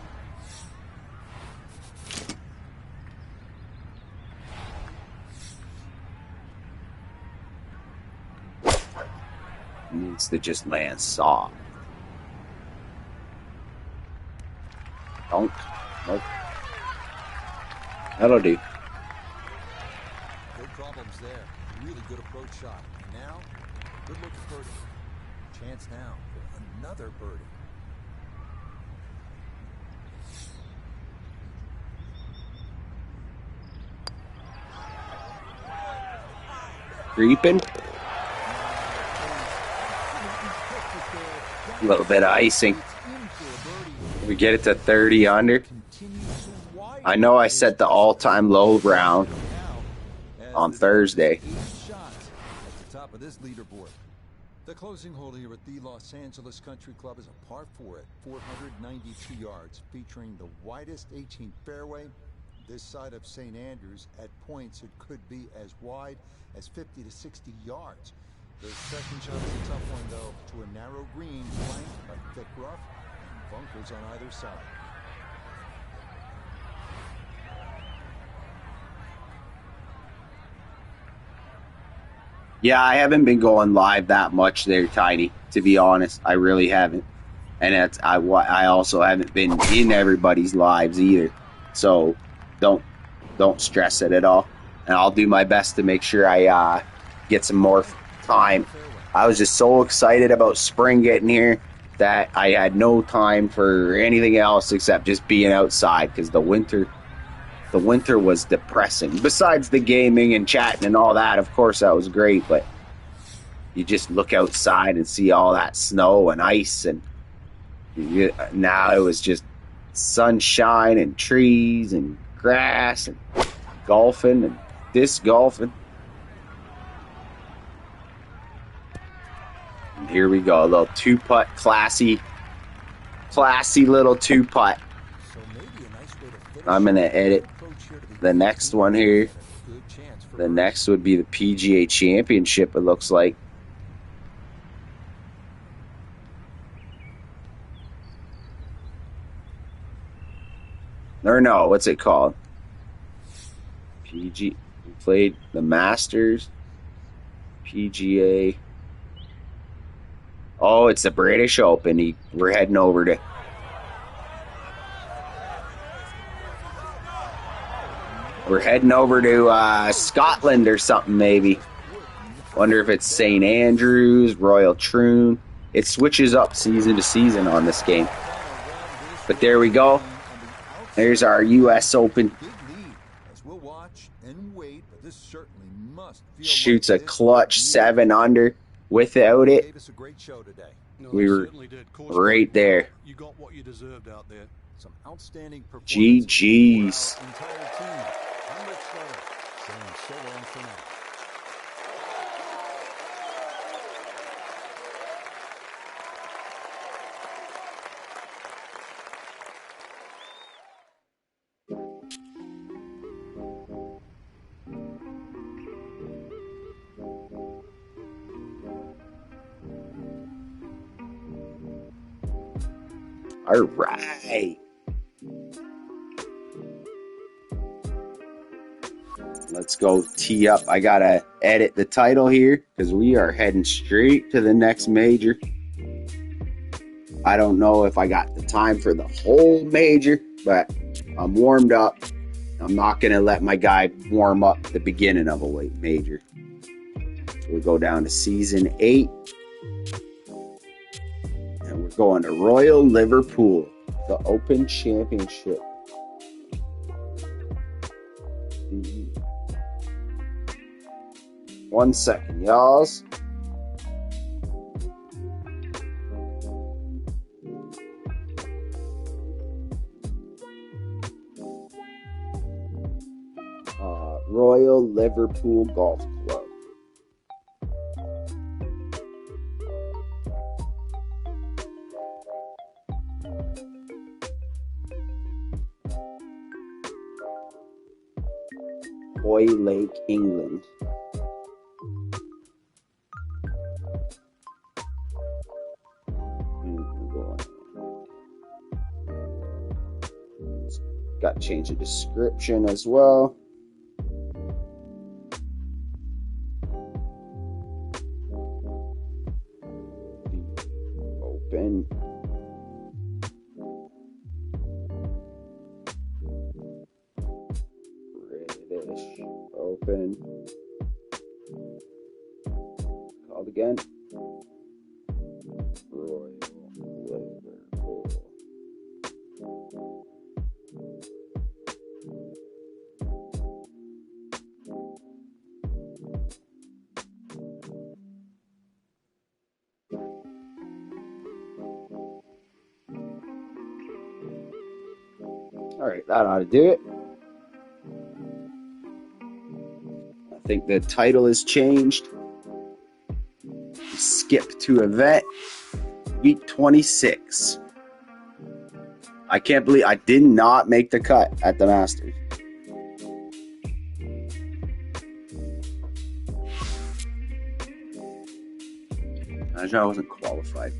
Needs to just land soft. Donk. Nope. That'll do. No problems there. Really good approach shot. Now, good look at birdie. Chance now for another birdie. Creeping. A little bit of icing. We get it to 30 under. I know I set the all-time low round on Thursday. At the top of this leaderboard. The closing hole here at the Los Angeles Country Club is a par 4 at 492 yards, featuring the widest 18th fairway. This side of St. Andrews, at points it could be as wide as 50 to 60 yards. The second shot is a tough one, though, to a narrow green flanked by thick rough and bunkers on either side. Yeah, I haven't been going live that much there, Tiny, to be honest. I really haven't. And I also haven't been in everybody's lives either. So don't stress it at all. And I'll do my best to make sure I get some more time. I was just so excited about spring getting here that I had no time for anything else except just being outside, because the winter was depressing. Besides the gaming and chatting and all that, of course, that was great. But you just look outside and see all that snow and ice, and now it was just sunshine and trees and grass and golfing and disc golfing. And here we go, a little 2-putt, classy little 2-putt. I'm going to edit the next one here. The next would be the PGA Championship, it looks like. Or no, what's it called? We played the Masters, PGA. Oh, it's the British Open. We're heading over to. We're heading over to Scotland or something, maybe. Wonder if it's St. Andrews, Royal Troon. It switches up season to season on this game. But there we go. There's our U.S. Open. Shoots a clutch 7 under. Without it, we were right there. GG's. All right. Let's go tee up. I got to edit the title here because we are heading straight to the next major. I don't know if I got the time for the whole major, but I'm warmed up. I'm not going to let my guy warm up the beginning of a late major. We'll go down to season 8. And we're going to Royal Liverpool, the Open Championship. 1 second, y'all. Royal Liverpool Golf Club. Hoy Lake, England. Got to change the description as well. Open. British Open. Called again. Royal Liverpool. All right, that ought to do it. I think the title has changed. Skip to event. Week 26. I can't believe I did not make the cut at the Masters. Imagine I wasn't qualified.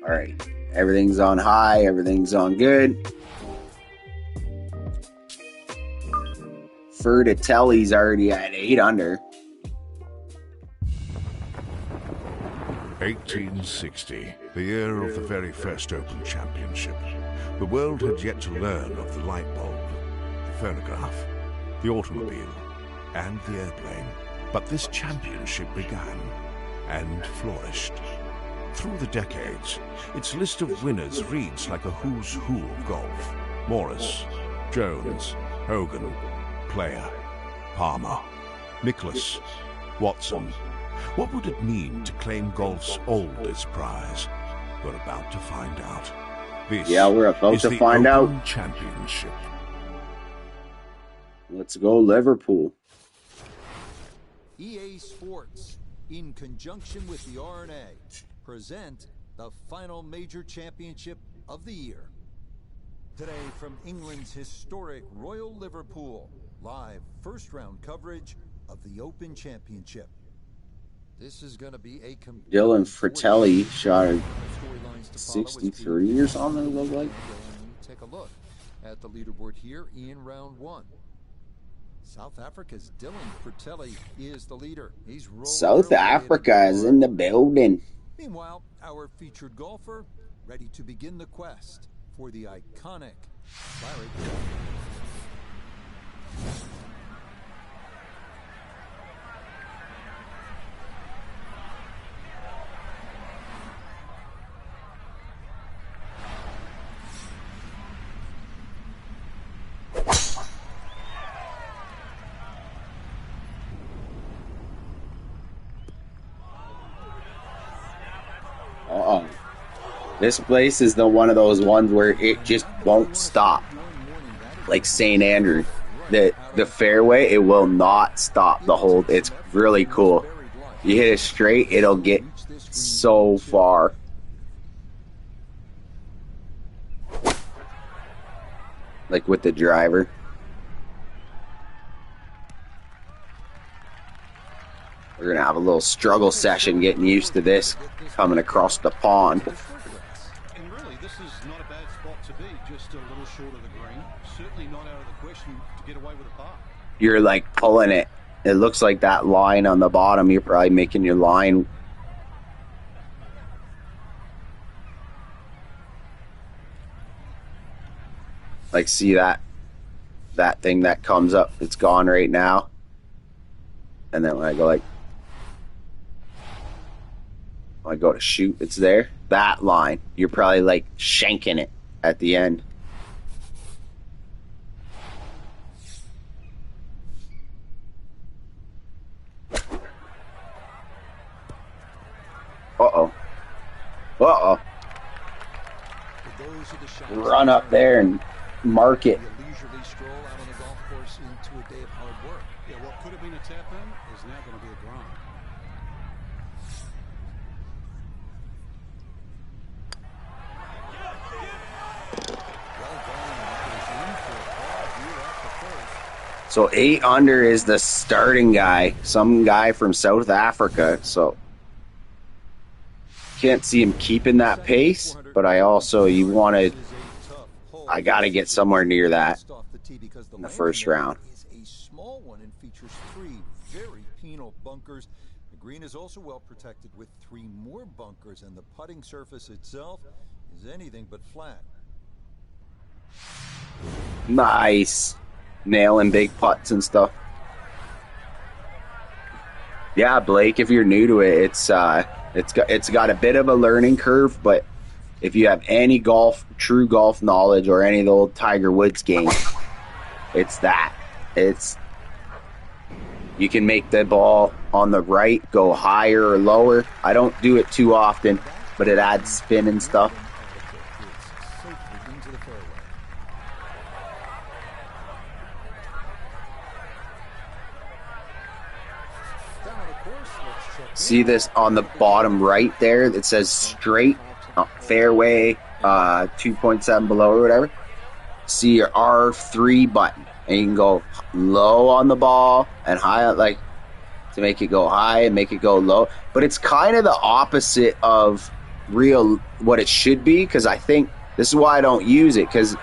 All right. Everything's on high. Everything's on good. Ferdatelli's already at 8 under. 1860, the year of the very first Open Championship. The world had yet to learn of the light bulb, the phonograph, the automobile, and the airplane. But this championship began and flourished. Through the decades, its list of winners reads like a who's who of golf. Morris, Jones, Hogan, Player, Palmer, Nicklaus, Watson. What would it mean to claim golf's oldest prize? We're about to find out. This we're about to find Open out. Championship. Let's go Liverpool. EA Sports, in conjunction with the RNA, present the final major championship of the year. Today from England's historic Royal Liverpool, live first round coverage of the Open Championship. This is going to be a Dylan Fratelli shot at 63 or something, it looked like. Take a look at the leaderboard here in round 1. South Africa's Dylan Fratelli is the leader. He's rolling South Africa is in the building. Meanwhile, our featured golfer ready to begin the quest for the iconic Larry. This place is one of those ones where it just won't stop. Like St. Andrew. The fairway, it will not stop the whole. It's really cool. You hit it straight, it'll get so far. Like with the driver. We're going to have a little struggle session getting used to this coming across the pond. And really, this is not a bad spot to be, just a little short of the green. Certainly not out of the question to get away with a par. You're like pulling it. It looks like that line on the bottom. You're probably making your line. Like, see that thing that comes up? It's gone right now. And then when I go like, when I go to shoot, it's there. That line, you're probably like shanking it at the end. Uh-oh. Uh-oh. Run up there and mark it. Leisurely stroll out on the golf course into a day of hard work. Yeah, what could have been a tap in is now going to be a grind. So 8 under is the starting guy, some guy from South Africa. So can't see him keeping that pace, but I also, I got to get somewhere near that in the first round. Is a small one and features 3 very penal bunkers. The green is also well protected with 3 more bunkers, and the putting surface itself is anything but flat. Nice. Nailing big putts and stuff. Yeah, Blake, if you're new to it, it's got a bit of a learning curve, but if you have any true golf knowledge or any of the old Tiger Woods games, it's that. You can make the ball on the right go higher or lower. I don't do it too often, but it adds spin and stuff. See this on the bottom right there? It says straight, fairway, 2.7 below or whatever. See your R3 button. And you can go low on the ball and high, like, to make it go high and make it go low. But it's kind of the opposite of what it should be, because I think this is why I don't use it, because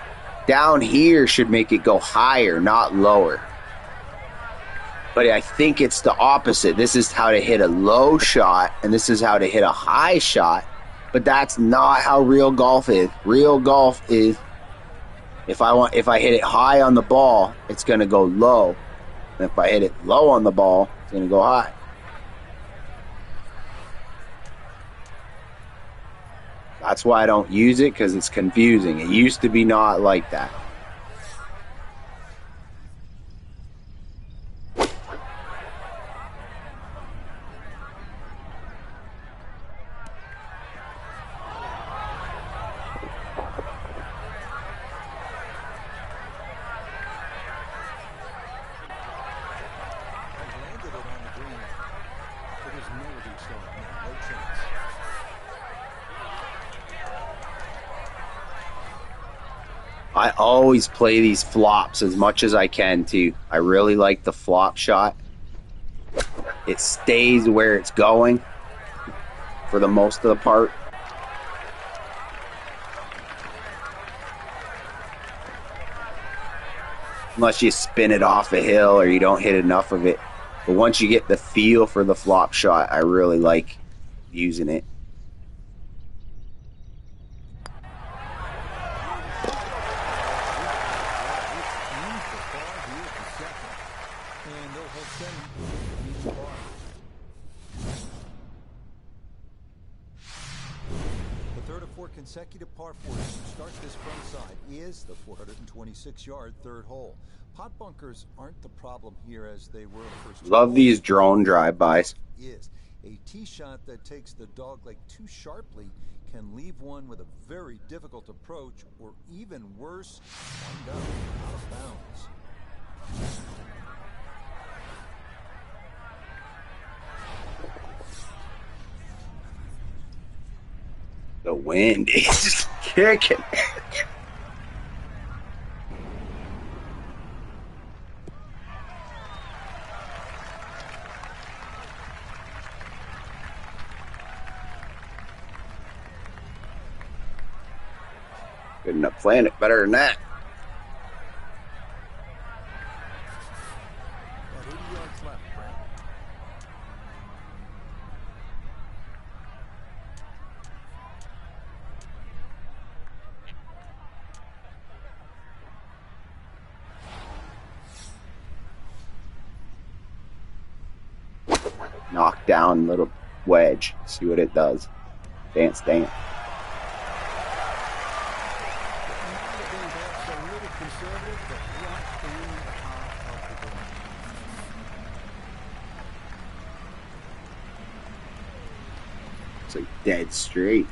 down here should make it go higher, not lower. But I think it's the opposite. This is how to hit a low shot, and this is how to hit a high shot. But that's not how real golf is. Real golf is, if I hit it high on the ball, it's going to go low. And if I hit it low on the ball, it's going to go high. That's why I don't use it, because it's confusing. It used to be not like that. I always play these flops as much as I can too. I really like the flop shot. It stays where it's going for the most of the part. Unless you spin it off a hill or you don't hit enough of it. But once you get the feel for the flop shot, I really like using it. Consecutive par 4s to start this front side is the 426-yard third hole. Pot bunkers aren't the problem here as they were the first. Love these drone drive-bys. Is a tee shot that takes the dog leg too sharply can leave one with a very difficult approach, or even worse, wind up out of bounds. The wind is just kicking. Couldn't have planned it better than that. About 80 yards left, Brent. Knock down little wedge. See what it does. Dance, dance. Perhaps a little conservative, but right in the heart of the green. It's like dead straight.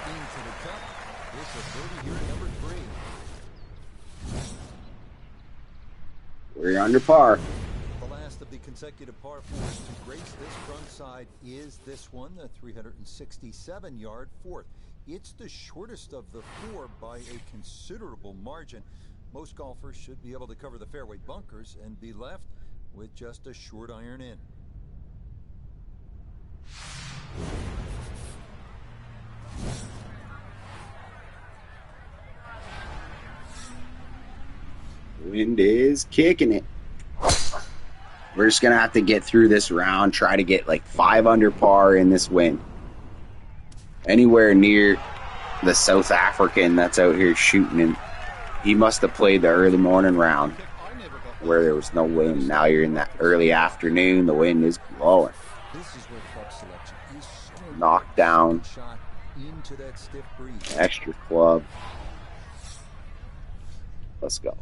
Into the cup. This is birdie here at number 3. We're under par. The last of the consecutive par 4s to grace this front side is this one, the 367-yard fourth. It's the shortest of the 4 by a considerable margin. Most golfers should be able to cover the fairway bunkers and be left with just a short iron in. Wind is kicking it. We're just going to have to get through this round, try to get like 5 under par in this wind. Anywhere near the South African that's out here shooting him. He must have played the early morning round where there was no wind. Now you're in that early afternoon. The wind is blowing. This is where club selection is so Knock down. shot into that stiff breeze. Extra club. Let's go.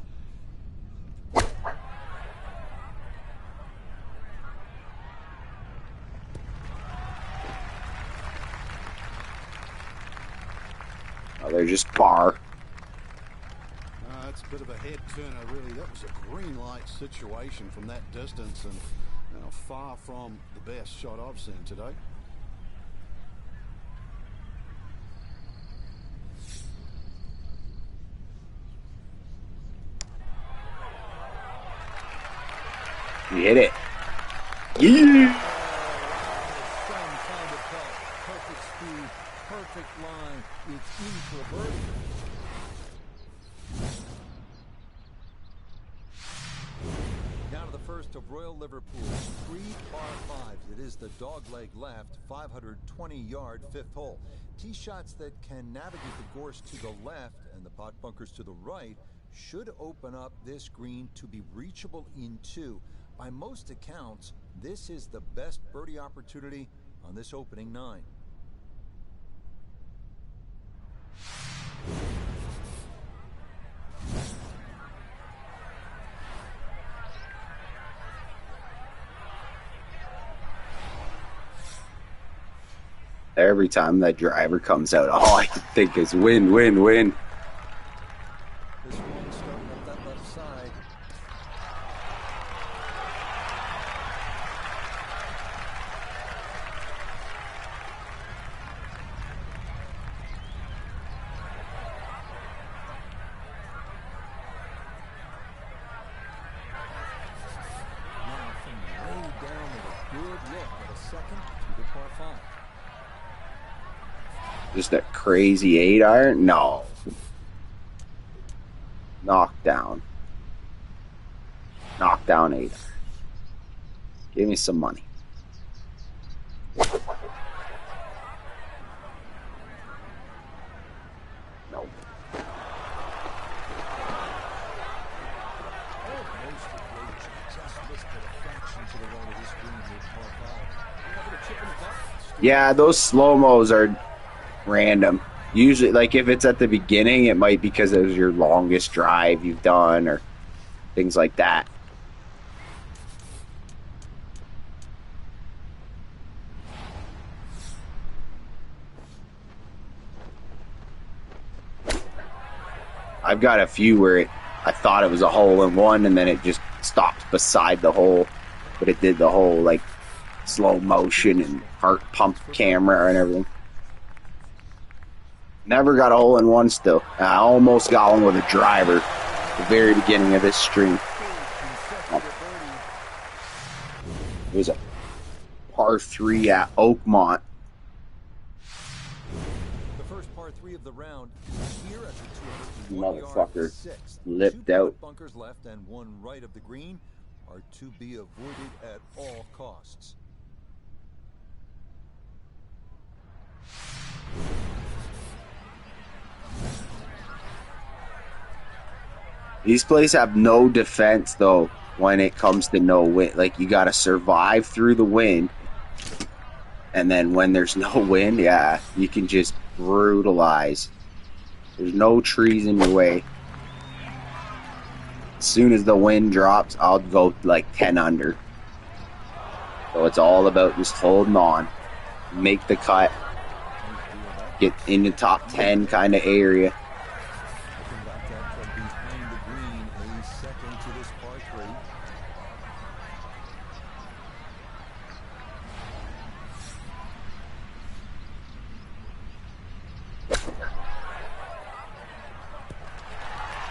Oh, they're just par. That's a bit of a head turner, really. That was a green light situation from that distance, and far from the best shot I've seen today. You hit it. Yeah. Some kind of cut, perfect speed, perfect line. It's in for a birdie. Now to the first of Royal Liverpool, 3 par 5s. It is the dogleg left, 520-yard 5th hole. Tee shots that can navigate the gorse to the left and the pot bunkers to the right should open up this green to be reachable in 2. By most accounts, this is the best birdie opportunity on this opening 9. Every time that driver comes out, all I can think is win, win, win. This one starting up that left side. Now from way down with a good look at a second to the par 5. Just a crazy 8-iron? No. Knockdown. Knockdown 8-iron. Give me some money. Nope. Almost a great just listed a fraction to the right of this green here, par 5. Having a chip in the cup. Yeah, those slow-mos are random. Usually, like if it's at the beginning, it might be because it was your longest drive you've done or things like that. I've got a few where I thought it was a hole-in-one and then it just stopped beside the hole, but it did the whole like slow motion and heart pump camera and everything. Never got a hole-in-one still. I almost got one with a driver at the very beginning of this stream. It was a par 3 at Oakmont. The first par 3 of the round here at the 201 Motherfucker yard sixth. lipped 2 out. bunkers left and 1 right of the green are to be avoided at all costs. These plays have no defense, though, when it comes to no wind. Like, you got to survive through the wind. And then when there's no wind, yeah, you can just brutalize. There's no trees in your way. As soon as the wind drops, I'll go like 10 under. So it's all about just holding on. Make the cut. Get in the top 10 kind of area. Looking back at from behind the green, a second to this par 3.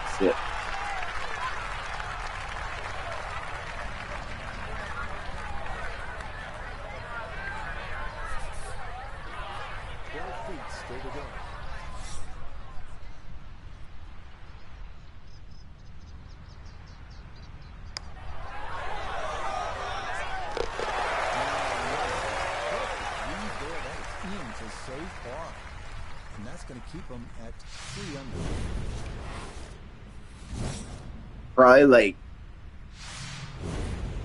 That's it. Still to go. So far, and that's going to keep them at 3 under. Probably like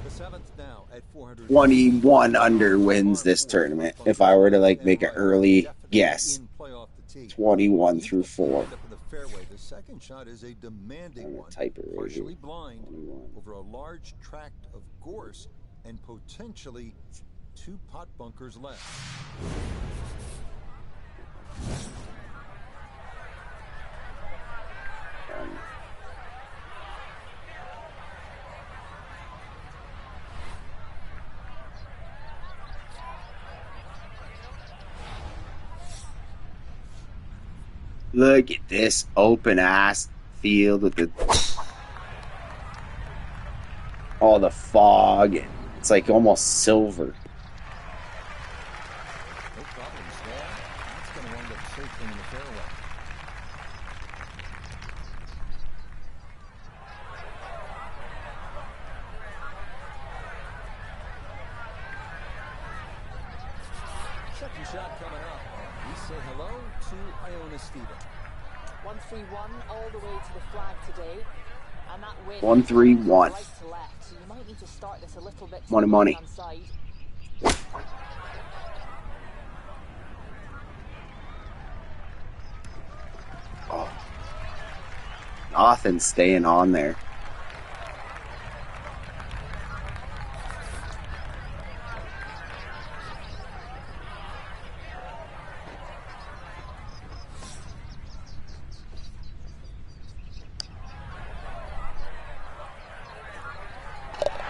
The 7th now at 400. 21 under wins this tournament. If I were to like make an early guess, 21 through 4. The second shot is a demanding one, type it right partially here. blind 21. over a large tract of gorse and potentially 2 pot bunkers left. Look at this open ass field with all the fog. It's like almost silver. No problems there. That's going to wind up safely in the fairway. Second shot coming up. We say hello to Iona Stevens. 1-3-1 all the way to the flag today. And that win 1-3-1. right to left, so you might need to start this a little bit to Money, the money. right-hand side. Oh. Nothing's staying on there.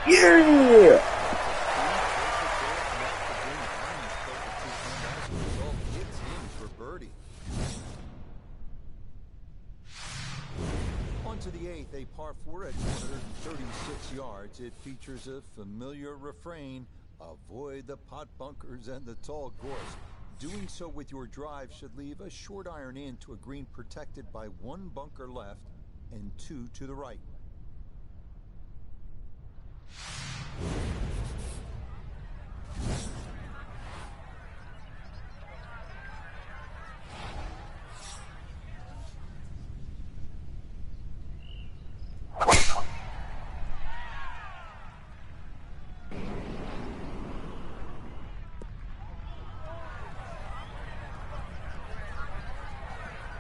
Yeah! On to the 8th, a par 4 at 136 yards. It features a familiar refrain: avoid the pot bunkers and the tall gorse. Doing so with your drive should leave a short iron in to a green protected by 1 bunker left and 2 to the right.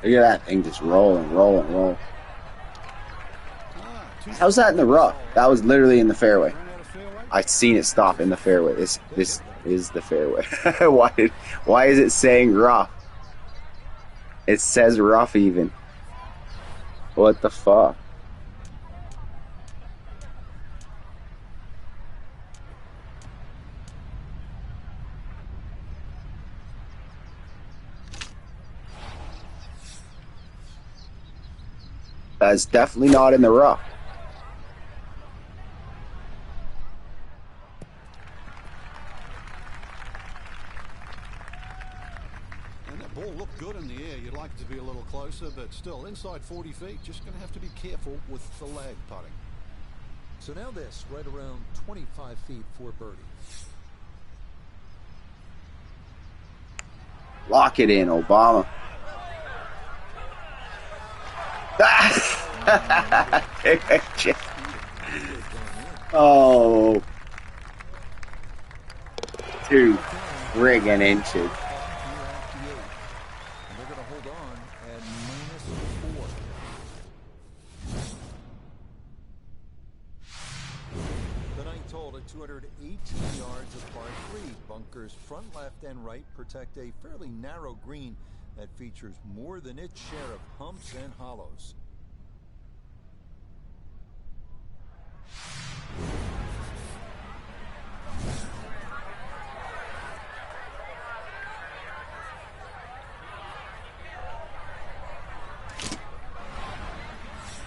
Look at that thing just rolling. How's that in the rough? That was literally in the fairway. I've seen it stop in the fairway. This is the fairway. Why is it saying rough? It says rough even. What the fuck? That's definitely not in the rough. to be a little closer, but still inside 40 feet. Just going to have to be careful with the lag putting. So now this, right around 25 feet for birdie. Lock it in, Obama. Oh, 2 friggin' inches. They're going to hold on at -4. The ninth hole at 218 yards of par 3. Bunkers front, left, and right protect a fairly narrow green that features more than its share of humps and hollows.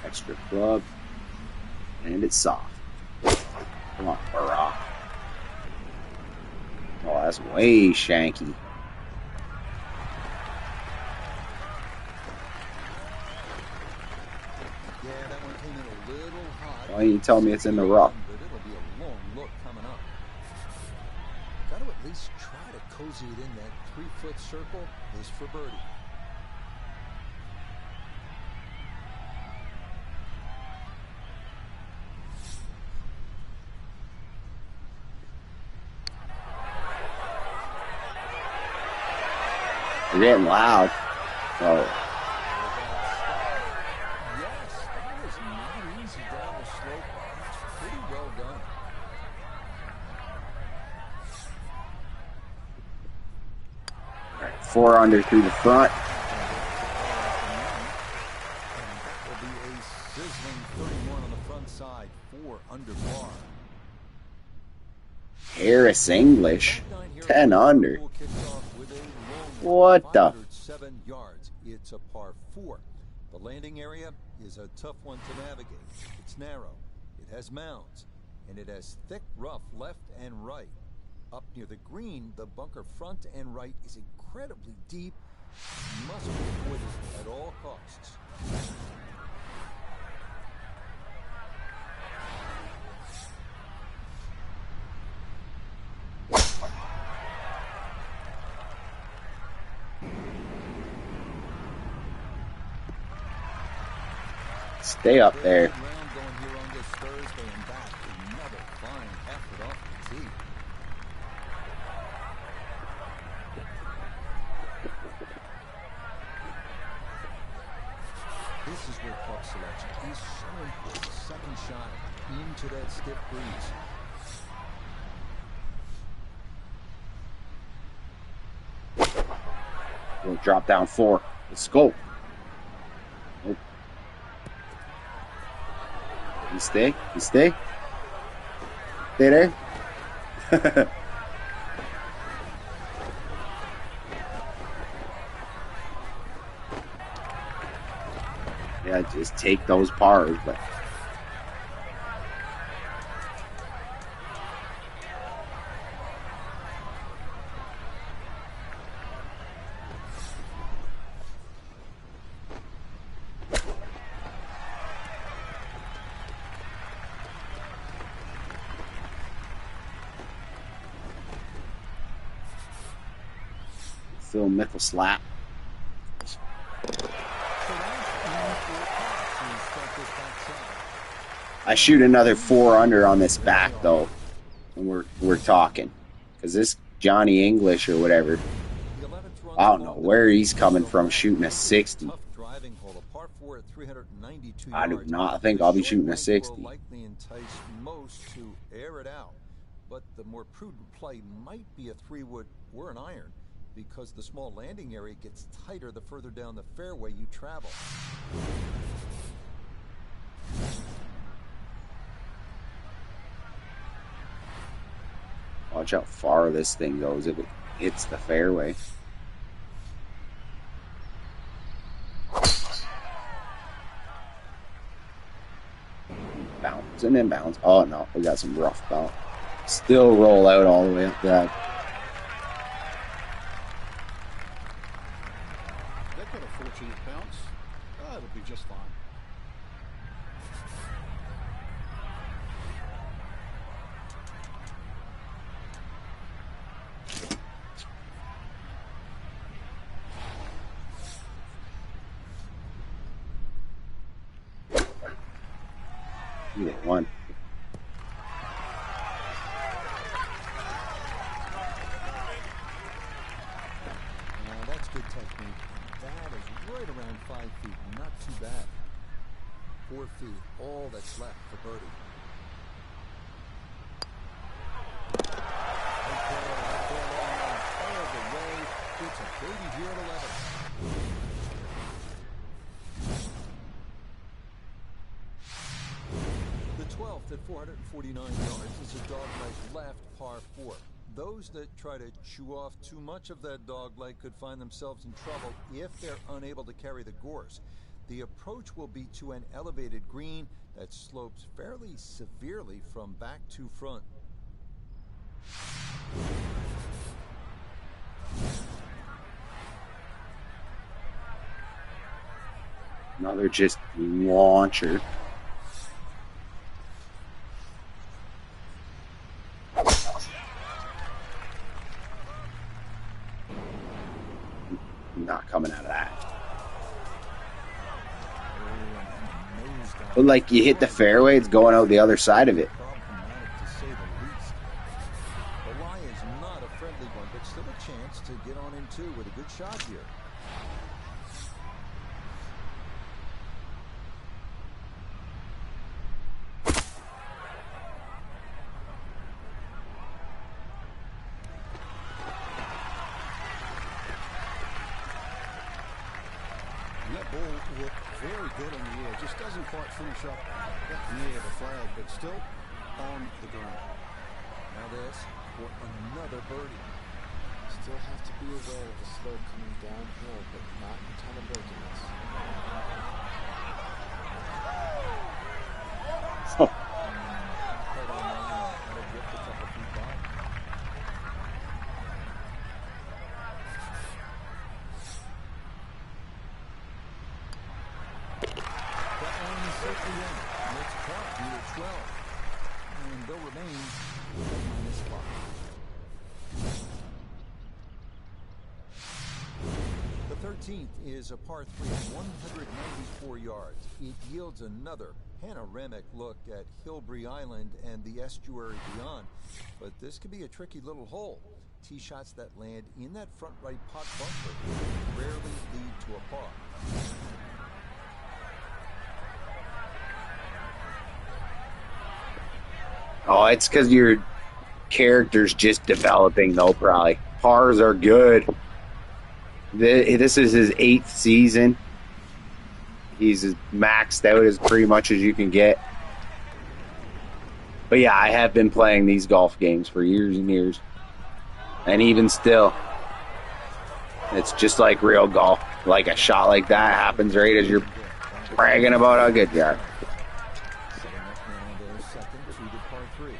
Extra club. And it's soft. Come on, Barack. Oh, that's way shanky. Yeah, that one came in a little hot. Why didn't you tell me it's in the rough? But it'll be a long look coming up. Got to at least try to cozy it in that 3-foot circle. This for birdie. They're getting loud. Oh. Yes, that was not easy down the slope. It's pretty well done. All right, 4 under through the front. And that will be a sizzling 31 on the front side. 4 under par. Harris English, 10 under. What the? 7 yards. It's a par 4. The landing area is a tough one to navigate. It's narrow. It has mounds, and it has thick rough left and right. Up near the green, the bunker front and right is incredibly deep. Must be avoided at all costs. Stay up there. Round going here on this Thursday and back. Another fine effort off the tee. This is where club selection is so important. Second shot into that stiff breeze. We'll drop down 4. Let's go. Nope. You stay? You stay? Stay there? Yeah, just take those pars, but Phil Mickle slap. I shoot another 4 under on this back though, and we're talking, because this Johnny English or whatever, I don't know where he's coming from shooting a 60. I do not think I'll be shooting a 60. Likely entice most to air it out, but the more prudent play might be a 3-wood or an iron, because the small landing area gets tighter the further down the fairway you travel. Watch how far this thing goes if it hits the fairway. Bounce and then bounce. Oh no, we got some rough bounce. Still roll out all the way up that. They've got a fortunate It'll be just fine. Either one. That's good technique. That is right around 5 feet. Not too bad. 4 feet, all that's left for birdie. It's a birdie here at 11. The 12th at 449 yards is a dogleg left par 4. Those that try to chew off too much of that dogleg could find themselves in trouble if they're unable to carry the gorse. The approach will be to an elevated green that slopes fairly severely from back to front. Another just launcher. Not coming out of that. But like you hit the fairway, it's going out the other side of it. Problematic to say the least. The lie is not a friendly one, but still a chance to get on in two with a good shot here. That ball looked very good in the air. Just doesn't quite finish up near the flag, but still on the ground. Now this for another birdie. Still have to be aware of the slope coming downhill, but not in ton of brokenness. Right on the line, kind of ripped a couple feet by. That one is safely in. Let's count here at 12. And they'll remain at -5. The 13th is a par 3 at 194 yards. It yields another panoramic look at Hilbury Island and the estuary beyond. But this could be a tricky little hole. Tee shots that land in that front right pot bunker rarely lead to a par. Oh, it's because your character's just developing, though, probably. Pars are good. This is his 8th season. He's as maxed out as pretty much as you can get. But yeah, I have been playing these golf games for years and years. And even still, it's just like real golf. Like a shot like that happens right as you're bragging about how good you are. Setting up now their second treated par 3.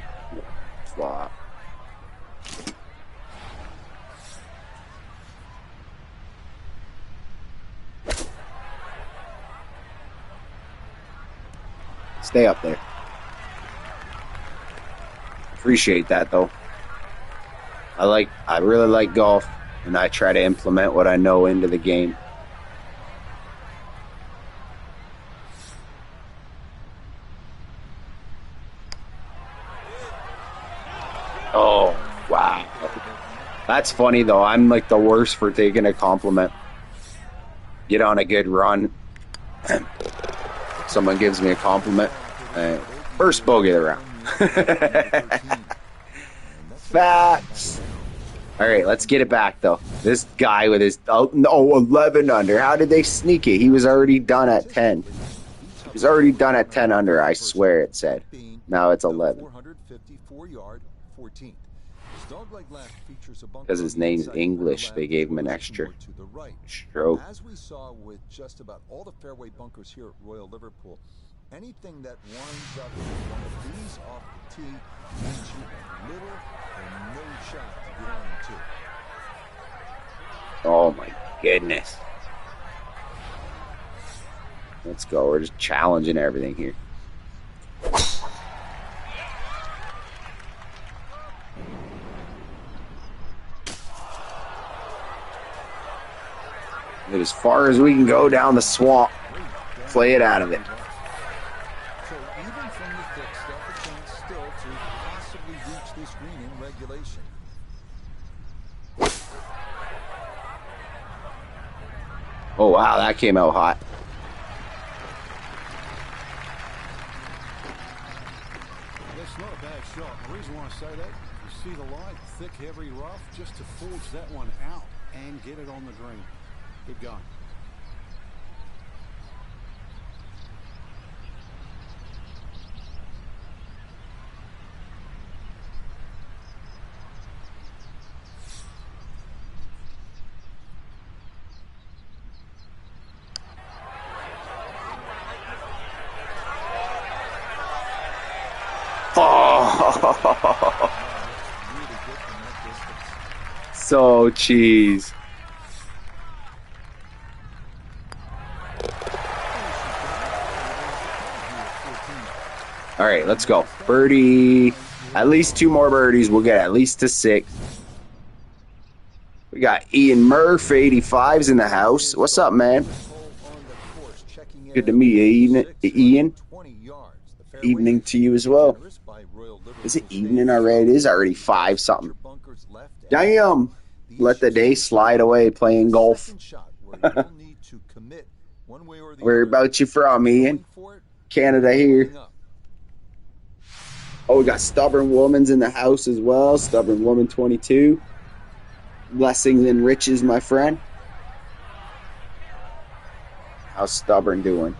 Wow. Stay up there. Appreciate that, though. I really like golf, and I try to implement what I know into the game. Oh, wow. That's funny, though. I'm like the worst for taking a compliment. Get on a good run. Someone gives me a compliment. First bogey of the round. Facts. All right, let's get it back, though. This guy with his 11 under. How did they sneak it? He was already done at 10. He was already done at 10 under, I swear it said. Now it's 11. 454-yard 14th. Because his name's English, they gave him an extra stroke. As we saw with just about all the fairway bunkers here at Royal Liverpool, anything that winds up in one of these off the tee means you have little or no shot to get on into. Oh my goodness. Let's go. We're just challenging everything here. Get as far as we can go down the swamp. Play it out of it. So even from the thick stuff, a chance still to possibly reach this green in regulation. Oh, wow, that came out hot. That's not a bad shot. The reason why I say that, you see the line, thick, heavy, rough, just to forge that one out and get it on the green. Good going. Oh, so cheese. All right, let's go. Birdie. At least 2 more birdies. We'll get at least to 6. We got Ian Murph, 85's in the house. What's up, man? Good to meet you, Ian. Evening to you as well. Is it evening already? It is already 5 something. Damn. Let the day slide away playing golf. Where about you from, Ian? Canada here. Oh, we got Stubborn Woman's in the house as well. Stubborn Woman 22. Blessings and riches, my friend. How's Stubborn doing?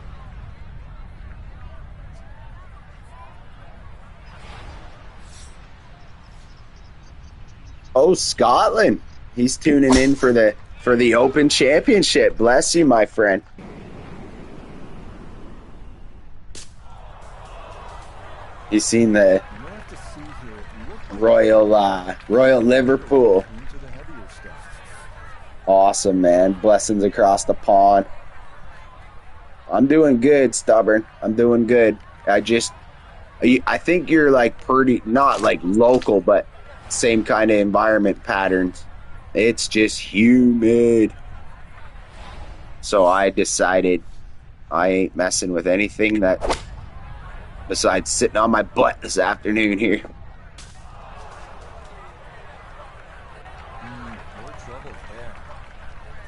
Oh, Scotland. He's tuning in for the Open Championship. Bless you, my friend. You seen the Royal Liverpool? Awesome, man. Blessings across the pond. I'm doing good, Stubborn. I'm doing good. I think you're like pretty, not like local, but same kind of environment patterns. It's just humid. So I decided I ain't messing with anything that besides sitting on my butt this afternoon here.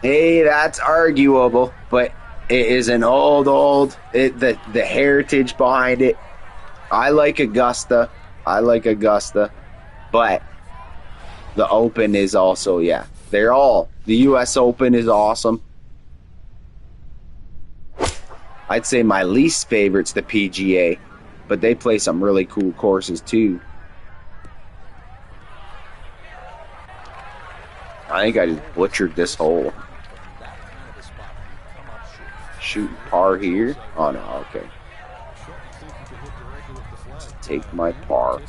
Hey, that's arguable, but it is an the heritage behind it. I like Augusta, but the Open is also, yeah. The U.S. Open is awesome. I'd say my least favorite's the PGA, but they play some really cool courses too. I think I just butchered this hole. Shooting par here. Oh no, okay. Let's take my par.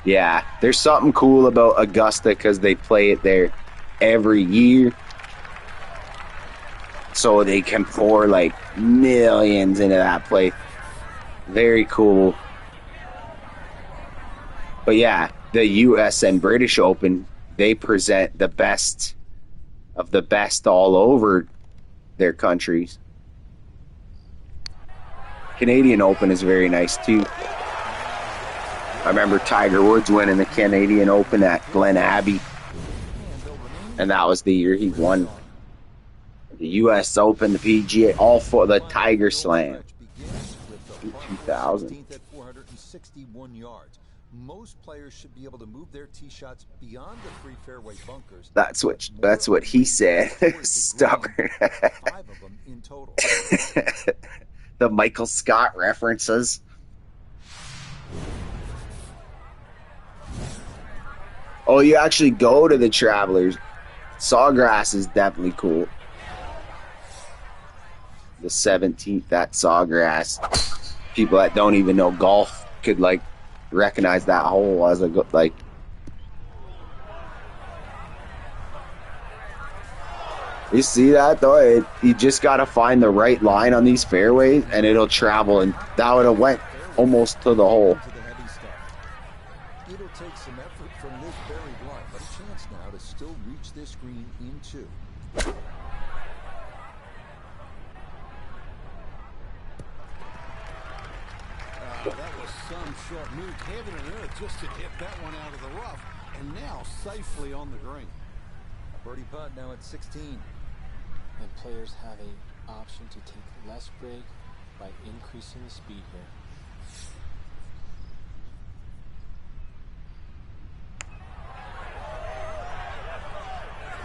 Yeah, there's something cool about Augusta because they play it there every year. So they can pour like millions into that place. Very cool. But yeah, the US and British Open, they present the best of the best all over their countries. Canadian Open is very nice too. I remember Tiger Woods winning the Canadian Open at Glen Abbey. And that was the year he won the US Open, the PGA, all for the Tiger Slam. 2000. At 461 yards. Most players should be able to move their tee shots beyond the 3 fairway bunkers. That's what he said. Stubborn. 5 of them in total. The Michael Scott references. Oh, you actually go to the Travelers. Sawgrass is definitely cool. The 17th at Sawgrass. People that don't even know golf could like recognize that hole as a like. You see that though? You just got to find the right line on these fairways, and it'll travel. And that would have went almost to the hole. To the heavy stuff. It'll take some effort from this buried line, but a chance now to still reach this green in two. That was some short move, heaven and earth, just to get that one out of the rough, and now safely on the green. Birdie putt now at 16. And players have an option to take less break by increasing the speed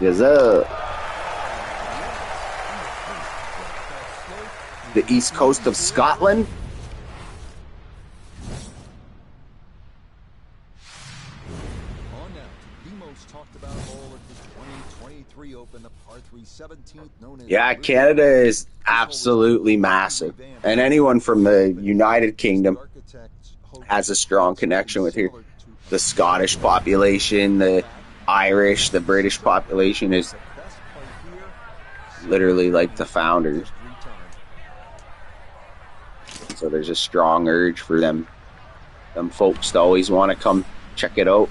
here. Yes, sir. The east coast of Scotland. On now to the most talked about hole at the 2023 Open, the par 3 17th, known as Yeah, Canada is absolutely massive. And anyone from the United Kingdom has a strong connection with here. The Scottish population, the Irish, the British population is literally like the founders. So there's a strong urge for them folks to always want to come check it out.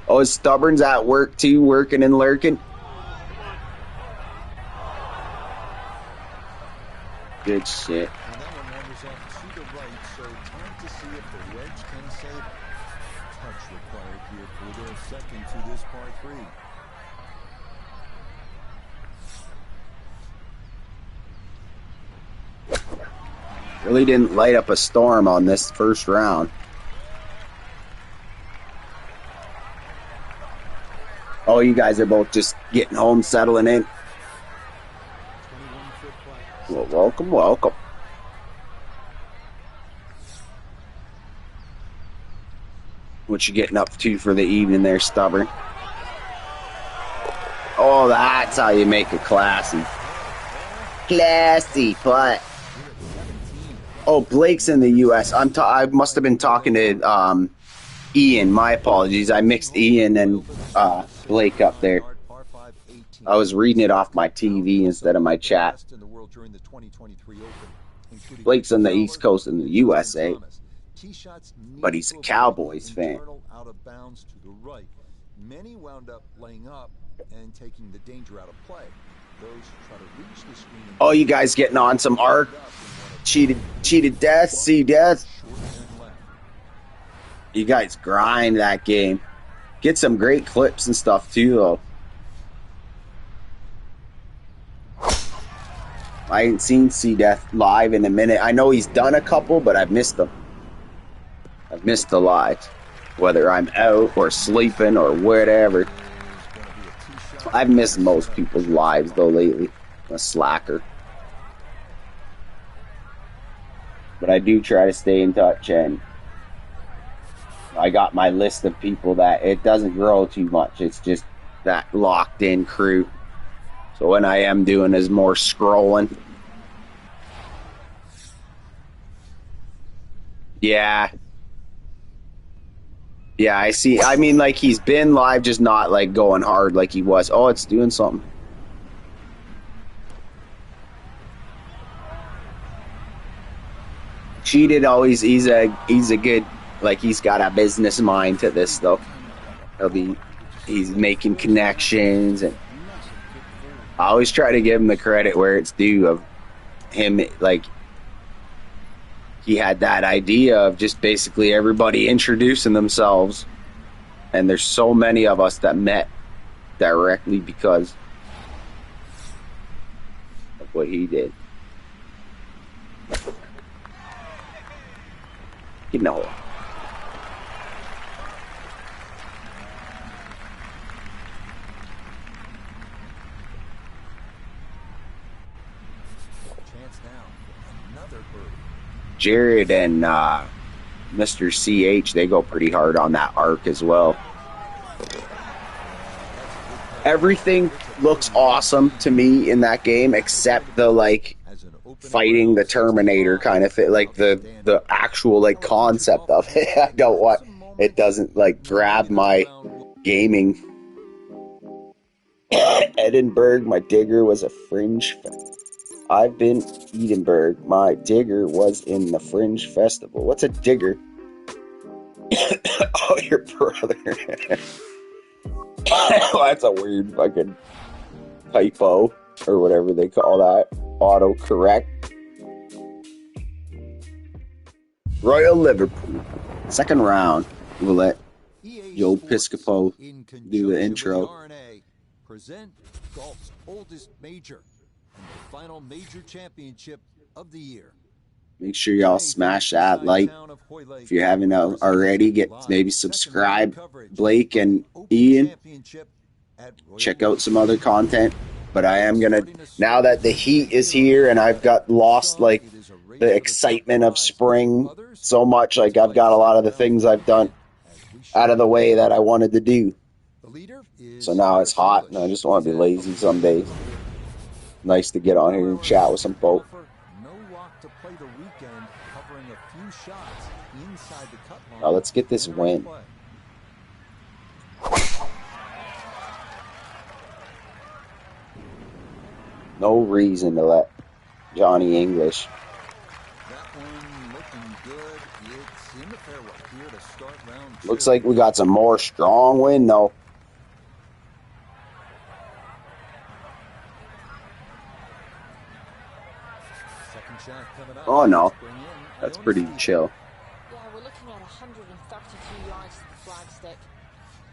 Oh, is Stubborn's at work too, working and lurking? Good shit. And that one wanders off to the right, so time to see if the wedge can save it. Touch required here for their second to this par 3. Really didn't light up a storm on this first round. Oh, you guys are both just getting home, settling in. Well, welcome, welcome. What you getting up to for the evening there, Stubborn? Oh, that's how you make it classy. Classy putt. Oh, Blake's in the U.S. I must have been talking to Ian. My apologies. I mixed Ian and Blake up there. I was reading it off my TV instead of my chat. Blake's on the East Coast in the USA, but he's a Cowboys fan. Out of bounds to the right. Many wound up laying up and taking the danger out of play. Those who try to reach the screen. Oh, you guys getting on some arc? Cheated death, see death. You guys grind that game. Get some great clips and stuff too, though. I ain't seen C Death live in a minute. I know he's done a couple, but I've missed them. I've missed the lives, whether I'm out or sleeping or whatever. I've missed most people's lives though lately. I'm a slacker. But I do try to stay in touch, and I got my list of people that it doesn't grow too much. It's just that locked in crew. So when I am doing is more scrolling. Yeah. Yeah, I see. I mean, like, he's been live, just not, like, going hard like he was. Oh, it's doing something. Cheated always, he's a good, like, he's got a business mind to this, though. He's making connections, and I always try to give him the credit where it's due of him, like, he had that idea of just basically everybody introducing themselves, and there's so many of us that met directly because of what he did. You know. Jared and Mr. CH, they go pretty hard on that arc as well. Everything looks awesome to me in that game except the, like, fighting the Terminator kind of thing, like the actual, like, concept of it. I don't want it doesn't like grab my gaming. Edinburgh, my digger was a fringe. I've been Edinburgh. My digger was in the fringe festival. What's a digger? Oh, your brother. That's a weird fucking typo or whatever they call that. Autocorrect. Royal Liverpool. Second round. We'll let Joe Piscopo do the intro. Present golf's oldest major and the final major championship of the year. Make sure y'all smash that like. If you haven't already, maybe subscribe. Blake and Ian, check out some other content. But I am gonna, now that the heat is here and I've got lost like the excitement of spring so much, like I've got a lot of the things I've done out of the way that I wanted to do. So now it's hot and I just want to be lazy some days. Nice to get on here and chat with some folk. Now let's get this win. No reason to let Johnny English. Looks like we got some more strong wind though. Oh no, that's pretty chill. Yeah, we're looking at 132 yards to the flagstick.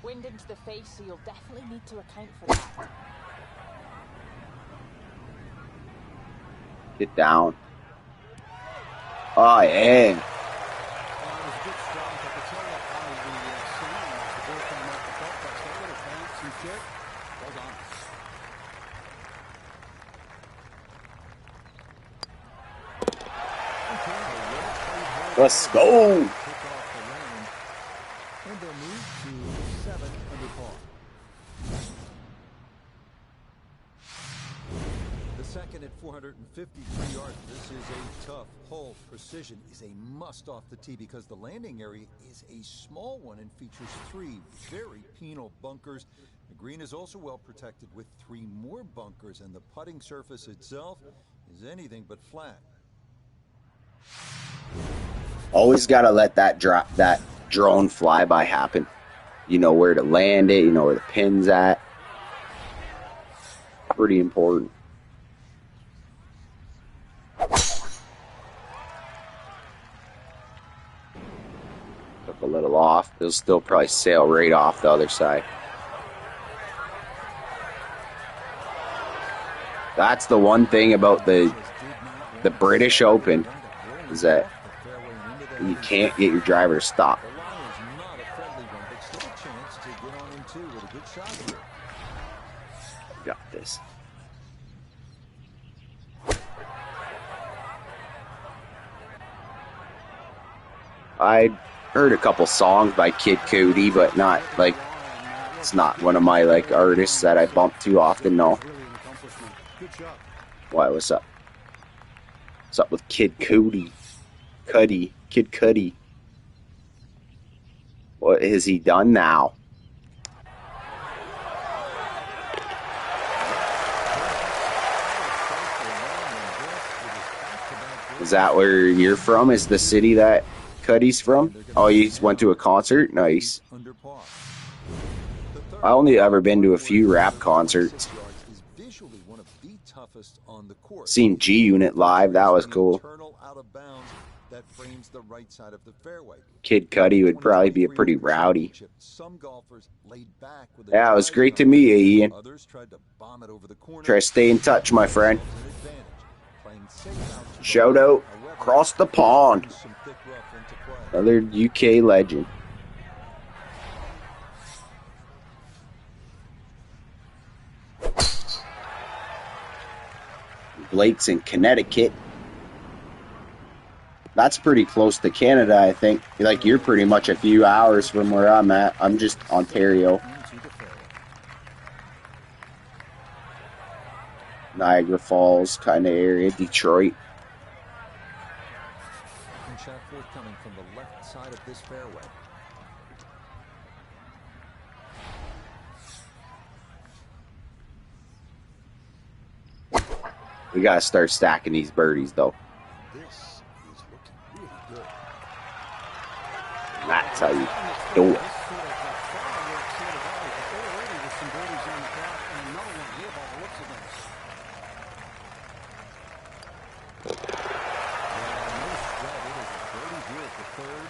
Wind into the face, so you'll definitely need to account for that. Get down. Oh yeah. Let's go. The second at 453 yards. This is a tough hole. Precision is a must off the tee because the landing area is a small one and features 3 very penal bunkers. The green is also well protected with 3 more bunkers, and the putting surface itself is anything but flat. Always got to let that drone flyby happen. You know where to land it. You know where the pin's at. Pretty important. Took a little off. It'll still probably sail right off the other side. That's the one thing about the British Open is that you can't get your driver to stop. Got this. I heard a couple songs by Kid Cudi, but not like it's not one of my like artists that I bump too often. No. Why? What's up? What's up with Kid Cudi? Kid Cudi. What has he done now? Is that where you're from? Is the city that Cudi's from? Oh, you went to a concert? Nice. I only ever been to a few rap concerts. Seen G Unit live, that was cool. Kid Cudi would probably be a pretty rowdy. Yeah, it was great to meet you, Ian. Try to stay in touch, my friend. Shout out across the pond. Another UK legend. Blake's in Connecticut. That's pretty close to Canada, I think. Like, you're pretty much a few hours from where I'm at. I'm just Ontario. Niagara Falls kind of area, Detroit. Shot forthcoming from the left side of this fairway. We got to start stacking these birdies, though. This is looking really good. That's how you do it. This sort of fireworks sort of alley, but already with some birdies on the clock and another one here by the looks of things. Well, no sweat. It is a birdie here at the third.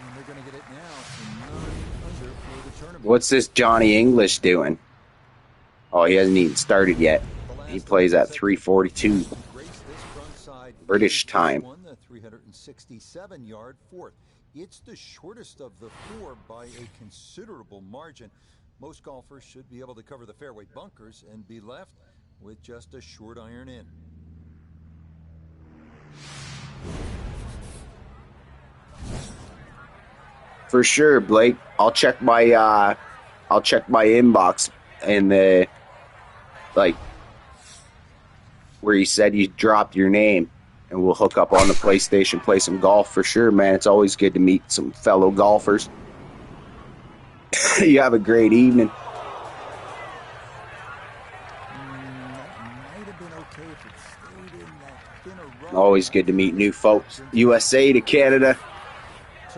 And they're going to get it now to 9 under for the tournament. What's this Johnny English doing? Oh, he hasn't even started yet. He plays at 3:42 British time. Won the 367-yard fourth. It's the shortest of the four by a considerable margin. Most golfers should be able to cover the fairway bunkers and be left with just a short iron in. For sure, Blake. I'll check my inbox and the where you said you dropped your name, and we'll hook up on the PlayStation, play some golf for sure, man. It's always good to meet some fellow golfers. You have a great evening. Always good to meet new folks. USA to Canada,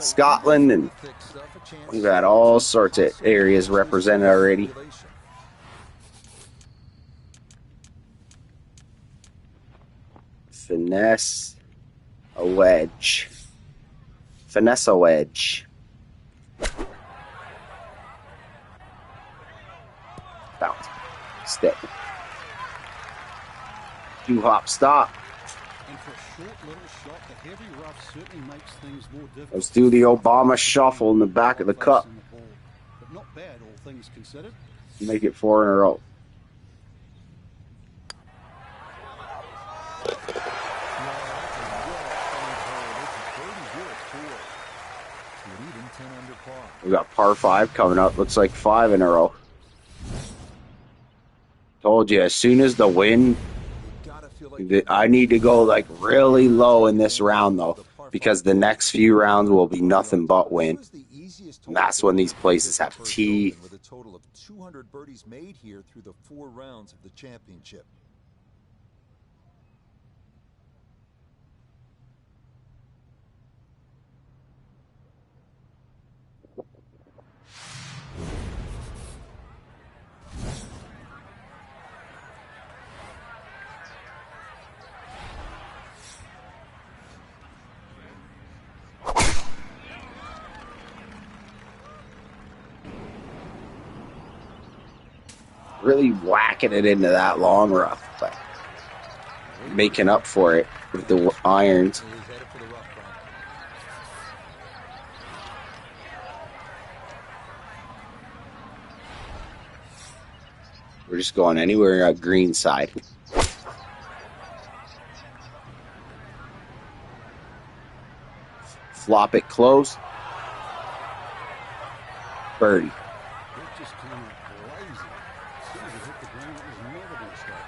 Scotland, and we've got all sorts of areas represented already. Finesse a wedge. Finesse a wedge. Bounce. Step. 2-hop stop. And for a short little shot, the heavy rough certainly makes things more difficult. Let's do the Obama shuffle in the back of the cup. But not bad, all things considered. Make it 4 in a row. We got par 5 coming up. Looks like 5 in a row. Told you, as soon as the wind, I need to go like really low in this round though, because the next few rounds will be nothing but wind. And that's when these places have teeth. With a total of 200 birdies made here through the 4 rounds of the championship. Really whacking it into that long rough, but making up for it with the irons. We're just going anywhere on green side. Flop it close. Birdie. It just came out blazing. As soon as it hit the ground, it was never going to stop.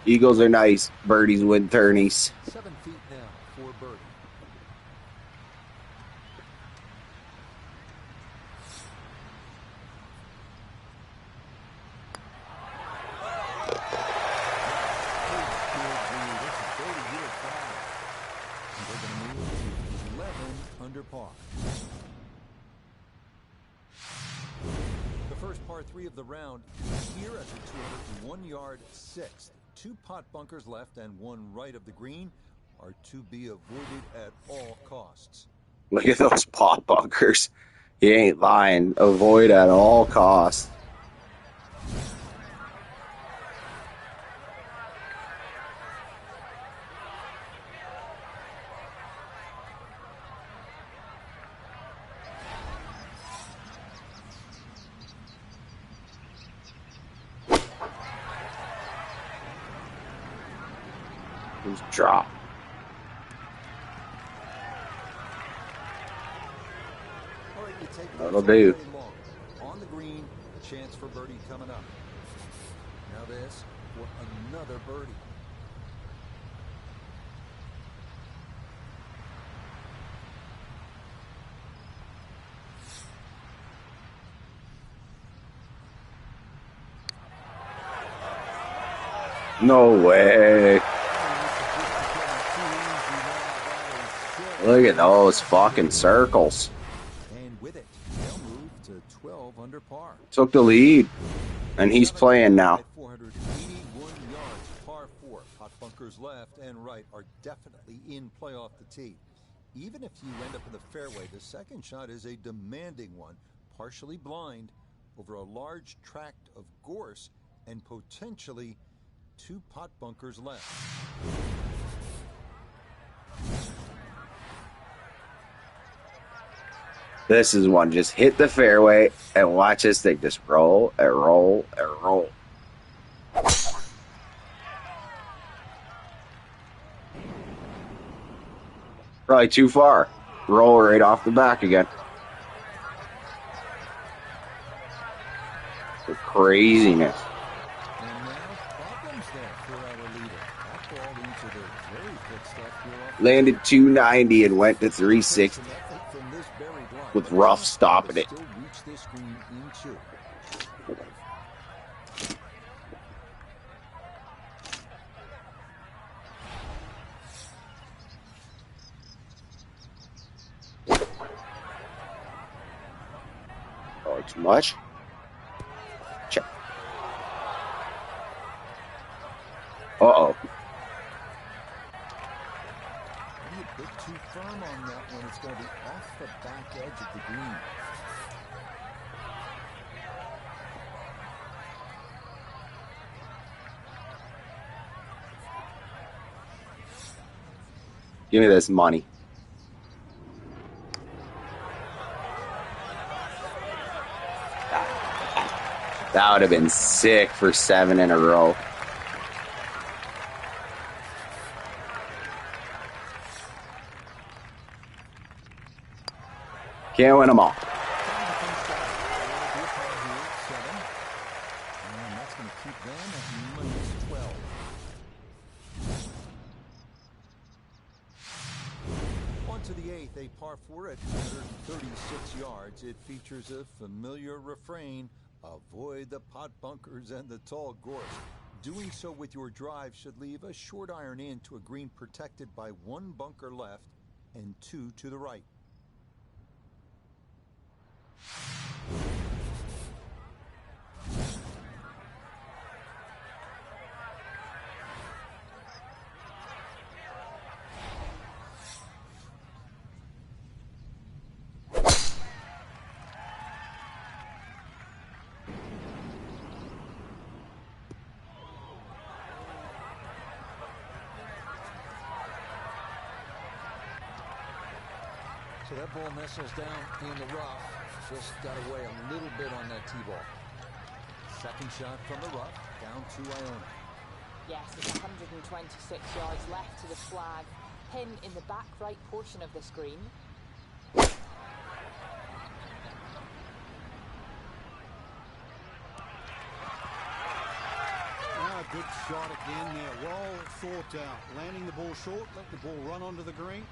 Eagles are nice. Birdies win tourneys. 7 feet now for birdie. Under par. The first par 3 of the round here at the 201-yard 6th. 2 pot bunkers left and 1 right of the green are to be avoided at all costs. Look at those pot bunkers. He ain't lying. Avoid at all costs. Drop. All right, you take That'll do. On the green, chance for birdie coming up. Now this for another birdie. No way. Look at those fucking circles. And with it, they'll move to 12 under par. Took the lead. And he's playing now. 481 yards, par 4. Hot bunkers left and right are definitely in play off the tee. Even if you end up in the fairway, the second shot is a demanding one, partially blind, over a large tract of gorse and potentially 2 pot bunkers left. This is one. Just hit the fairway and watch this thing just roll and roll and roll. Probably too far. Roll right off the back again. The craziness. And now problems there for our leader. That ball into the very thick stuff here off. Landed 290 and went to 360 From this buried line, with rough stopping it. still reach this green in 2. Oh, too much? Check. Uh-oh. Maybe a bit too firm on that one. It's going to be off the back edge of the green. Give me this money. That would have been sick for 7 in a row. Can't win them all. And that's going to keep them at minus 12. On to the 8th, a par 4 at 136 yards. It features a familiar refrain: avoid the pot bunkers and the tall gorse. Doing so with your drive should leave a short iron in to a green protected by 1 bunker left and 2 to the right. So that ball nestles down in the rough. Just got away a little bit on that tee ball. Second shot from the rough, down to Iona. Yes, it's 126 yards left to the flag. Pin in the back right portion of this green. Good shot again there. Well thought out. Landing the ball short, letting the ball run onto the green.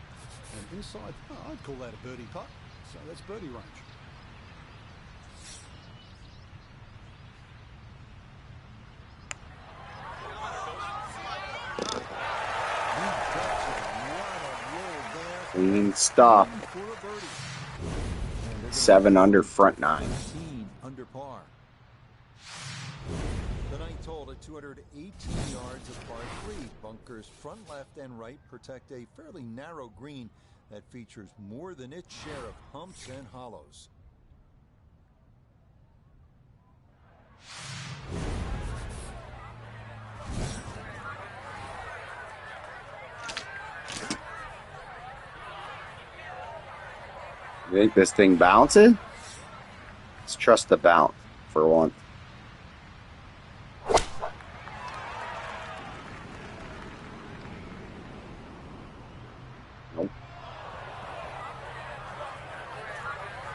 And inside, I'd call that a birdie putt. So that's birdie range. Clean stop. 7 under, front 9. 19 under par. The ninth hole at 218 yards of par 3. Bunkers front, left, and right protect a fairly narrow green that features more than its share of humps and hollows. You think this thing bounces? Let's trust the bounce for one. Nope.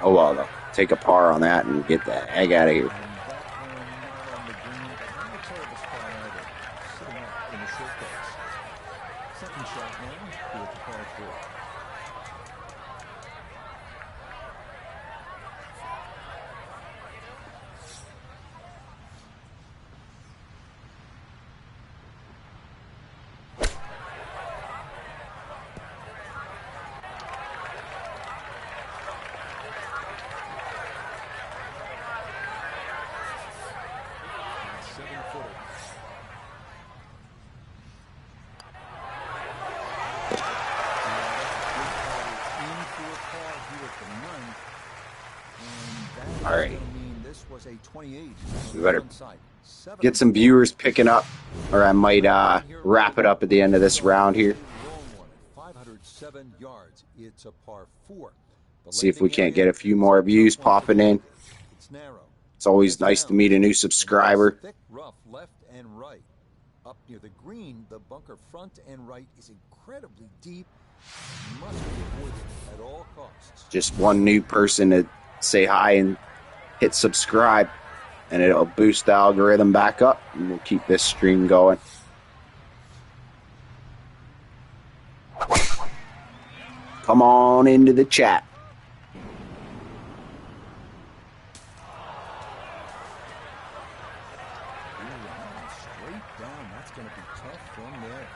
Oh well, though. Take a par on that and get the heck out of here. 3. All right. We better get some viewers picking up, or I might wrap it up at the end of this round here. 507 yards. It's a par 4. See if we can't get a few more views popping in. It's narrow. It's always nice to meet a new subscriber. Thick rough left and right. Up near the green, the bunker front and right is incredibly deep. Must be avoided at all costs. Just one new person to say hi and hit subscribe, and it'll boost the algorithm back up, and we'll keep this stream going. Come on into the chat. Straight down. That's going to be tough from there.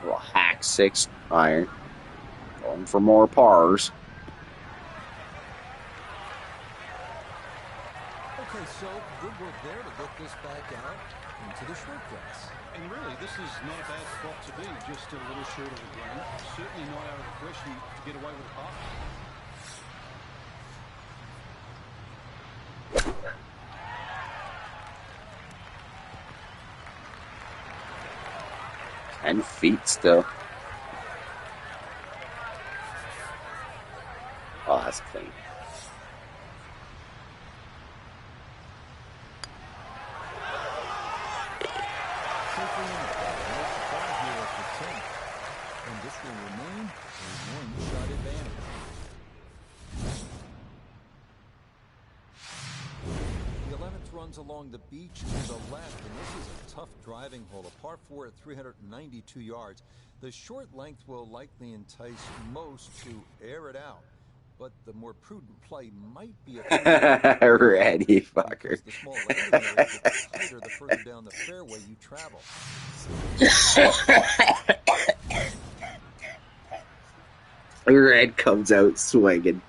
Little hack 6 iron. Going for more pars. Okay, so good work there to get this back out into the short grass. And really, this is not a bad spot to be, just a little short of the green. Certainly not out of the question to get away with a par. And feet still. Oh, that's clean. And this will remain a one-shot advantage. The 11th runs along the beach to the left, and this is a tough driving hole, a par 4 at 392 yards. The short length will likely entice most to air it out, but the more prudent play might be a Ready, fucker. the small landing area gets tighter the further down the fairway you travel. Red comes out swinging.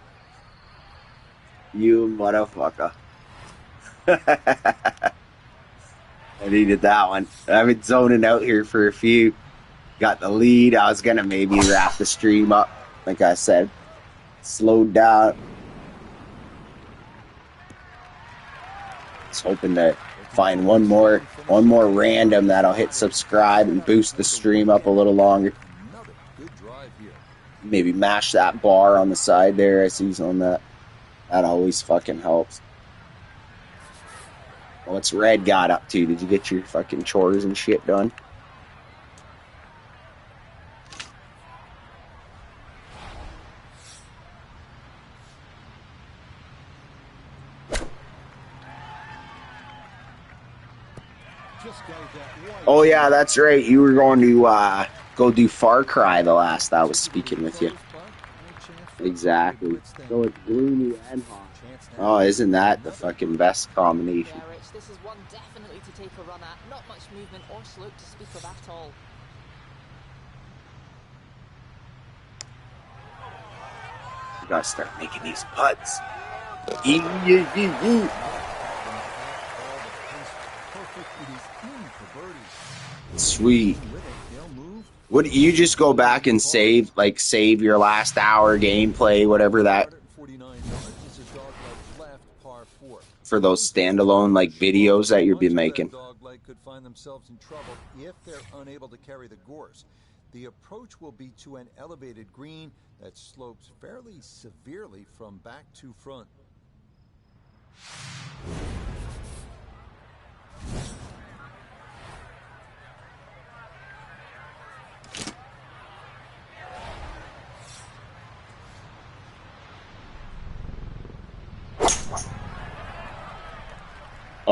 You motherfucker. I needed that one. I've been zoning out here for a few. Got the lead. I was going to maybe wrap the stream up, like I said. Slowed down. Just hoping to find one more random that'll hit subscribe and boost the stream up a little longer. Another good drive here. Maybe mash that bar on the side there. I see on that. That always fucking helps. What's Red got up to? Did you get your fucking chores and shit done? Oh yeah, that's right. You were going to go do Far Cry the last I was speaking with you. Exactly. So it's gloomy and hot. Oh, isn't that the fucking best combination? Yeah, Rich, this is one definitely to take a run at. Not much movement or slope to speak of at all. You gotta start making these putts. Sweet. Would you just go back and save your last hour gameplay, whatever that, for those standalone videos that you've been making? Dogleg could find themselves in trouble if they're unable to carry the gorse. The approach will be to an elevated green that slopes fairly severely from back to front.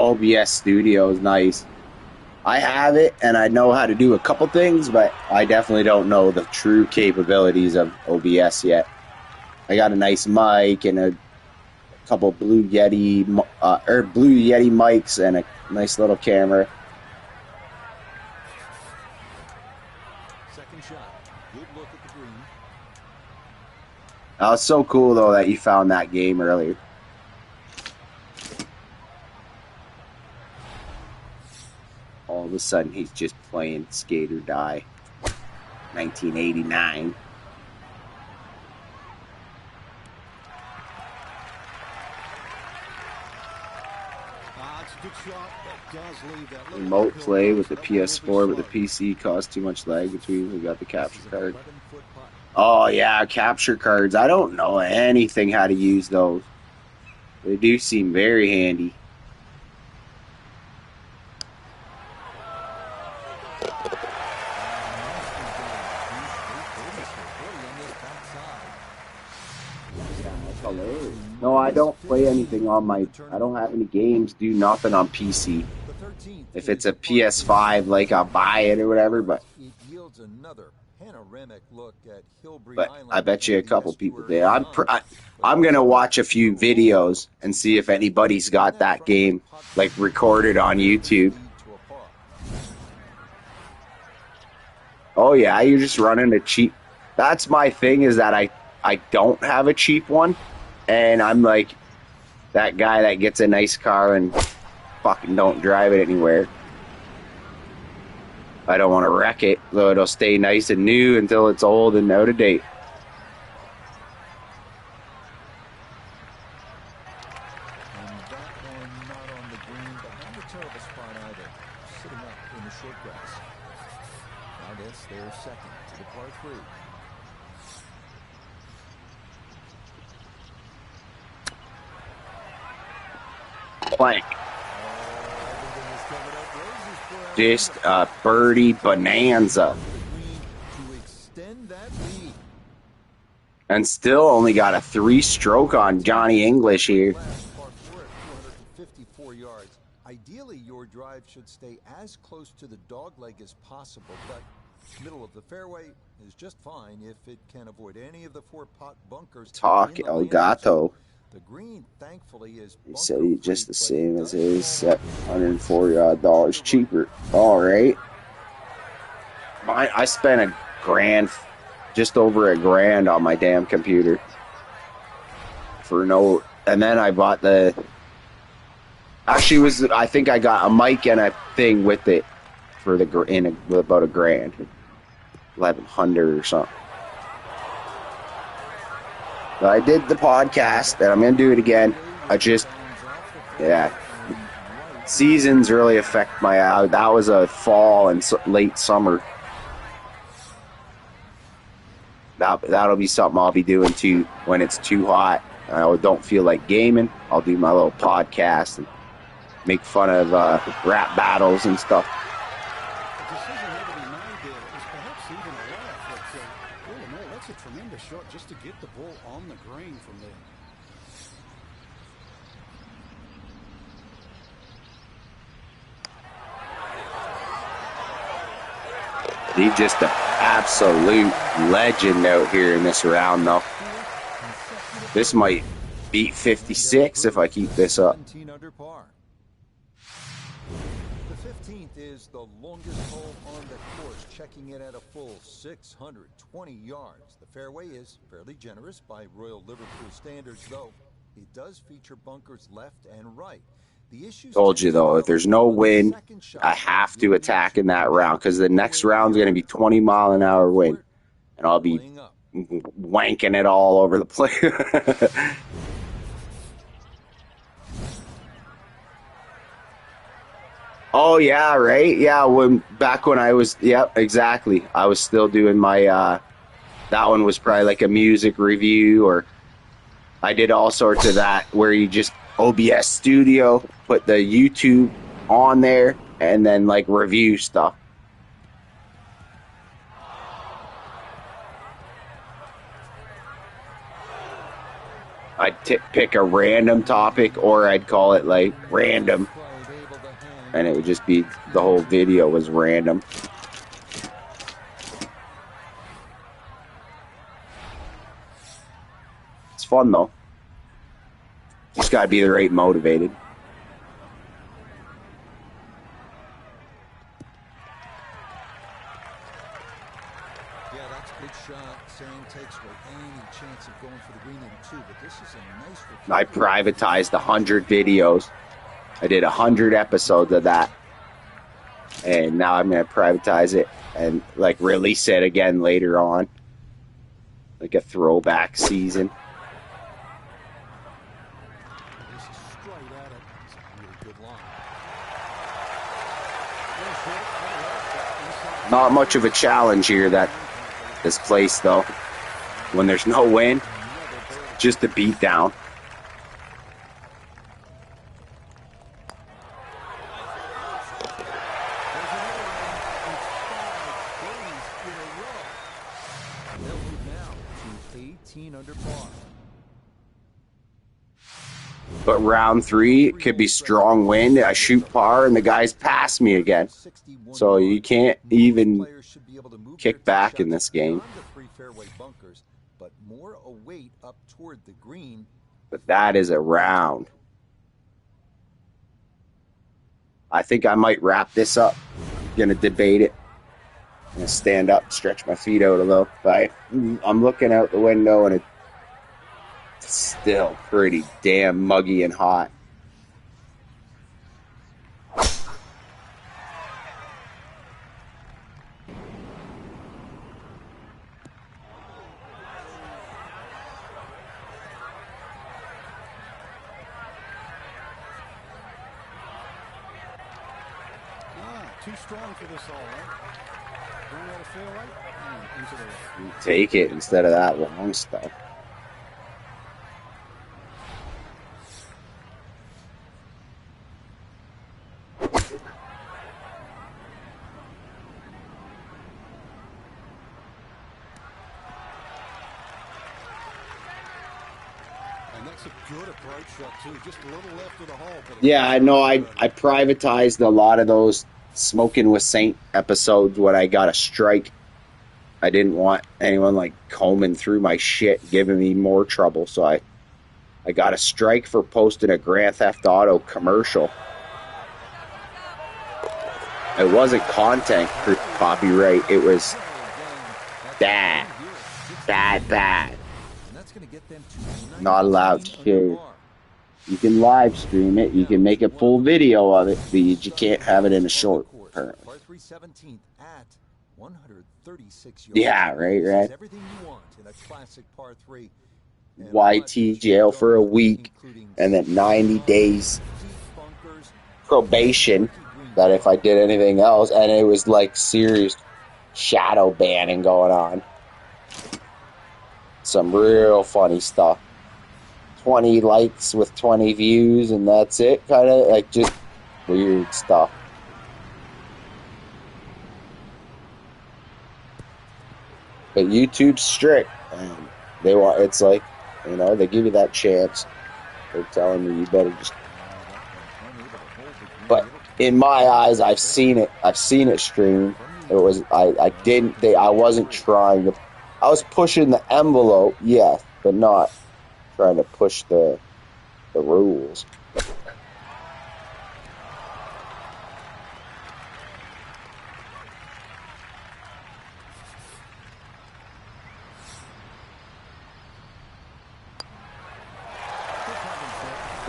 OBS Studio is nice. I have it, and I know how to do a couple things, but I definitely don't know the true capabilities of OBS yet. I got a nice mic and a couple Blue Yeti mics and a nice little camera. Second shot. Good look at the green. That was so cool, though, that you found that game earlier. All of a sudden, he's just playing Skate or Die. 1989. It's a good shot. That does leave that little Remote uphill play bounce. with the That one will be PS4, but the slow. PC caused too much lag between. We got the capture This is an card. 11-foot putt. Oh, yeah, capture cards. I don't know anything how to use those. They do seem very handy. No, I don't play anything on my... I don't have any games, do nothing on PC. If it's a PS5, like, I'll buy it or whatever, but It yields another panoramic look at Hillbury but Island I bet you a and the couple people estuary did. I'm beyond. I'm going to watch a few videos and see if anybody's got that game, like, recorded on YouTube. Oh, yeah, you're just running a cheap... That's my thing, is that I don't have a cheap one, and I'm like that guy that gets a nice car and fucking don't drive it anywhere. I don't want to wreck it, so it'll stay nice and new until it's old and out of date. And that one not on the green, but not a terrible spot either. Sitting up in the short grass. Now this, their second to the par 3. Plank. Everything is covered up. Roses for Just a birdie bonanza. to extend that lead. And still only got a 3-stroke on Johnny English here. Last par 4 at 254 yards. Ideally, your drive should stay as close to the dog leg as possible, but middle of the fairway is just fine if it can avoid any of the 4-pot bunkers. Talk in the El landing Gato. zone. The green, thankfully, is He said he's just the bunker-free, same but as does his, hold $140 cheaper. All right. I spent just over $1,000 on my damn computer for no, and then I bought I think I got a mic and a thing with it for with about $1,000, 1,100 or something. But I did the podcast, and I'm going to do it again. Seasons really affect my, that was a fall and late summer. That'll be something I'll be doing too when it's too hot. I don't feel like gaming. I'll do my little podcast and make fun of rap battles and stuff. The decision here to be made there is perhaps even a laugh, but all in all, that's a tremendous shot just to get the ball on the green from there. He's just an absolute legend out here in this round, though. This might beat 56 if I keep this up. 17 under par. The 15th is the longest hole on the course, checking in at a full 620 yards. The fairway is fairly generous by Royal Liverpool standards, though it does feature bunkers left and right. The issue Told you, though, if there's no wind, I have to attack in that round because the next round's going to be 20-mile-an-hour wind, and I'll be wanking it all over the place. Oh, yeah, right? Yeah, back when I was, yep, exactly. I was still doing my, that one was probably like a music review, or I did all sorts of that where you just OBS Studio, put the YouTube on there, and then like review stuff. I'd pick a random topic, or I'd call it like random, and it would just be, the whole video was random. It's fun though. Just gotta be the right motivated. Yeah, that's a good shot. Sam takes away any chance of going for the green in two, but this is a nice recovery. I privatized 100 videos. I did 100 episodes of that. And now I'm going to privatize it and like release it again later on. Like a throwback season. This is straight at it. It's a really good line. Not much of a challenge here, that this place though. When there's no wind, just a beat down. But round 3 could be strong wind. I shoot par and the guys pass me again. So you can't even kick back in this game. But that is a round. I think I might wrap this up. I'm going to debate it. I'm going to stand up, stretch my feet out a little. But I'm looking out the window and it's still pretty damn muggy and hot. Too strong for this hole, right? Don't let it feel right. Into the right. Take it instead of that long stuff. And that's a good approach shot, too. Just a little left of the hole. Yeah, I know. I privatized a lot of those Smoking with Saint episodes when I got a strike. I didn't want anyone like combing through my shit, giving me more trouble. So I got a strike for posting a Grand Theft Auto commercial. It wasn't content for copyright. It was bad. Not allowed to share. You can live stream it. You can make a full video of it, but you can't have it in a short. Apparently. Yeah, right. YT jail for a week, and then 90 days probation. That if I did anything else, and it was like serious shadow banning going on. Some real funny stuff. 20 likes with 20 views, and that's it. Kind of like just weird stuff. But YouTube's strict, and they want, it's like, you know, they give you that chance. They're telling you better just. But in my eyes, I've seen it stream. It was I wasn't trying to. I was pushing the envelope, yes, but not trying to push the rules.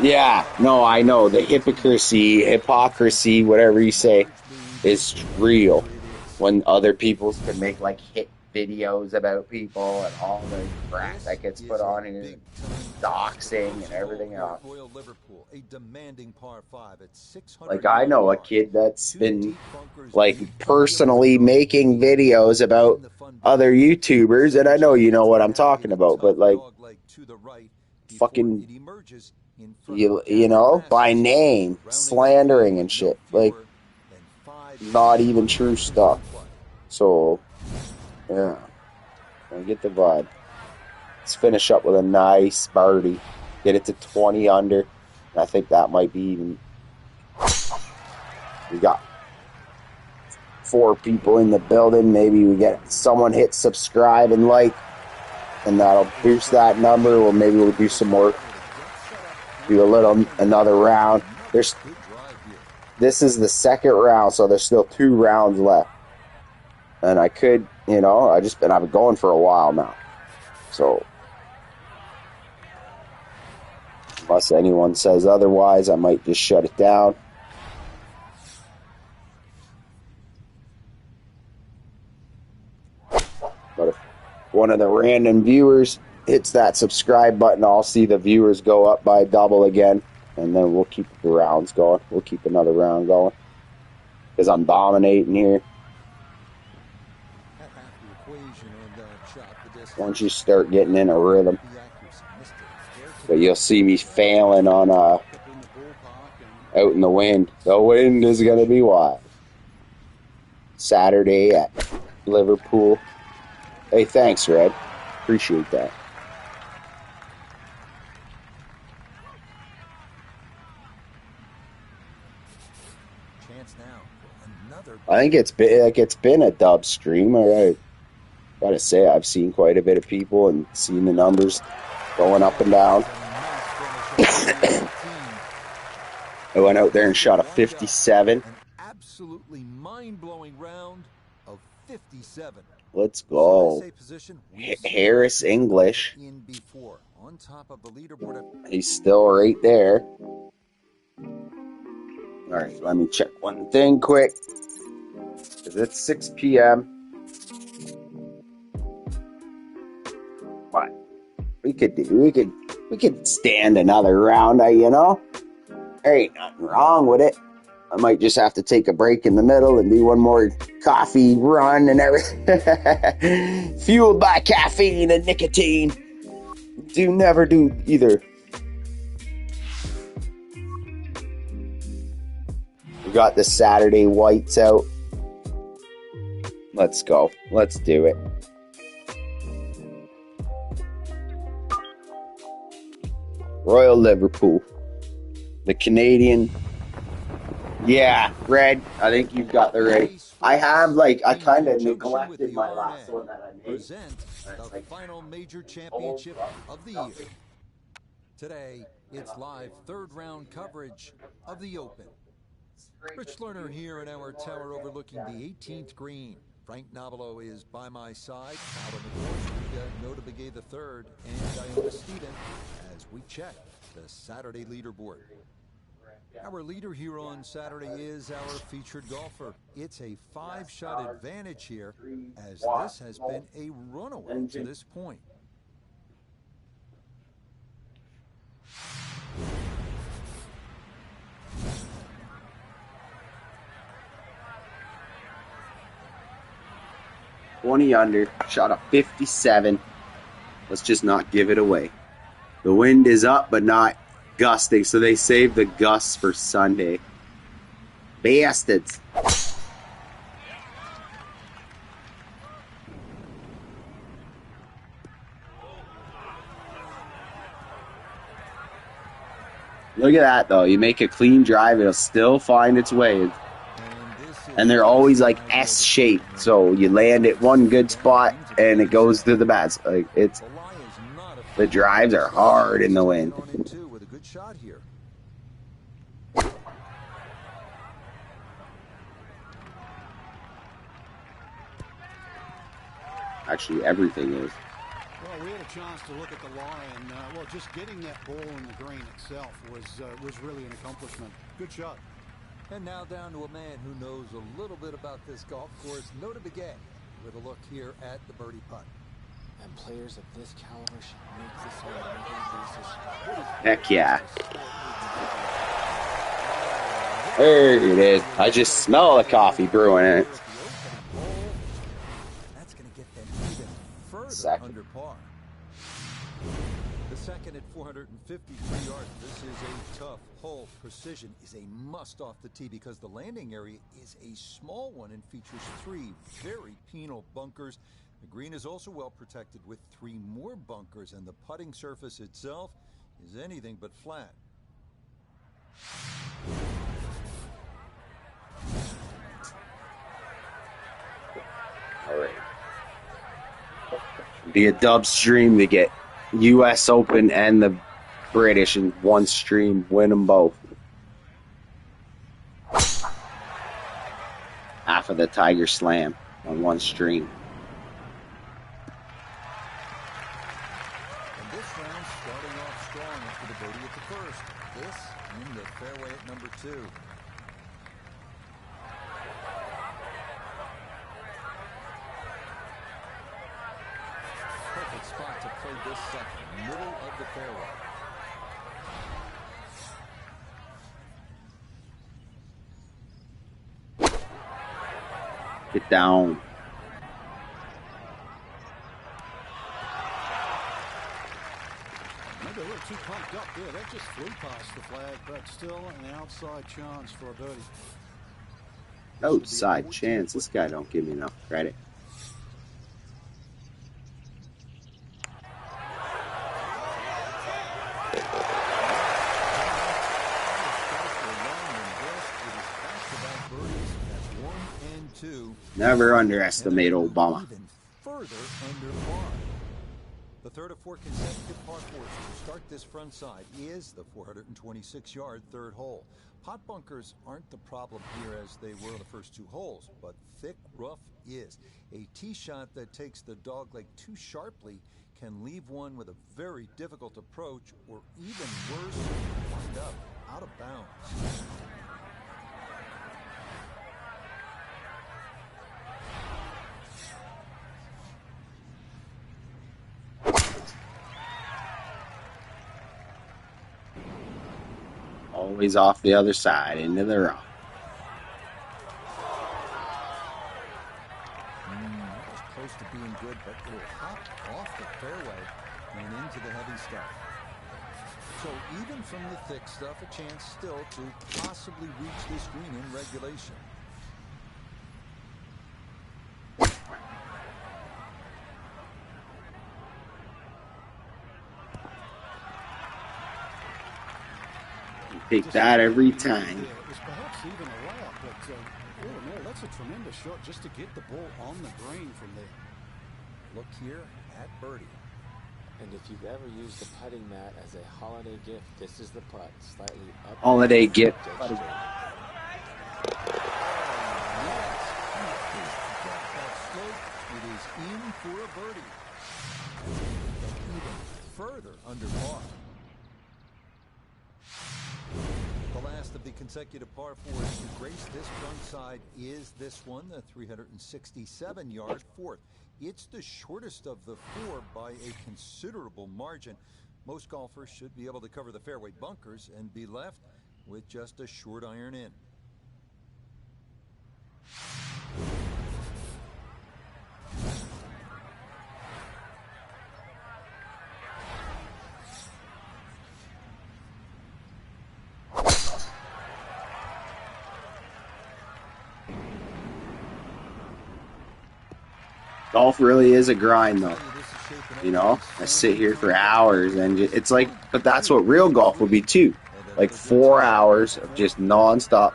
Yeah, no, I know. The hypocrisy, whatever you say, is real. When other people can make, like, hit videos about people and all the crap that gets put on and doxing and everything else. Like, I know a kid that's been, like, personally making videos about other YouTubers, and I know you know what I'm talking about, but, like, fucking, you know, by name, slandering and shit. Like, not even true stuff. So, yeah, I get the vibe. Let's finish up with a nice birdie. Get it to 20 under. And I think that might be even. We got 4 people in the building. Maybe we get someone hit subscribe and like, and that'll boost that number. Or maybe we'll do some more, do another round. This is the second round, so there's still 2 rounds left. And I could, I've been going for a while now. So unless anyone says otherwise, I might just shut it down. But if one of the random viewers hits that subscribe button, I'll see the viewers go up by double again. And then we'll keep the rounds going. We'll keep another round going. Because I'm dominating here. Once you start getting in a rhythm. But you'll see me failing on out in the wind. The wind is going to be wild. Saturday at Liverpool. Hey, thanks, Red. Appreciate that. I think it's been a dub stream. I gotta say, I've seen quite a bit of people and seen the numbers going up and down. I went out there and shot a 57. An absolutely mind-blowing round of 57. Let's go. Harris English. On top of the leaderboard. He's still right there. All right, let me check one thing quick. It's 6 p.m. What we could do? We could stand another round. There ain't nothing wrong with it. I might just have to take a break in the middle and do one more coffee run and everything. Fueled by caffeine and nicotine. Never do either. We got the Saturday whites out. Let's go. Let's do it. Royal Liverpool. The Canadian. Yeah, Red. I think you've got the right. I have, I kind of neglected my last one that I made. The final major championship of the year. Today, it's live third round coverage of the Open. Rich Lerner here in our tower overlooking the 18th green. Frank Nobilo is by my side. Out on the course, we got Nota Begay III and Iona Stephen as we check the Saturday leaderboard. Our leader here on Saturday is our featured golfer. It's a 5-shot advantage here, as this has been a runaway to this point. Under, shot a 57. Let's just not give it away. The wind is up, but not gusting, so they saved the gusts for Sunday. Bastards. Look at that, though. You make a clean drive, it'll still find its way. And they're always S-shaped, so you land at one good spot and it goes to the bad. The drives are hard in the wind. Actually, everything is. Well, we had a chance to look at the lie, and just getting that ball in the green itself was really an accomplishment. Good shot. And now down to a man who knows a little bit about this golf course, Nota Begay, with a look here at the birdie putt. And players of this caliber should make this on a regular basis. Heck yeah. There it is. I just smell the coffee brewing in it. That's going to get them even further under par. The second at 453 yards. This is a tough hole. Precision is a must off the tee because the landing area is a small one and features 3 very penal bunkers. The green is also well protected with 3 more bunkers, and the putting surface itself is anything but flat. All right. Be a dub stream to get U.S. Open and the British in one stream. Win them both. Half of the Tiger Slam on one stream. And this round starting off strong after the birdie at the first. This in the fairway at number 2. Perfect spot to play this second, middle of the fairway. Get down. Maybe a little too pumped up there. That just flew past the flag, but still an outside chance for a birdie. Outside chance. This guy don't give me enough credit. Never underestimate Obama. Even further under par. The third of 4 consecutive par fours to start this front side is the 426-yard third hole. Pot bunkers aren't the problem here as they were the first 2 holes, but thick rough is. A tee shot that takes the dogleg too sharply can leave one with a very difficult approach, or even worse, wind up out of bounds. Always off the other side, into the rough. That was close to being good, but it hopped off the fairway and into the heavy stuff. So even from the thick stuff, a chance still to possibly reach this green in regulation. Take that every time. It was perhaps even a layup, but all in all, that's a tremendous shot just to get the ball on the green from there. Look here at birdie. And if you've ever used the putting mat as a holiday gift, this is the putt. Slightly up. Holiday gift. Yes, that slope. It is in for a birdie. And even further under par. The last of the consecutive par fours to grace this front side is this one, the 367-yard fourth. It's the shortest of the 4 by a considerable margin. Most golfers should be able to cover the fairway bunkers and be left with just a short iron in. Golf really is a grind, though. You know, I sit here for hours, and it's like, but that's what real golf would be too. Like 4 hours of just nonstop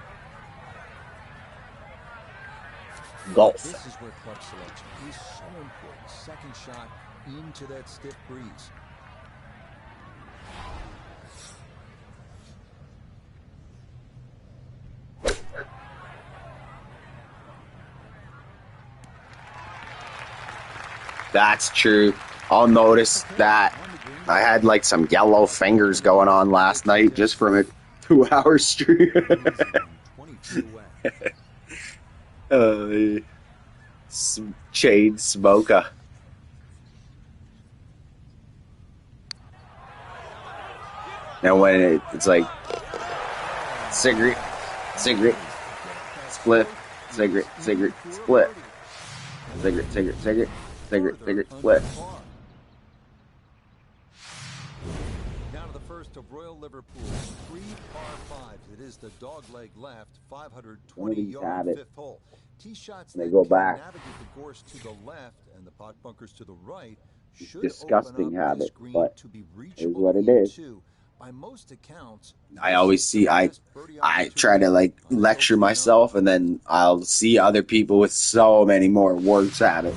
golf. This is where club selection is so important. Second shot into that stiff breeze. That's true. I'll notice that I had like some yellow fingers going on last night just from a 2-hour stream. Shade smoker. Now when it's like cigarette, split, cigarette, split, cigarette, split. Now to the first of Royal Liverpool, 3 par 5s. It is the dogleg left, 520-yard fifth hole. Tee shots They that go can back. navigate the course to the left and the pot bunkers to the right should Disgusting open up habit, this green but to be is reachable what it is. into By most accounts, I always see, I try to like lecture myself, and then I'll see other people with so many more works at it.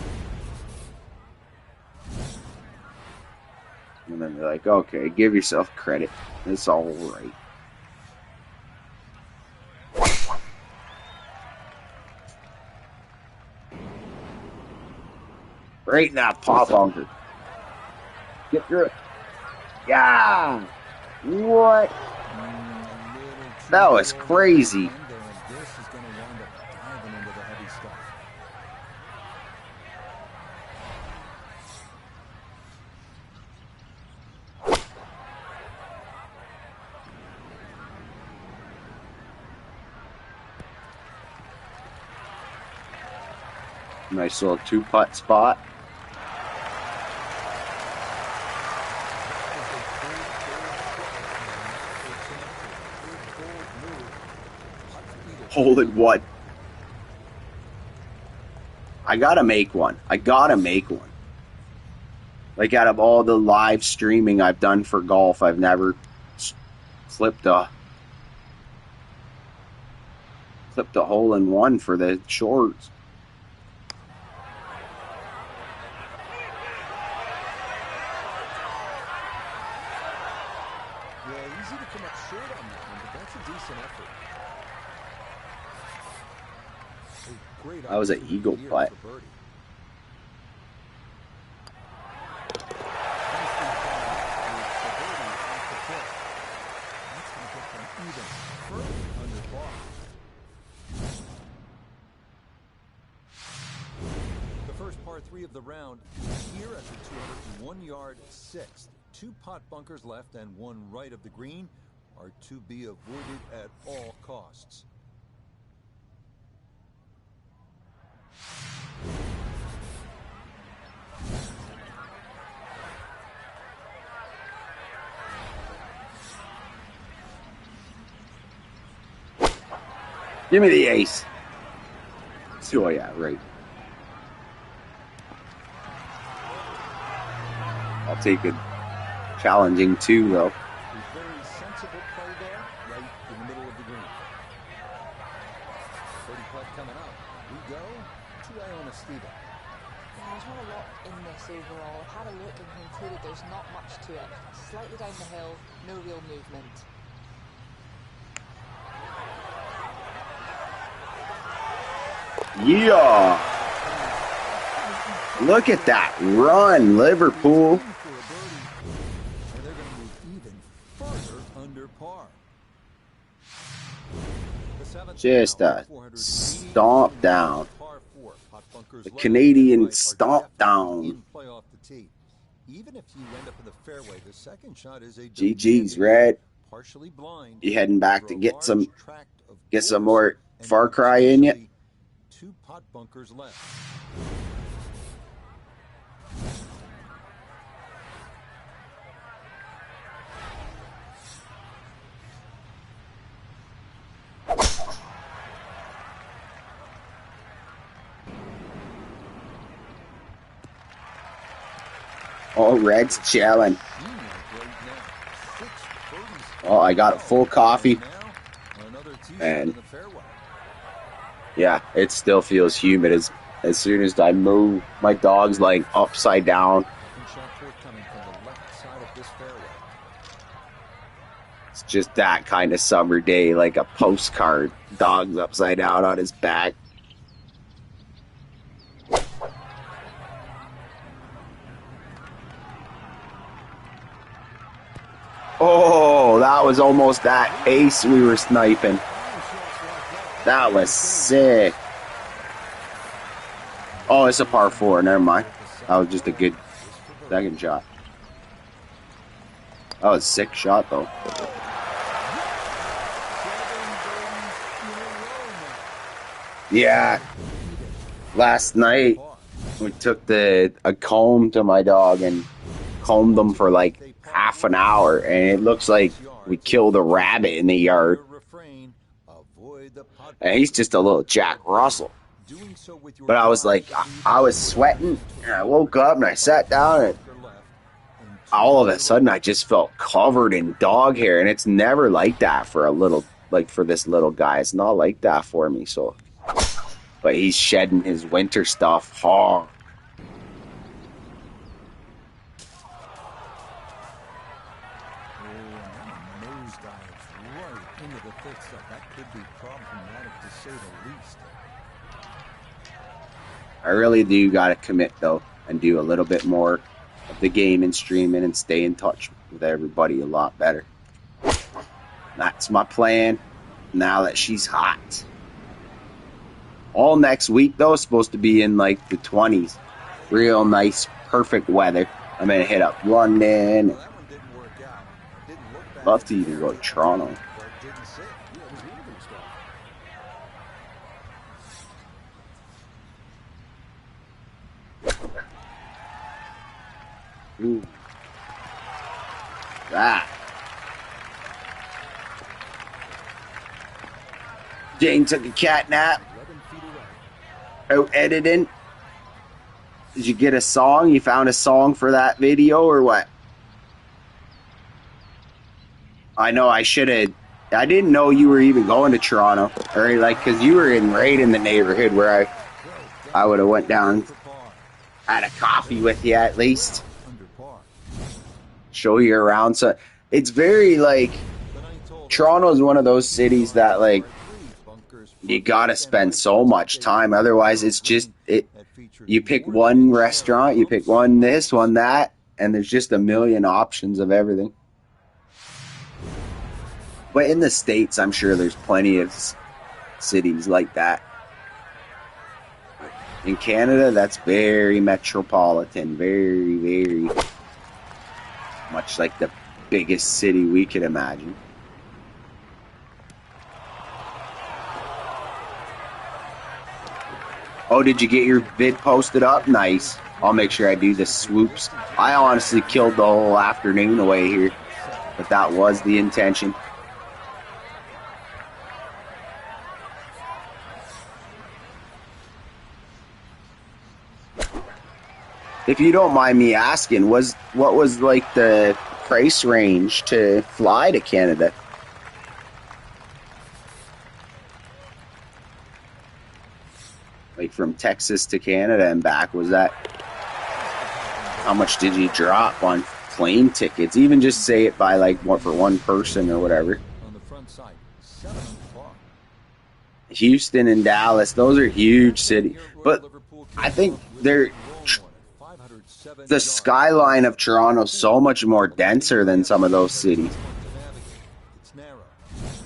And then they're like, okay, give yourself credit. It's all right. Right in that pop bunker. Get through it. Yeah. What? That was crazy. This is going to wind up diving into the heavy stuff. Nice little 2-putt spot. Hole in one. I gotta make one. Like, out of all the live streaming I've done for golf, I've never flipped a hole in one for the shorts. Yeah, easy to come up short on that one, but that's a decent effort. That was an eagle putt. The first par 3 of the round here at the 201-yard sixth. 2 pot bunkers left and 1 right of the green are to be avoided at all costs. Give me the ace. Oh, yeah, right. I'll take a challenging 2, though. Very sensible play there, right in the middle of the green. 30 putt coming up. We go to Iona Steven. Yeah, there's not a lot in this overall. I've had a look and concluded there's not much to it. Slightly down the hill, no real movement. Yeah. Look at that run, Liverpool. And they're going to move even further under par. Just a stomp down. The Canadian stomp down. Even if you end up in the fairway, the second shot is a GG's, Red. partially blind. You heading back to get some more Far Cry in you? 2 pot bunkers left. Oh, Red's chilling. Oh, I got a full coffee. And yeah, it still feels humid as soon as I move. My dog's like upside down. It's just that kind of summer day, like a postcard. Dog's upside down on his back. Oh, that was almost that ace we were sniping. That was sick. Oh, it's a par 4. Never mind. That was just a good second shot. That was a sick shot, though. Yeah. Last night, we took a comb to my dog and combed them for like half an hour, and it looks like we killed a rabbit in the yard. And he's just a little Jack Russell. But I was like, I was sweating, and I woke up and I sat down and all of a sudden I just felt covered in dog hair, and it's never like that for a little, like for this little guy. It's not like that for me. So, but he's shedding his winter stuff hard. Nosedives right into the thick stuff. That could be problematic to say the least. I really do got to commit though, and do a little bit more of the game and streaming and stay in touch with everybody a lot better. That's my plan now that she's hot. All next week though, supposed to be in like the 20s. Real nice, perfect weather. I'm gonna hit up London. Well, that one didn't work out. Didn't look bad. Love to even go to Toronto. But didn't sit. Yeah, it was moving stuff. Ooh. That. Jane took a cat nap. 11 feet away. Out editing. Did you get a song? You found a song for that video or what? I know I should have. I didn't know you were even going to Toronto, or like, cause you were right in the neighborhood where I would have went down, had a coffee with you at least, Under par. show you around. So it's very like, Toronto is one of those cities that like you gotta spend so much time. Otherwise, it's just it. You pick one restaurant, you pick one this, one that, and there's just a million options of everything. But in the States, I'm sure there's plenty of cities like that. In Canada, that's very metropolitan, very, very much like the biggest city we could imagine. Oh, did you get your vid posted up? Nice. I'll make sure I do the swoops. I honestly killed the whole afternoon away here, but that was the intention. If you don't mind me asking, what was like the price range to fly to Canada? Like from Texas to Canada and back, was that, how much did you drop on plane tickets? Even just say it by like what for one person or whatever. On the front side, 7 under par. Houston and Dallas, those are huge cities. But I think they're the skyline of Toronto is so much more denser than some of those cities. It's narrow,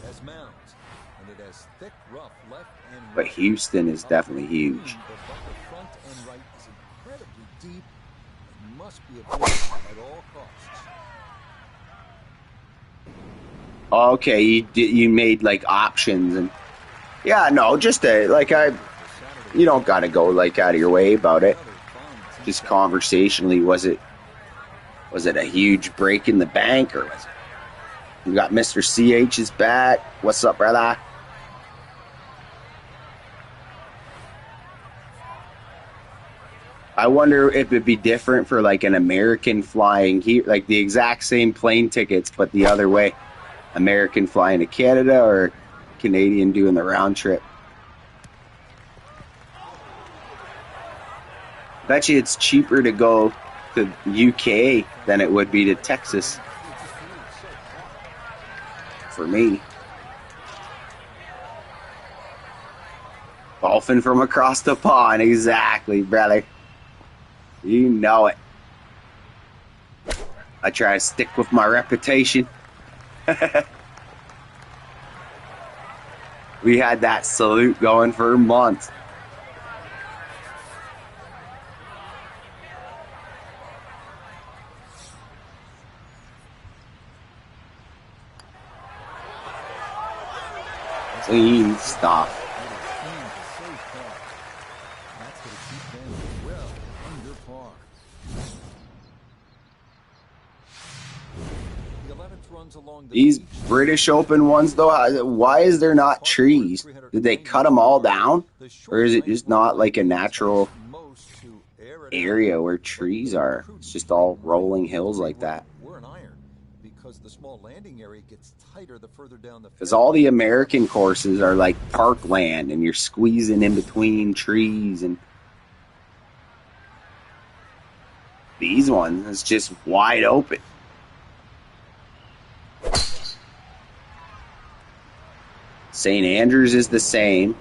has mounds, and it has thick, rough left and right. But Houston is definitely huge. The bumper front and right is incredibly deep and must be avoided at all costs. Okay, you made like options and yeah, no, just you don't gotta go like out of your way about it. Just conversationally, was it a huge break in the bank, or was it? You got Mr. CH's back. What's up, brother? I wonder if it'd be different for like an American flying here, like the exact same plane tickets, but the other way. American flying to Canada or Canadian doing the round trip. Bet you it's cheaper to go to UK than it would be to Texas. For me. Golfing from across the pond, exactly, brother. You know it. I try to stick with my reputation. We had that salute going for months. Clean stuff. That's going to keep them well under par. The 11th runs along the These beach. British Open ones, though, why is there not trees? Did they cut them all down? Or is it just not like a natural... Most to air area where trees are. It's just all rolling hills like that. We're an iron because the small landing area gets tighter the further down the. Because all the American courses are like parkland, and you're squeezing in between trees, and these ones is just wide open. St. Andrews is the same.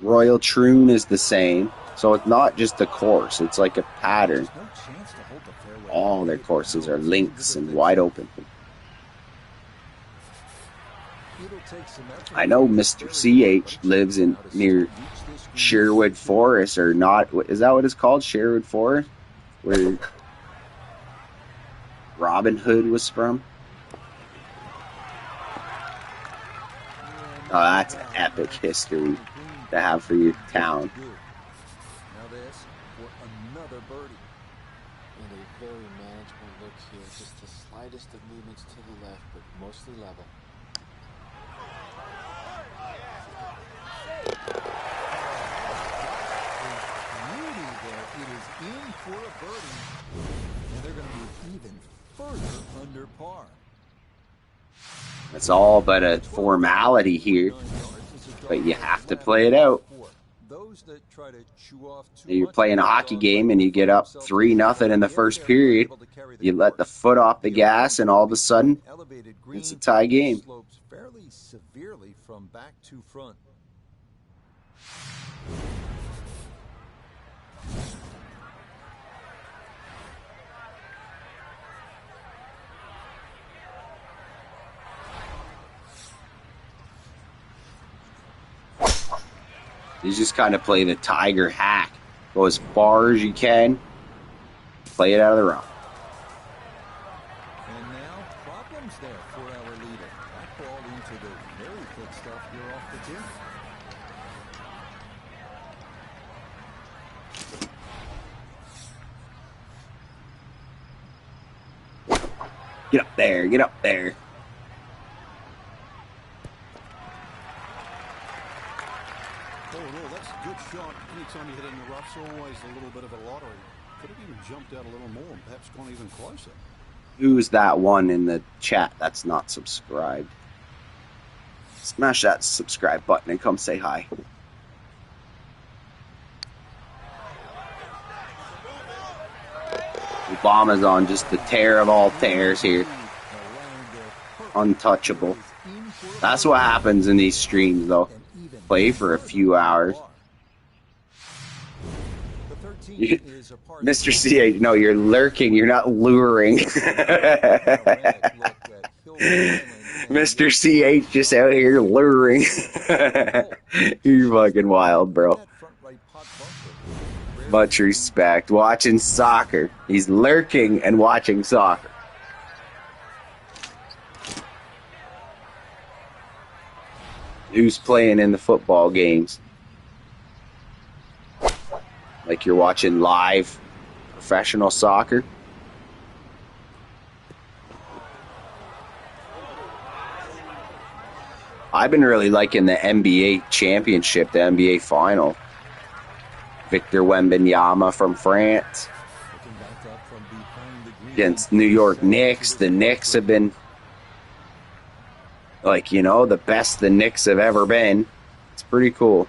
Royal Troon is the same. So it's not just a course, it's like a pattern. All their courses are links and wide open. I know Mr. CH lives in near Sherwood Forest, or not. Is that what it's called? Sherwood Forest? Where Robin Hood was from? Oh, that's an epic history to have for your town. Now this for another birdie. And a very manageable look here. Just the slightest of movements to the left, but mostly level. Beauty there. It is in for a birdie. And they're going to move even further under par. It's all but a formality here, but you have to play it out. You're playing a hockey game and you get up 3-0 in the first period. You let the foot off the gas, and all of a sudden, it's a tie game. Slopes fairly severely from back to front. You just kind of play the Tiger hack. Go as far as you can. Play it out of the round. And now, problems there for our leader. That ball into the very thick stuff here off the tee. Get up there, get up there. That's a good shot. Anytime you hit it in the rough's always a little bit of a lottery. Could have even jumped out a little more and perhaps gone even closer. Who's that one in the chat that's not subscribed? Smash that subscribe button and come say hi. Obama's on just the tear of all tears here. Untouchable. That's what happens in these streams, though. Play for a few hours. Mr. CH, no, you're lurking. You're not luring. Mr. CH just out here luring. You're fucking wild, bro. Much respect. Watching soccer. He's lurking and watching soccer. Who's playing in the football games? Like you're watching live professional soccer? I've been really liking the NBA championship, the NBA final. Victor Wembanyama from France against New York Knicks. The Knicks have been, like, you know, the best the Knicks have ever been. It's pretty cool.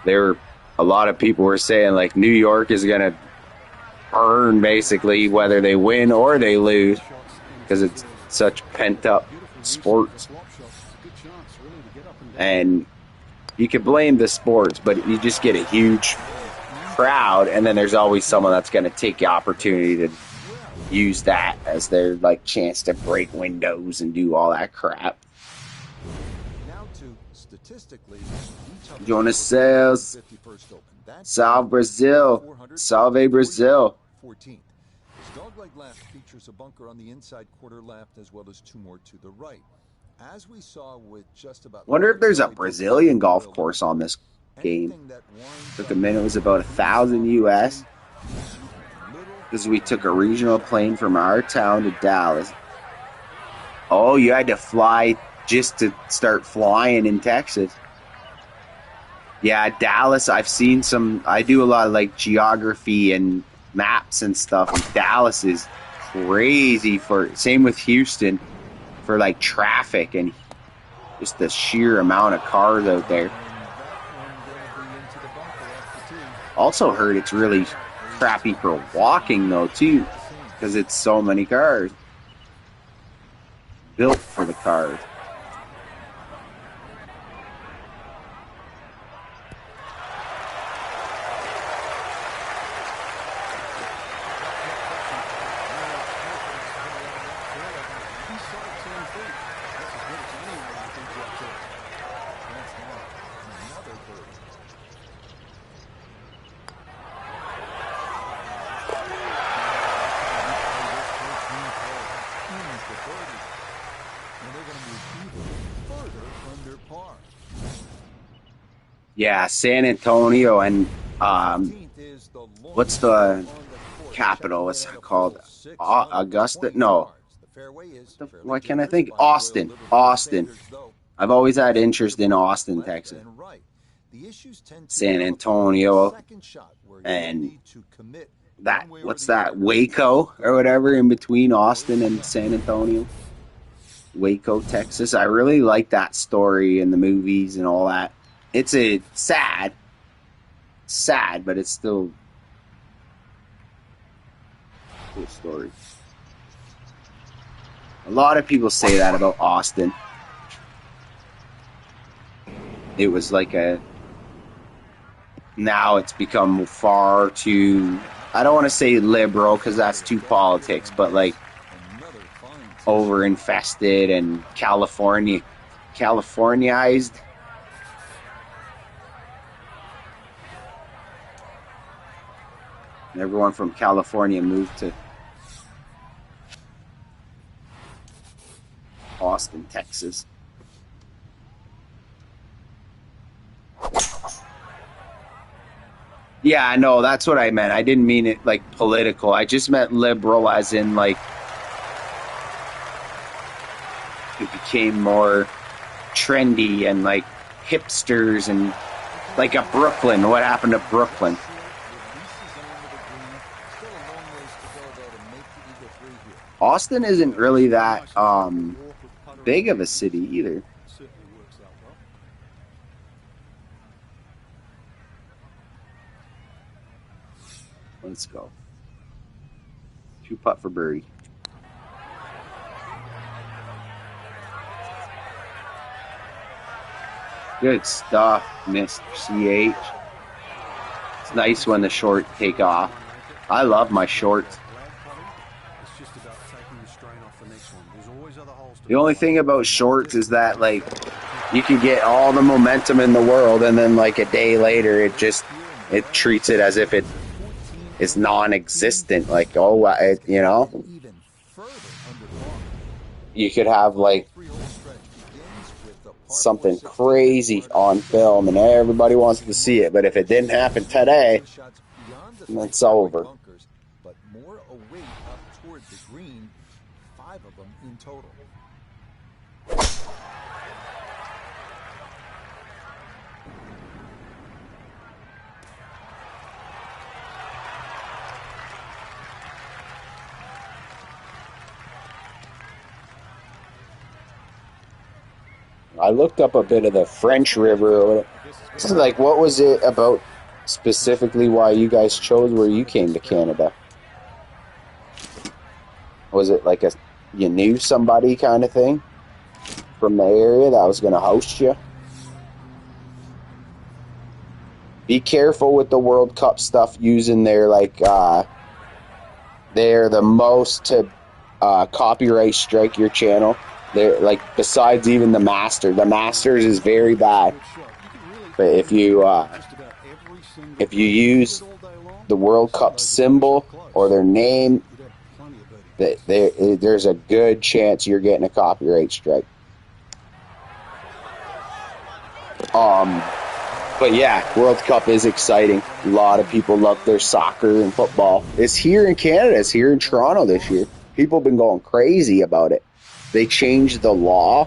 A lot of people were saying, like, New York is going to earn, basically, whether they win or they lose, because it's such pent-up sports. And you can blame the sports, but you just get a huge crowd, and then there's always someone that's going to take the opportunity to use that as their, like, chance to break windows and do all that crap. Now to statistically, Jonas says, Salve Brazil. Salve Brazil. 14th. His dogleg left features a bunker on the inside quarter left as well as two more to the right. As we saw with just about... Wonder if there's a Brazilian golf course on this game. Took a minute. It was about 1,000 US. Because we took a regional plane from our town to Dallas. Oh, you had to fly just to start flying in Texas. Yeah, Dallas, I've seen some, I do a lot of like geography and maps and stuff. And Dallas is crazy for, same with Houston, for like traffic and just the sheer amount of cars out there. Also heard it's really crappy for walking though too, because it's so many cars. Built for the cars. Yeah, San Antonio and what's the capital? What's it called? Augusta? No. Why can't I think? Austin. Austin. I've always had interest in Austin, Texas. San Antonio and that, what's that? Waco or whatever in between Austin and San Antonio. Waco, Texas. I really like that story in the movies and all that. It's a sad, but it's still a cool story. A lot of people say that about Austin. It was like now it's become far too, I don't want to say liberal because that's too politics, but like over-infested and Californiized. And everyone from California moved to Austin, Texas. Yeah, I know. That's what I meant. I didn't mean it like political. I just meant liberal as in like it became more trendy and like hipsters and like a Brooklyn. What happened to Brooklyn? Austin isn't really that big of a city either. Let's go. 2-putt for birdie. Good stuff, Mr. CH. It's nice when the shorts take off. I love my shorts. The only thing about shorts is that, like, you can get all the momentum in the world, and then, like, a day later, it treats it as if it is non-existent. Like, you know? You could have, like, something crazy on film, and everybody wants to see it. But if it didn't happen today, it's over. But more away up toward the green, 5 of them in total. I looked up a bit of the French River. This is like, what was it about specifically why you guys chose where you came to Canada? Was it like you knew somebody kind of thing from the area that was going to host you? Be careful with the World Cup stuff using their, like, they're the most to copyright strike your channel. They're like, besides even the Masters is very bad. But if you use the World Cup symbol or their name, there's a good chance you're getting a copyright strike. But yeah, World Cup is exciting. A lot of people love their soccer and football. It's here in Canada. It's here in Toronto this year. People have been going crazy about it. They changed the law.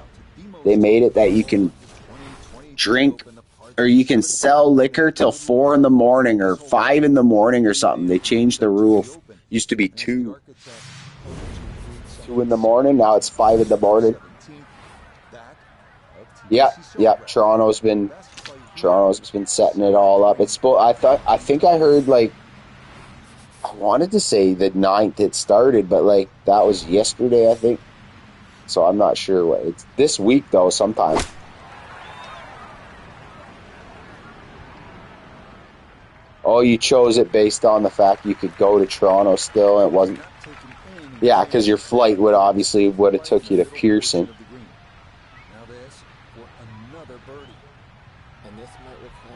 They made it that you can drink or you can sell liquor till 4 in the morning or 5 in the morning or something. They changed the rule. Used to be 2 in the morning. Now it's 5 in the morning. Yeah. Toronto's been setting it all up. I think I heard, like, I wanted to say the 9th it started, but like that was yesterday, I think. So I'm not sure what it's this week though. Sometime. Oh, you chose it based on the fact you could go to Toronto still, and it wasn't. Yeah, because your flight would have took you to Pearson.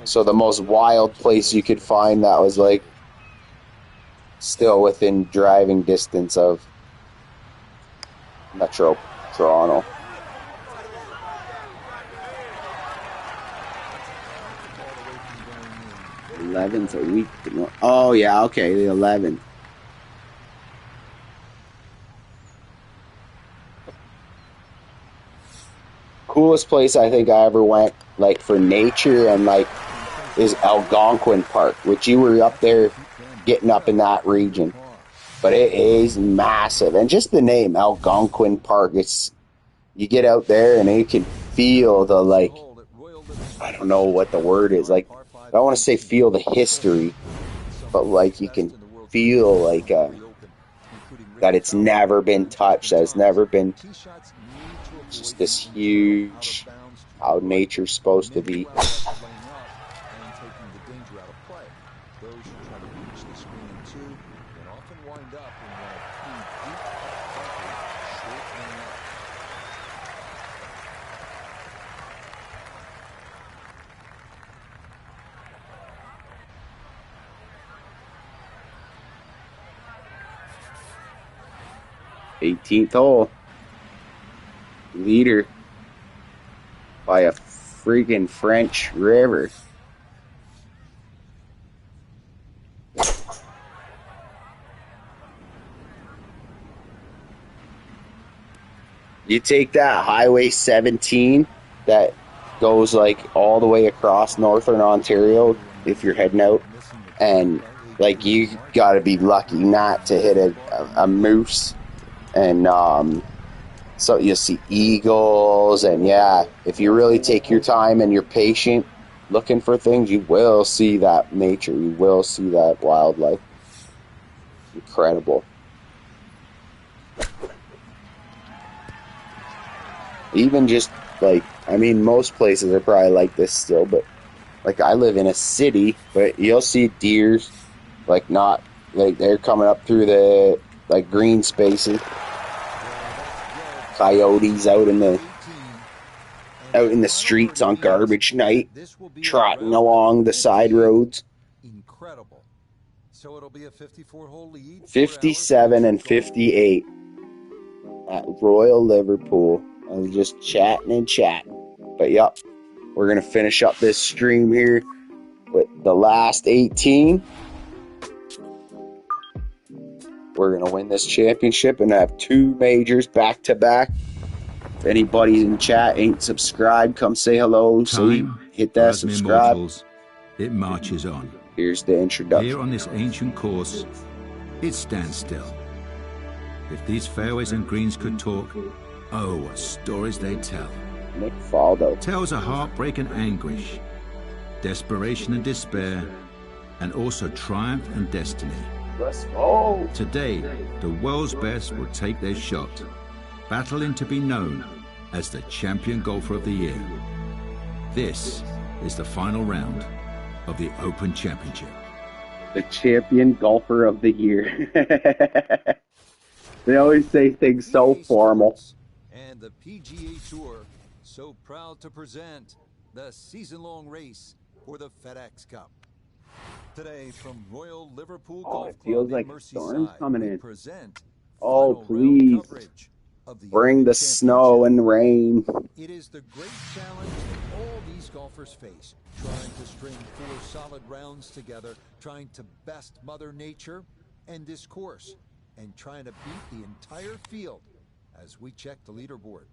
So the most wild place you could find that was like still within driving distance of Metro Toronto. $11th a week. Oh yeah, okay, the 11th. Coolest place I think I ever went, like for nature and like, is Algonquin Park, which you were up there getting up in that region. But it is massive. And just the name, Algonquin Park, you get out there and you can feel the, like, I don't know what the word is. Like, I don't want to say feel the history, but like you can feel like that it's never been touched, that it's never been just this huge, how nature's supposed to be. Eighteenth hole. Leader by a freaking French river. You take that Highway 17 that goes like all the way across northern Ontario if you're heading out, and like you gotta be lucky not to hit a moose, and so you'll see eagles, and yeah, if you really take your time and you're patient looking for things, you will see that nature, you will see that wildlife. Incredible. Even just like, I mean, most places are probably like this still, but like I live in a city, but you'll see deers, like not, like they're coming up through the like green spaces. Coyotes out in the streets on garbage night, trotting along the side roads. Incredible. So it'll be a 54-hole lead. 57 and 58 at Royal Liverpool. I was just chatting. But yep, we're going to finish up this stream here with the last 18. We're going to win this championship and have 2 majors back to back. If anybody in chat ain't subscribed, come say hello. Hit that subscribe. Immortals, it marches on. Here's the introduction. Here on this ancient course, it stands still. If these fairways and greens could talk, oh, what stories they'd tell. Nick Faldo. Tales of heartbreak and anguish, desperation and despair, and also triumph and destiny. Let's go. Today, the world's best will take their shot, battling to be known as the champion golfer of the year. This is the final round of the Open Championship. The champion golfer of the year. They always say things so formal. And the PGA Tour, so proud to present the season-long race for the FedEx Cup. Today from Royal Liverpool Golf It feels Club like in storm's Merseyside, coming we in. present Oh, final round please. coverage of the Bring Open the snow and rain. It is the great challenge that all these golfers face, trying to string 4 solid rounds together, trying to best Mother Nature and this course, and trying to beat the entire field as we check the leaderboard.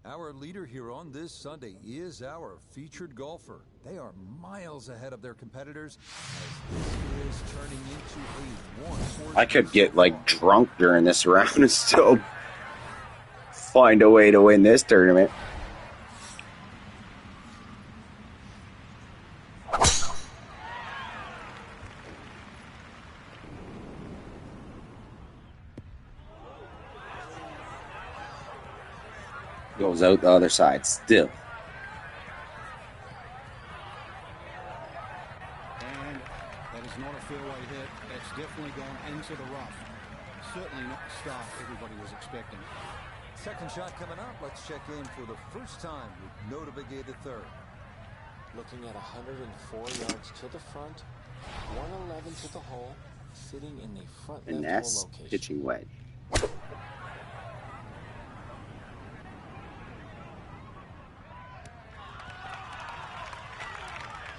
Our leader here on this Sunday is our featured golfer. They are miles ahead of their competitors as this is turning into a one-horse I could race get so like far. drunk during this round and still find a way to win this tournament. Goes out the other side still. And that is not a fairway hit. That's definitely gone into the rough. Certainly not the start everybody was expecting. Second shot coming up. Let's check in for the first time with no to begin the third. Looking at 104 yards to the front, 111 to the hole, sitting in the front left Finesse hole location. pitching wedge.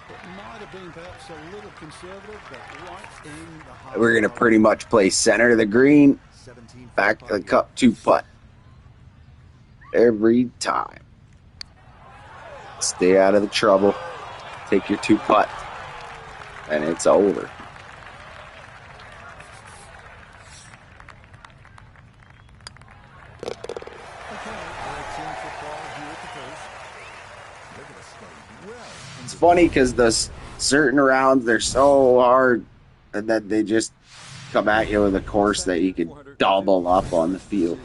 It might have been perhaps a little conservative, but right in the heart. We're gonna pretty much play center of the green, back of the cup, 2-putt every time. Stay out of the trouble. Take your 2-putt, and it's over. It's funny because those certain rounds, they're so hard that they just come at you with a course that you could double up on the field.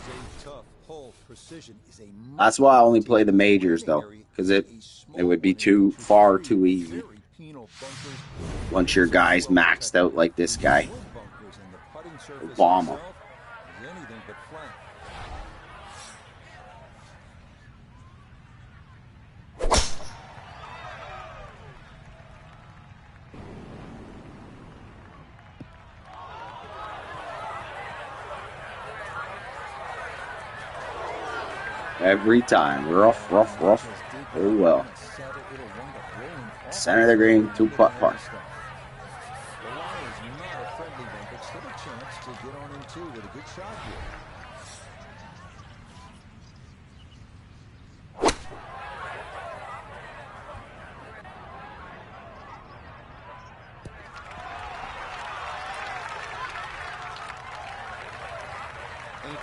That's why I only play the majors, though, because it would be too easy. Once your guy's maxed out like this guy, Obama. Every time. Rough. Oh well. Center of the green, 2-putt par. The line is not a friendly one, but still a chance to get on in two with a good shot here.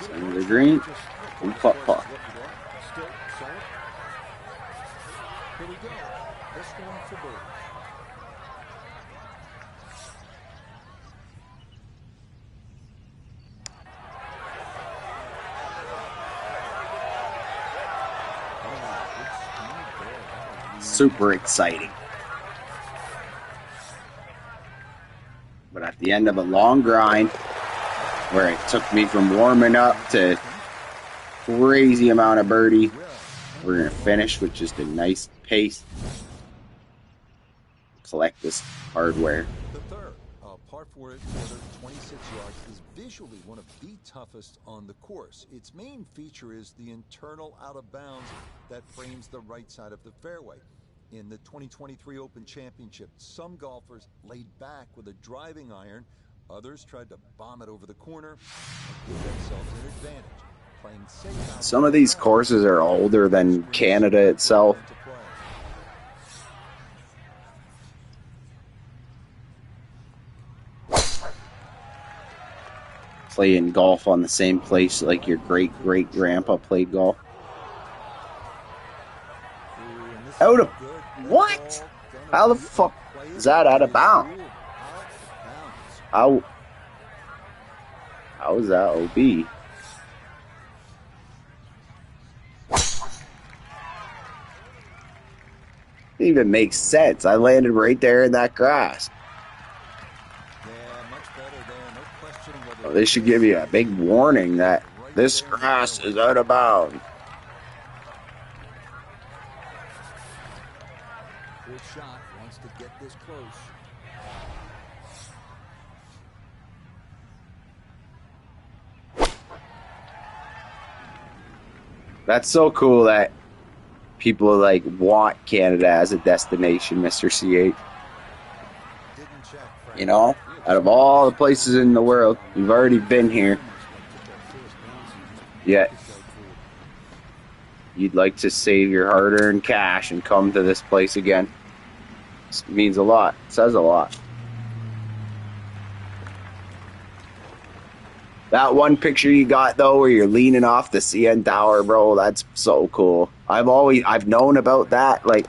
Center of the green, 2-putt par. Still solid. Here we go. This one for birdie. Super exciting. But at the end of a long grind, where it took me from warming up to crazy amount of birdie, we're going to finish with just a nice pace. Collect this hardware. The third, par 4 at 26 yards, is visually one of the toughest on the course. Its main feature is the internal out of bounds that frames the right side of the fairway. In the 2023 Open Championship, some golfers laid back with a driving iron. Others tried to bomb it over the corner and give themselves an advantage. Playing safe out Some of these courses are older than Canada itself. Playing golf on the same place like your great-great-grandpa played golf. Out of... What? How the fuck is that out of bounds? How is that OB? It even makes sense. I landed right there in that grass. Well, they should give you a big warning that this grass is out of bounds. Good shot, wants to get this close. That's so cool that people like want Canada as a destination, Mr. C8. You know, out of all the places in the world, we've already been here. Yet you'd like to save your hard-earned cash and come to this place again. It means a lot. It says a lot. That one picture you got though, where you're leaning off the CN Tower, bro, that's so cool. I've known about that. Like,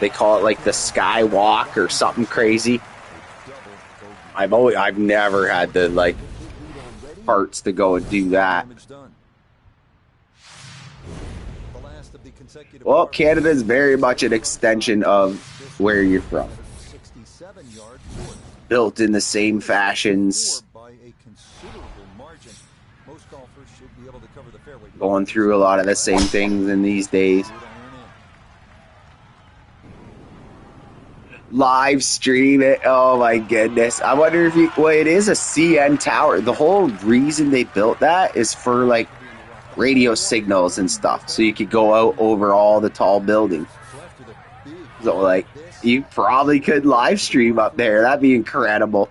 they call it like the Skywalk or something crazy. I've never had the like parts to go and do that. Well, Canada's very much an extension of where you're from. Built in the same fashions. Going through a lot of the same things in these days. Live stream it. Oh my goodness. I wonder if you... Well, it is a CN tower. The whole reason they built that is for like radio signals and stuff. So you could go out over all the tall buildings. So like, you probably could live stream up there. That'd be incredible.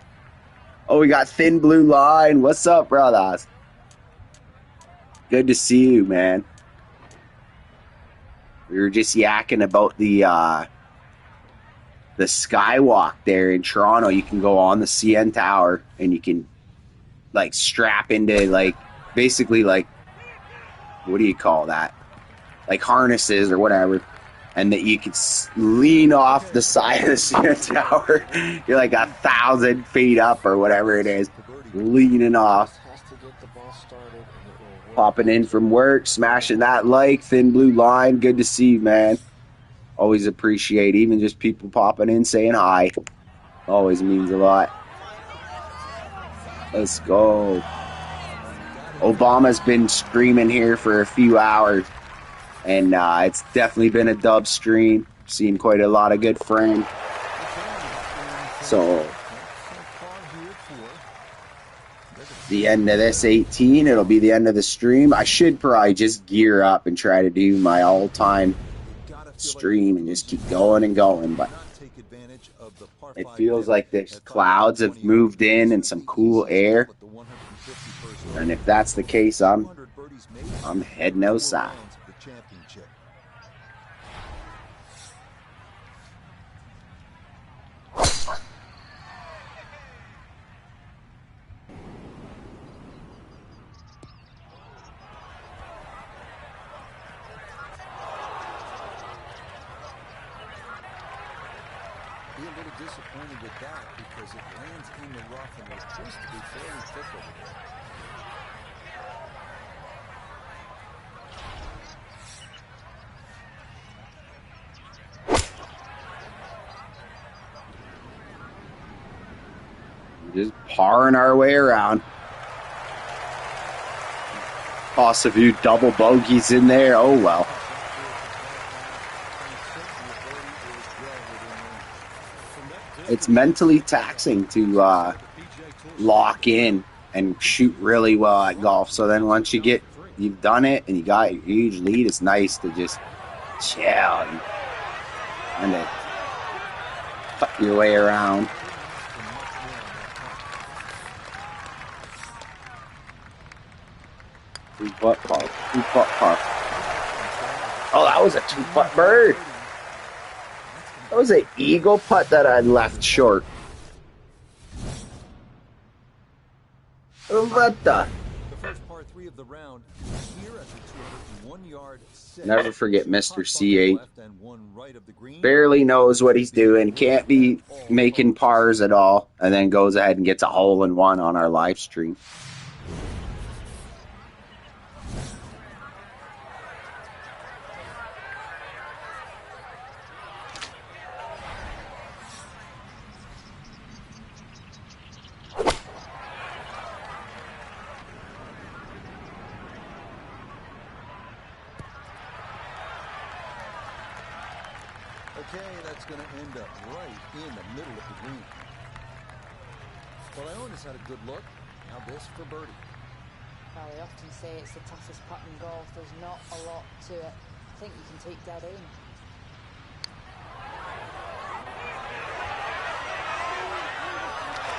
Oh, we got Thin Blue Line. What's up, brothers? Good to see you, man. We were just yakking about the Skywalk there in Toronto. You can go on the CN Tower and you can like strap into like basically like, what do you call that? Like harnesses or whatever. And that you could lean off the side of the CN Tower. You're like 1,000 feet up or whatever it is. Leaning off. Popping in from work, smashing that like, Thin Blue Line. Good to see you, man. Always appreciate even just people popping in saying hi. Always means a lot. Let's go. Obama's been streaming here for a few hours. And it's definitely been a dub stream. Seen quite a lot of good frames. So, the end of this 18, it'll be the end of the stream. I should probably just gear up and try to do my all-time stream and just keep going and going, but it feels like the clouds have moved in and some cool air. And if that's the case, I'm heading outside. Disappointed with that because it lands in the rough and it appears to be fairly thick over there. Just parring our way around. Toss a few double bogeys in there. Oh well. It's mentally taxing to lock in and shoot really well at golf. So then once you've done it and you got a huge lead, it's nice to just chill and kind of cut your way around. Two-putt par. Two-putt par. Oh, that was a two-putt bird. That was an eagle putt that I left short. What the? first par 3 of the round. Here at the 201-yard set. Never forget Mr. C8. Barely knows what he's doing. Can't be making pars at all. And then goes ahead and gets a hole-in-one on our live stream. Okay, that's going to end up right in the middle of the green. Well, Iona's had a good look. Now this for birdie. Well, they often say it's the toughest putt in golf. There's not a lot to it. I think you can take dead aim.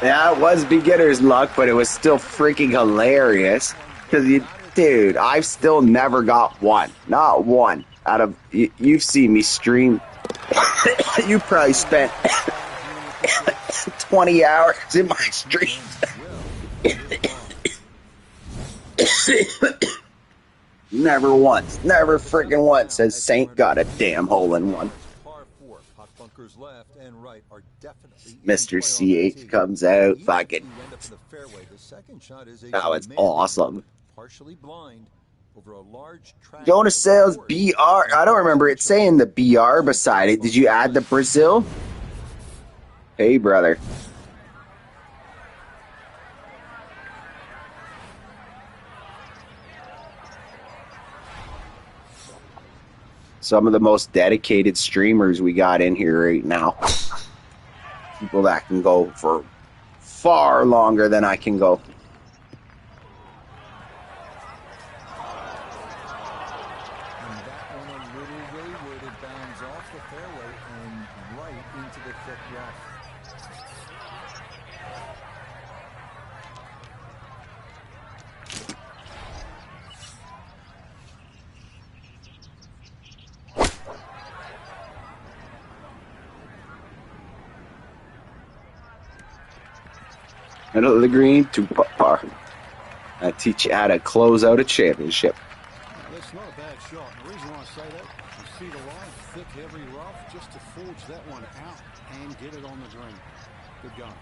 Yeah, it was beginner's luck, but it was still freaking hilarious. Because, dude, I've still never got one. Not one. out of you've seen me stream. You probably spent 20 hours in my streams. Never once, never freaking once has Saint got a damn hole in one. Mr. C8 comes out, fucking. That was awesome. Going to sales BR. I don't remember it saying the BR beside it. Did you add the Brazil? Hey, brother. Some of the most dedicated streamers we got in here right now. People that can go for far longer than I can go. Middle of the green to par. I teach you how to close out a championship. That's not a bad shot. The reason why I say that, you see the line, thick, heavy rough, just to forge that one out and get it on the green. Good going.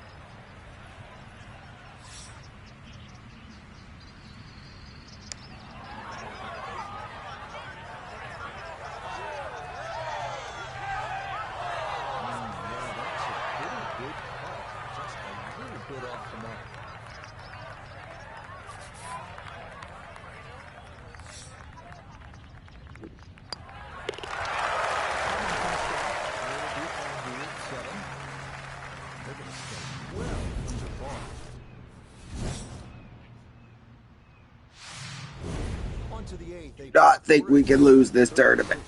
Not think we can lose this tournament.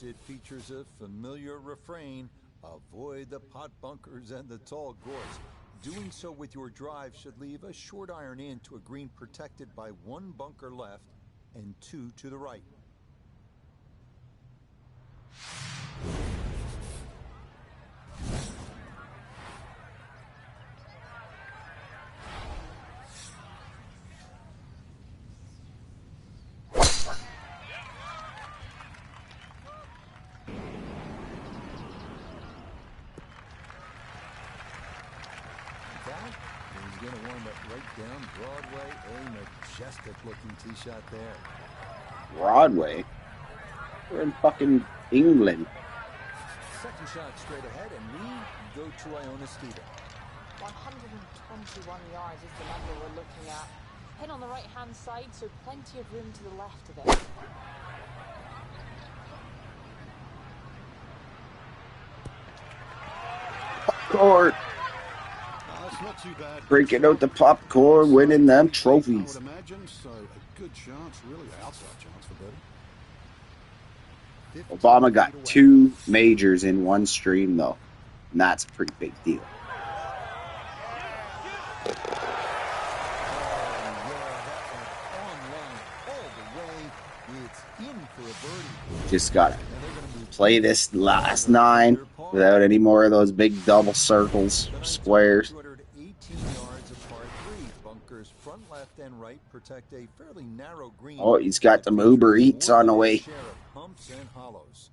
It features a familiar refrain: avoid the pot bunkers and the tall gorse. Doing so with your drive should leave a short iron in to a green protected by one bunker left and two to the right. Down Broadway, a majestic-looking tee shot there. Broadway? We're in fucking England. Second shot straight ahead, and we go to Iona Steven. 121 yards is the number we're looking at. Pin on the right-hand side, so plenty of room to the left of it. Popcorn. Not too bad. Breaking out the popcorn, winning them trophies. I would imagine, so a good chance, really outside chance for birdie. Obama got 2 majors in one stream, though, and that's a pretty big deal. Just gotta play this last 9 without any more of those big double circles, squares. Oh, he's got the Uber Eats on the way.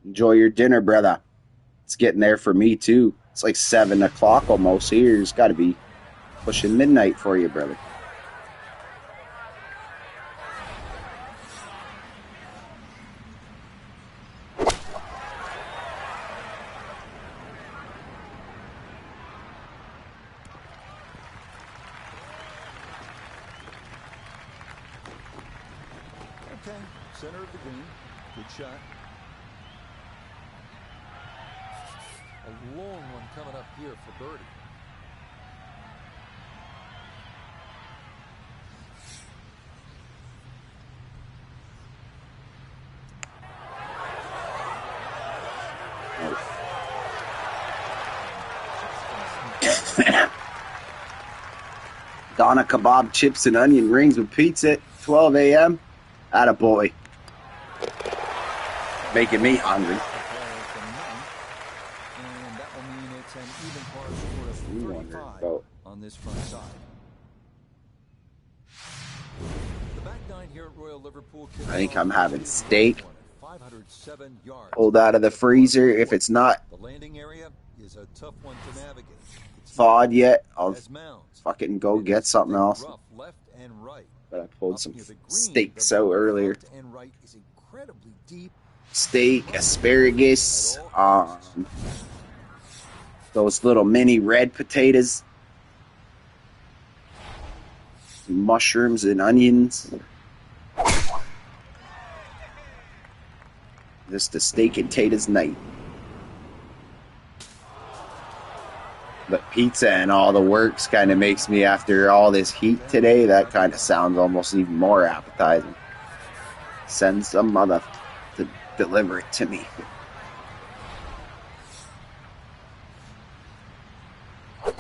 Enjoy your dinner, brother. It's getting there for me, too. It's like 7 o'clock almost here. It's got to be pushing midnight for you, brother. Okay, center of the green. Good shot. A long one coming up here for birdie. Donna kebab chips and onion rings with pizza at 12 a.m. Attaboy. Making me hungry. And that will mean it's an even par score of You wonder 35 about- on this front side. The back nine here at Royal Liverpool. I think I'm having steak 507 yards. pulled out of the freezer. If it's not The landing area is a tough one to navigate. It's thawed yet, I'll as mounds. fucking go It get is something else. rough left and right. But I pulled Up some near the green, steaks the out rough earlier. left and right is incredibly deep. Steak, asparagus, those little mini red potatoes, mushrooms and onions. Just a steak and potatoes night. But pizza and all the works kind of makes me, after all this heat today, that kind of sounds almost even more appetizing. Send some mother to deliver it to me.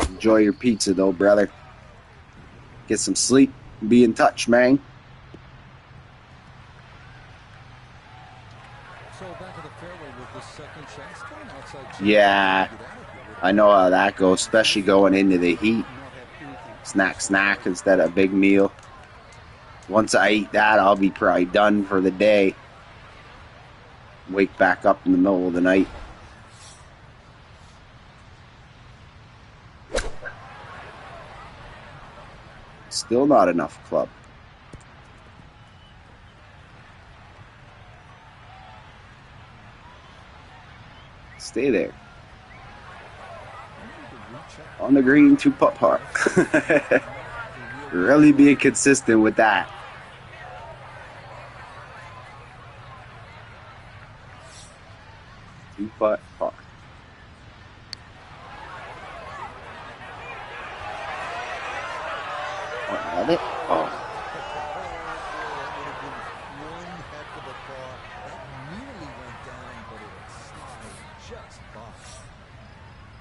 Enjoy your pizza though, brother. Get some sleep. Be in touch, man. So back of the fairway with the second shot. Still an outside chance. Yeah, I know how that goes, especially going into the heat. Snack instead of a big meal. Once I eat that, I'll be probably done for the day. Wake back up in the middle of the night. Still not enough club. Stay there. On the green, 2-putt par. Really being consistent with that. Two-putt par. Another? Oh. One heck of a par. That nearly went down, but it slid just by.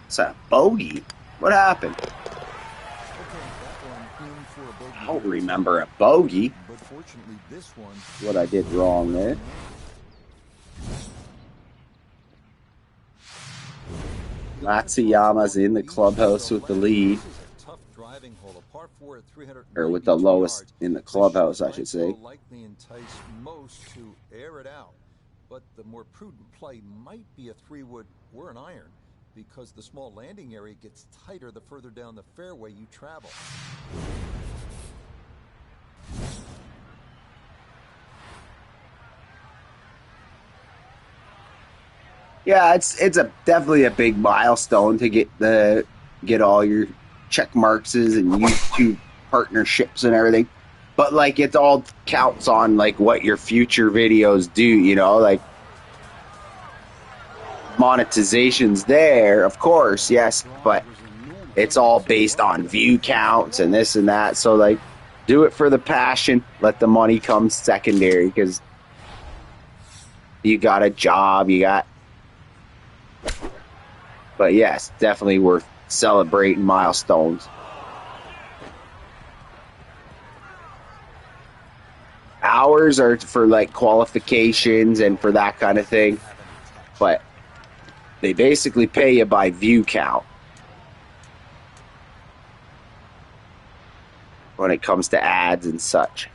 It's a bogey. What happened? Okay, that one in for a bogey. I don't remember a bogey. But fortunately, this one. What I did wrong there. Matsuyama's in the clubhouse with the lead. This is a tough driving hole, a par 4 at 392 Or with the lowest yards. in the The clubhouse, short I should right say. will likely entice most to air it out, but the more prudent play might be a 3-wood or an iron, because the small landing area gets tighter the further down the fairway you travel. Yeah, it's definitely a big milestone to get all your check marks and YouTube partnerships and everything. But like it all counts on like what your future videos do, you know, like monetization's there, of course, yes, but it's all based on view counts and this and that. So like do it for the passion, let the money come secondary, because you got a job, but yes, definitely worth celebrating milestones. Hours are for like qualifications and for that kind of thing, but they basically pay you by view count when it comes to ads and such.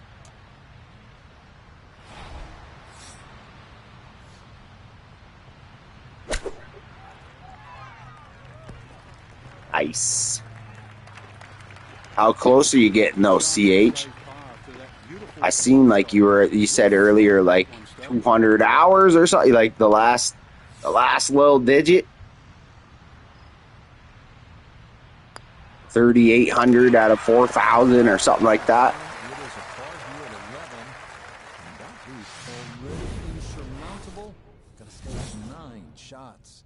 Nice. How close are you getting though, CH? I seen like you said earlier, like 200 hours or something, like the last little digit. 3,800 out of 4,000 or something like that. It is a par here at 11, and that is already insurmountable. Got to stay at 9 shots.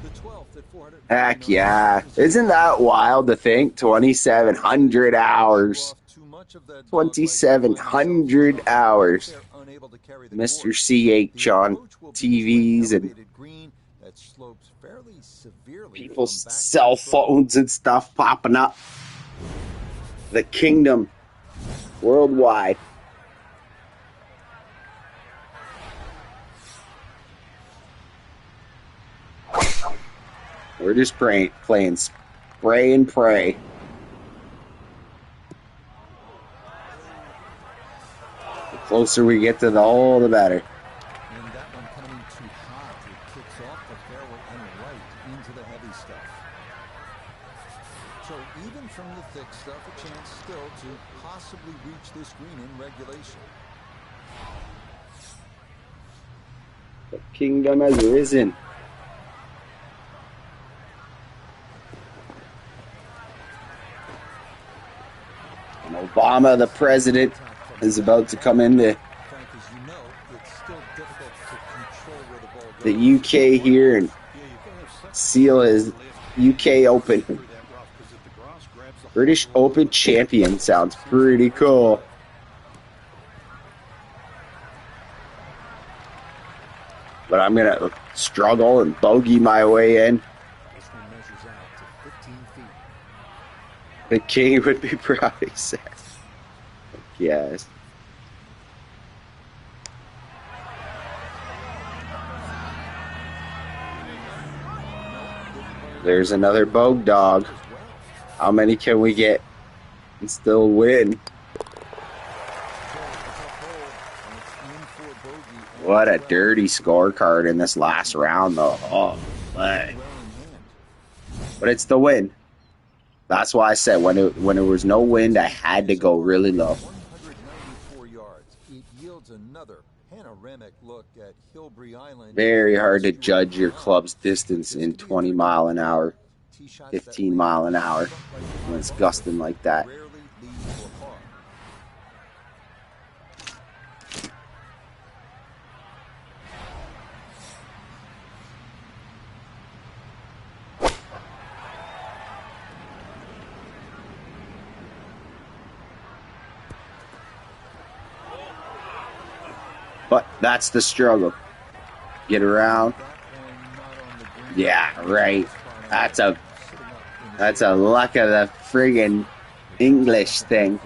The 12th at 400. Heck yeah. Isn't that wild to think? 2,700 hours. 2,700 hours. Mr. CH on TVs and people's cell phones and stuff popping up. The kingdom worldwide. We're just playing spray and pray. The closer we get to the hole, the better. And that one coming too hot. It kicks off the fairway and right into the heavy stuff. So even from the thick stuff, a chance still to possibly reach this green in regulation. The kingdom has risen. And Obama, the president, is about to come into the UK here and seal his UK Open. British Open champion sounds pretty cool. But I'm going to struggle and bogey my way in. The king would be proud, he said. Yes. There's another Bogue dog. How many can we get and still win? What a dirty scorecard in this last round, though. Oh, man. But it's the win. That's why I said when it was no wind, I had to go really low. 194 yards. It yields another panoramic look at Hilbury Island. Very hard to judge your club's distance in 20 mile an hour, 15 mile an hour when it's gusting like that. But that's the struggle. Get around. Yeah, right. That's a luck of the friggin' English thing.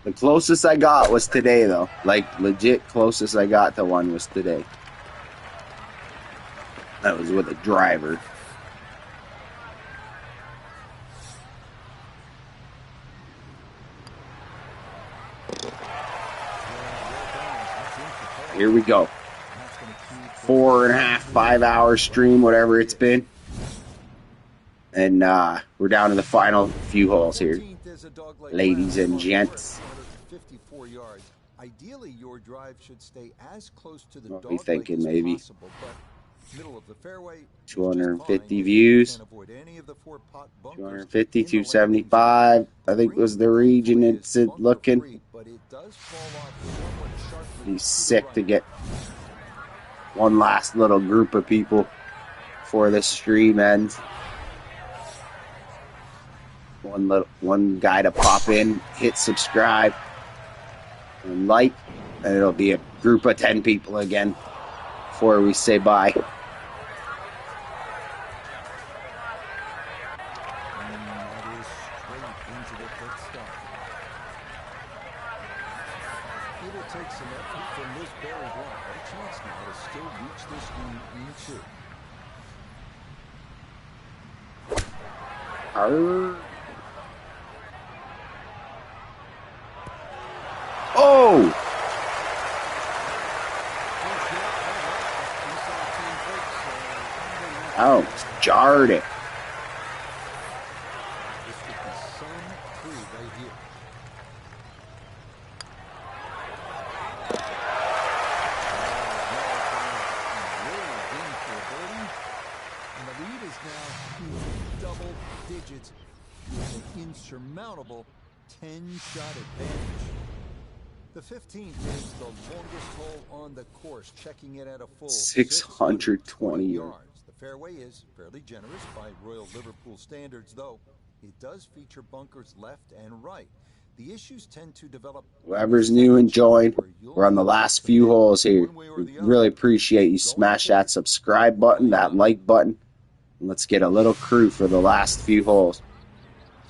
The closest I got was today, though. Like, legit closest I got to one was today. That was with a driver. Here we go. 4.5, 5 hour stream, whatever it's been. And we're down to the final few holes here. Ladies and gents. 54 yards. Ideally, your drive should stay as close to the What are we dog thinking, leg as maybe? possible, but middle of the fairway, 250 views. 250, 275. I think was the region it's looking. Be sick to get one last little group of people before the stream ends. One guy to pop in, hit subscribe, and like, and it'll be a group of 10 people again before we say bye. Oh! Oh, jarred it. Insurmountable 10-shot advantage. The 15th is the longest hole on the course, checking it at a full 620 yards. The fairway is fairly generous by Royal Liverpool standards, though it does feature bunkers left and right. The issues tend to develop. Whoever's new and joined, we're on the last few holes here. We really appreciate you smash that subscribe button, that like button, and let's get a little crew for the last few holes.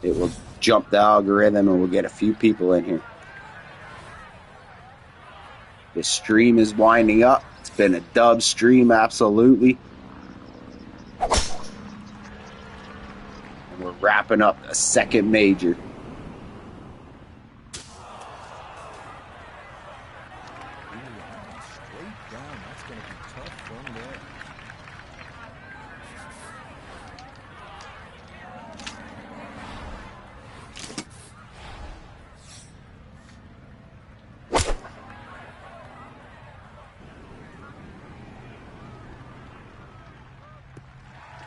It will jump the algorithm and we'll get a few people in here. The stream is winding up. It's been a dub stream, absolutely. And we're wrapping up a second major. Straight down. That's going to be tough from there.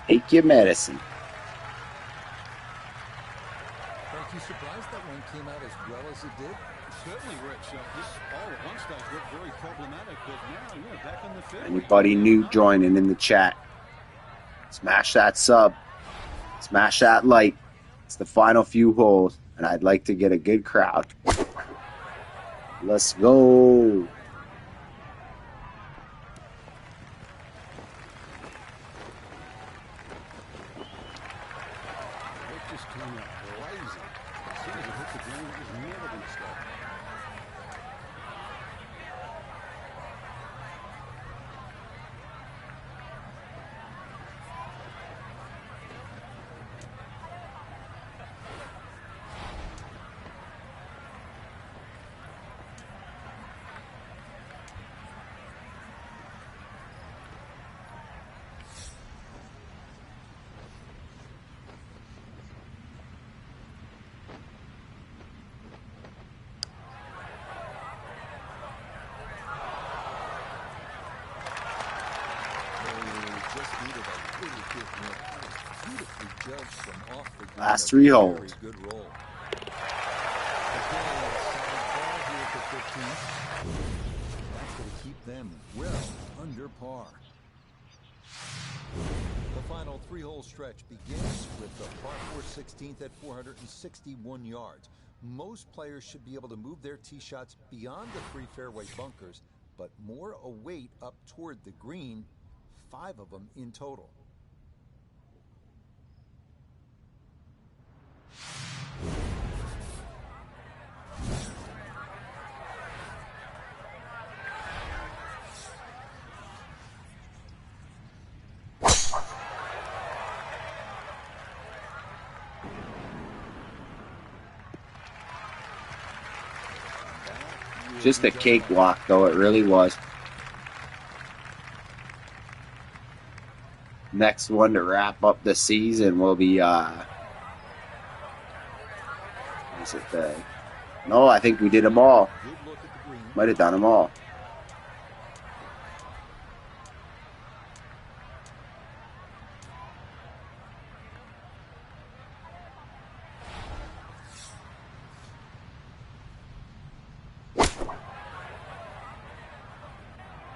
Take your medicine. Aren't you surprised that one came out as well as it did? Certainly, Rich. This all at one stage looked very problematic, but now, yeah, back on the field. Anybody new joining in the chat, smash that sub, smash that like. It's the final few holes, and I'd like to get a good crowd. Let's go. It just came out blazing. As soon as it hit the green, it was never going to stop. Last 3 holes. Good roll. That's going to keep them well under par. The final 3-hole stretch begins with the par 4 16th at 461 yards. Most players should be able to move their tee shots beyond the 3 fairway bunkers, but more await up toward the green, 5 of them in total. Just a cakewalk, though, it really was. Next one to wrap up the season will be, is it the... No, I think we did them all. Might have done them all.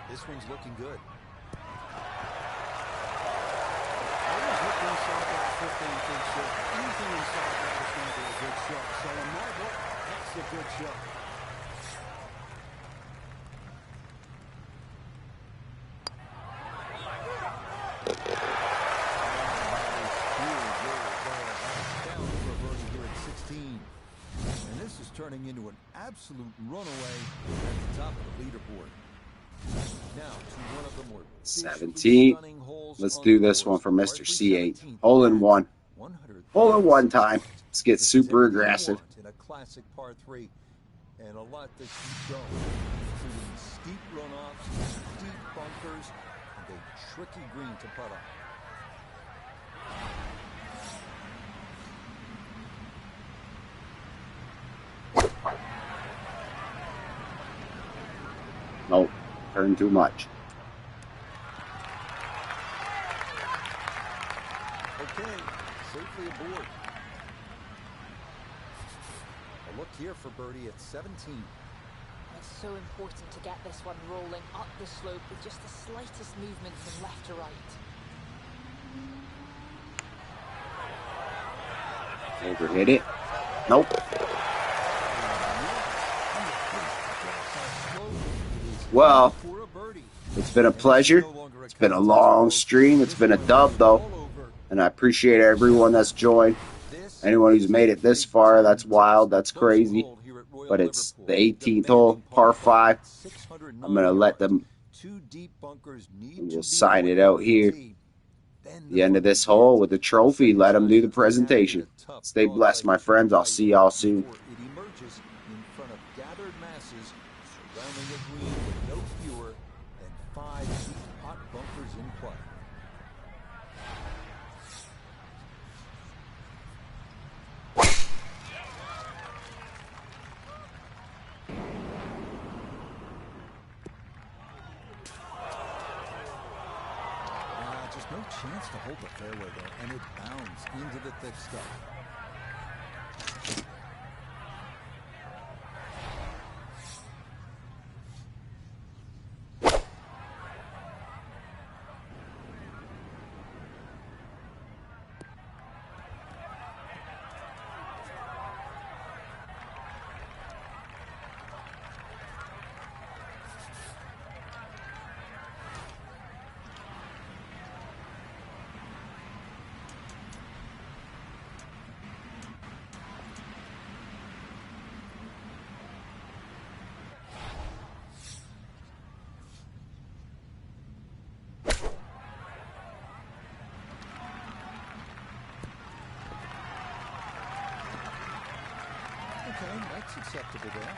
This one's looking good. Always look inside that 15-foot shot. Anything inside that is going to be a good shot. So in my book, that's a good shot. Down for a birdie here at 16. And this is turning into an absolute runaway at the top of the leaderboard. Now to one of the more 17. Let's do this one for Mr. C8. Hole in one. Hole in one time. Let's get super aggressive. In a classic par 3, and a lot to keep going, including steep runoffs, deep bunkers, and a tricky green to putt on. Nope. Turn too much. Okay, safely aboard. A look here for birdie at 17. It's so important to get this one rolling up the slope with just the slightest movement from left to right. Overhit it. Nope. Well, it's been a pleasure. It's been a long stream. It's been a dub, though. And I appreciate everyone that's joined. Anyone who's made it this far, that's wild. That's crazy. of but it's Liverpool, the 18th demanding hole, par five 5. 609 I'm going to let yards. them, Two deep bunkers need to we'll be sign it avoided out from the here. tee. Then The end of fun this hole begins. with the trophy. Second Let them shot do is the gonna have to be presentation. a tough Stay dog blessed, leg my to the friends. I'll right see y'all soon. before it emerges in front of gathered masses surrounding the green with no fewer than 5 deep hot bunkers in play. Just no chance to hold the fairway there, and it bounds into the thick stuff. Okay, that's acceptable there.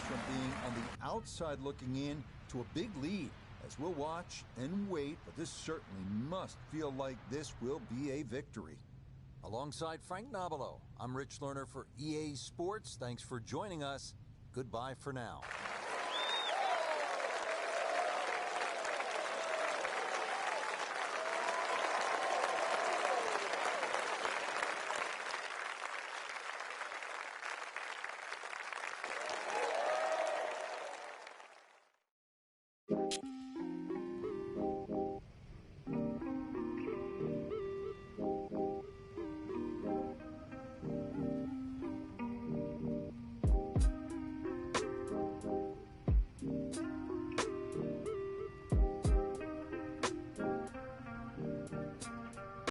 From being on the outside looking in to a big lead, as we'll watch and wait, but this certainly must feel like this will be a victory. Alongside Frank Nobilo, I'm Rich Lerner for EA Sports. Thanks for joining us. Goodbye for now.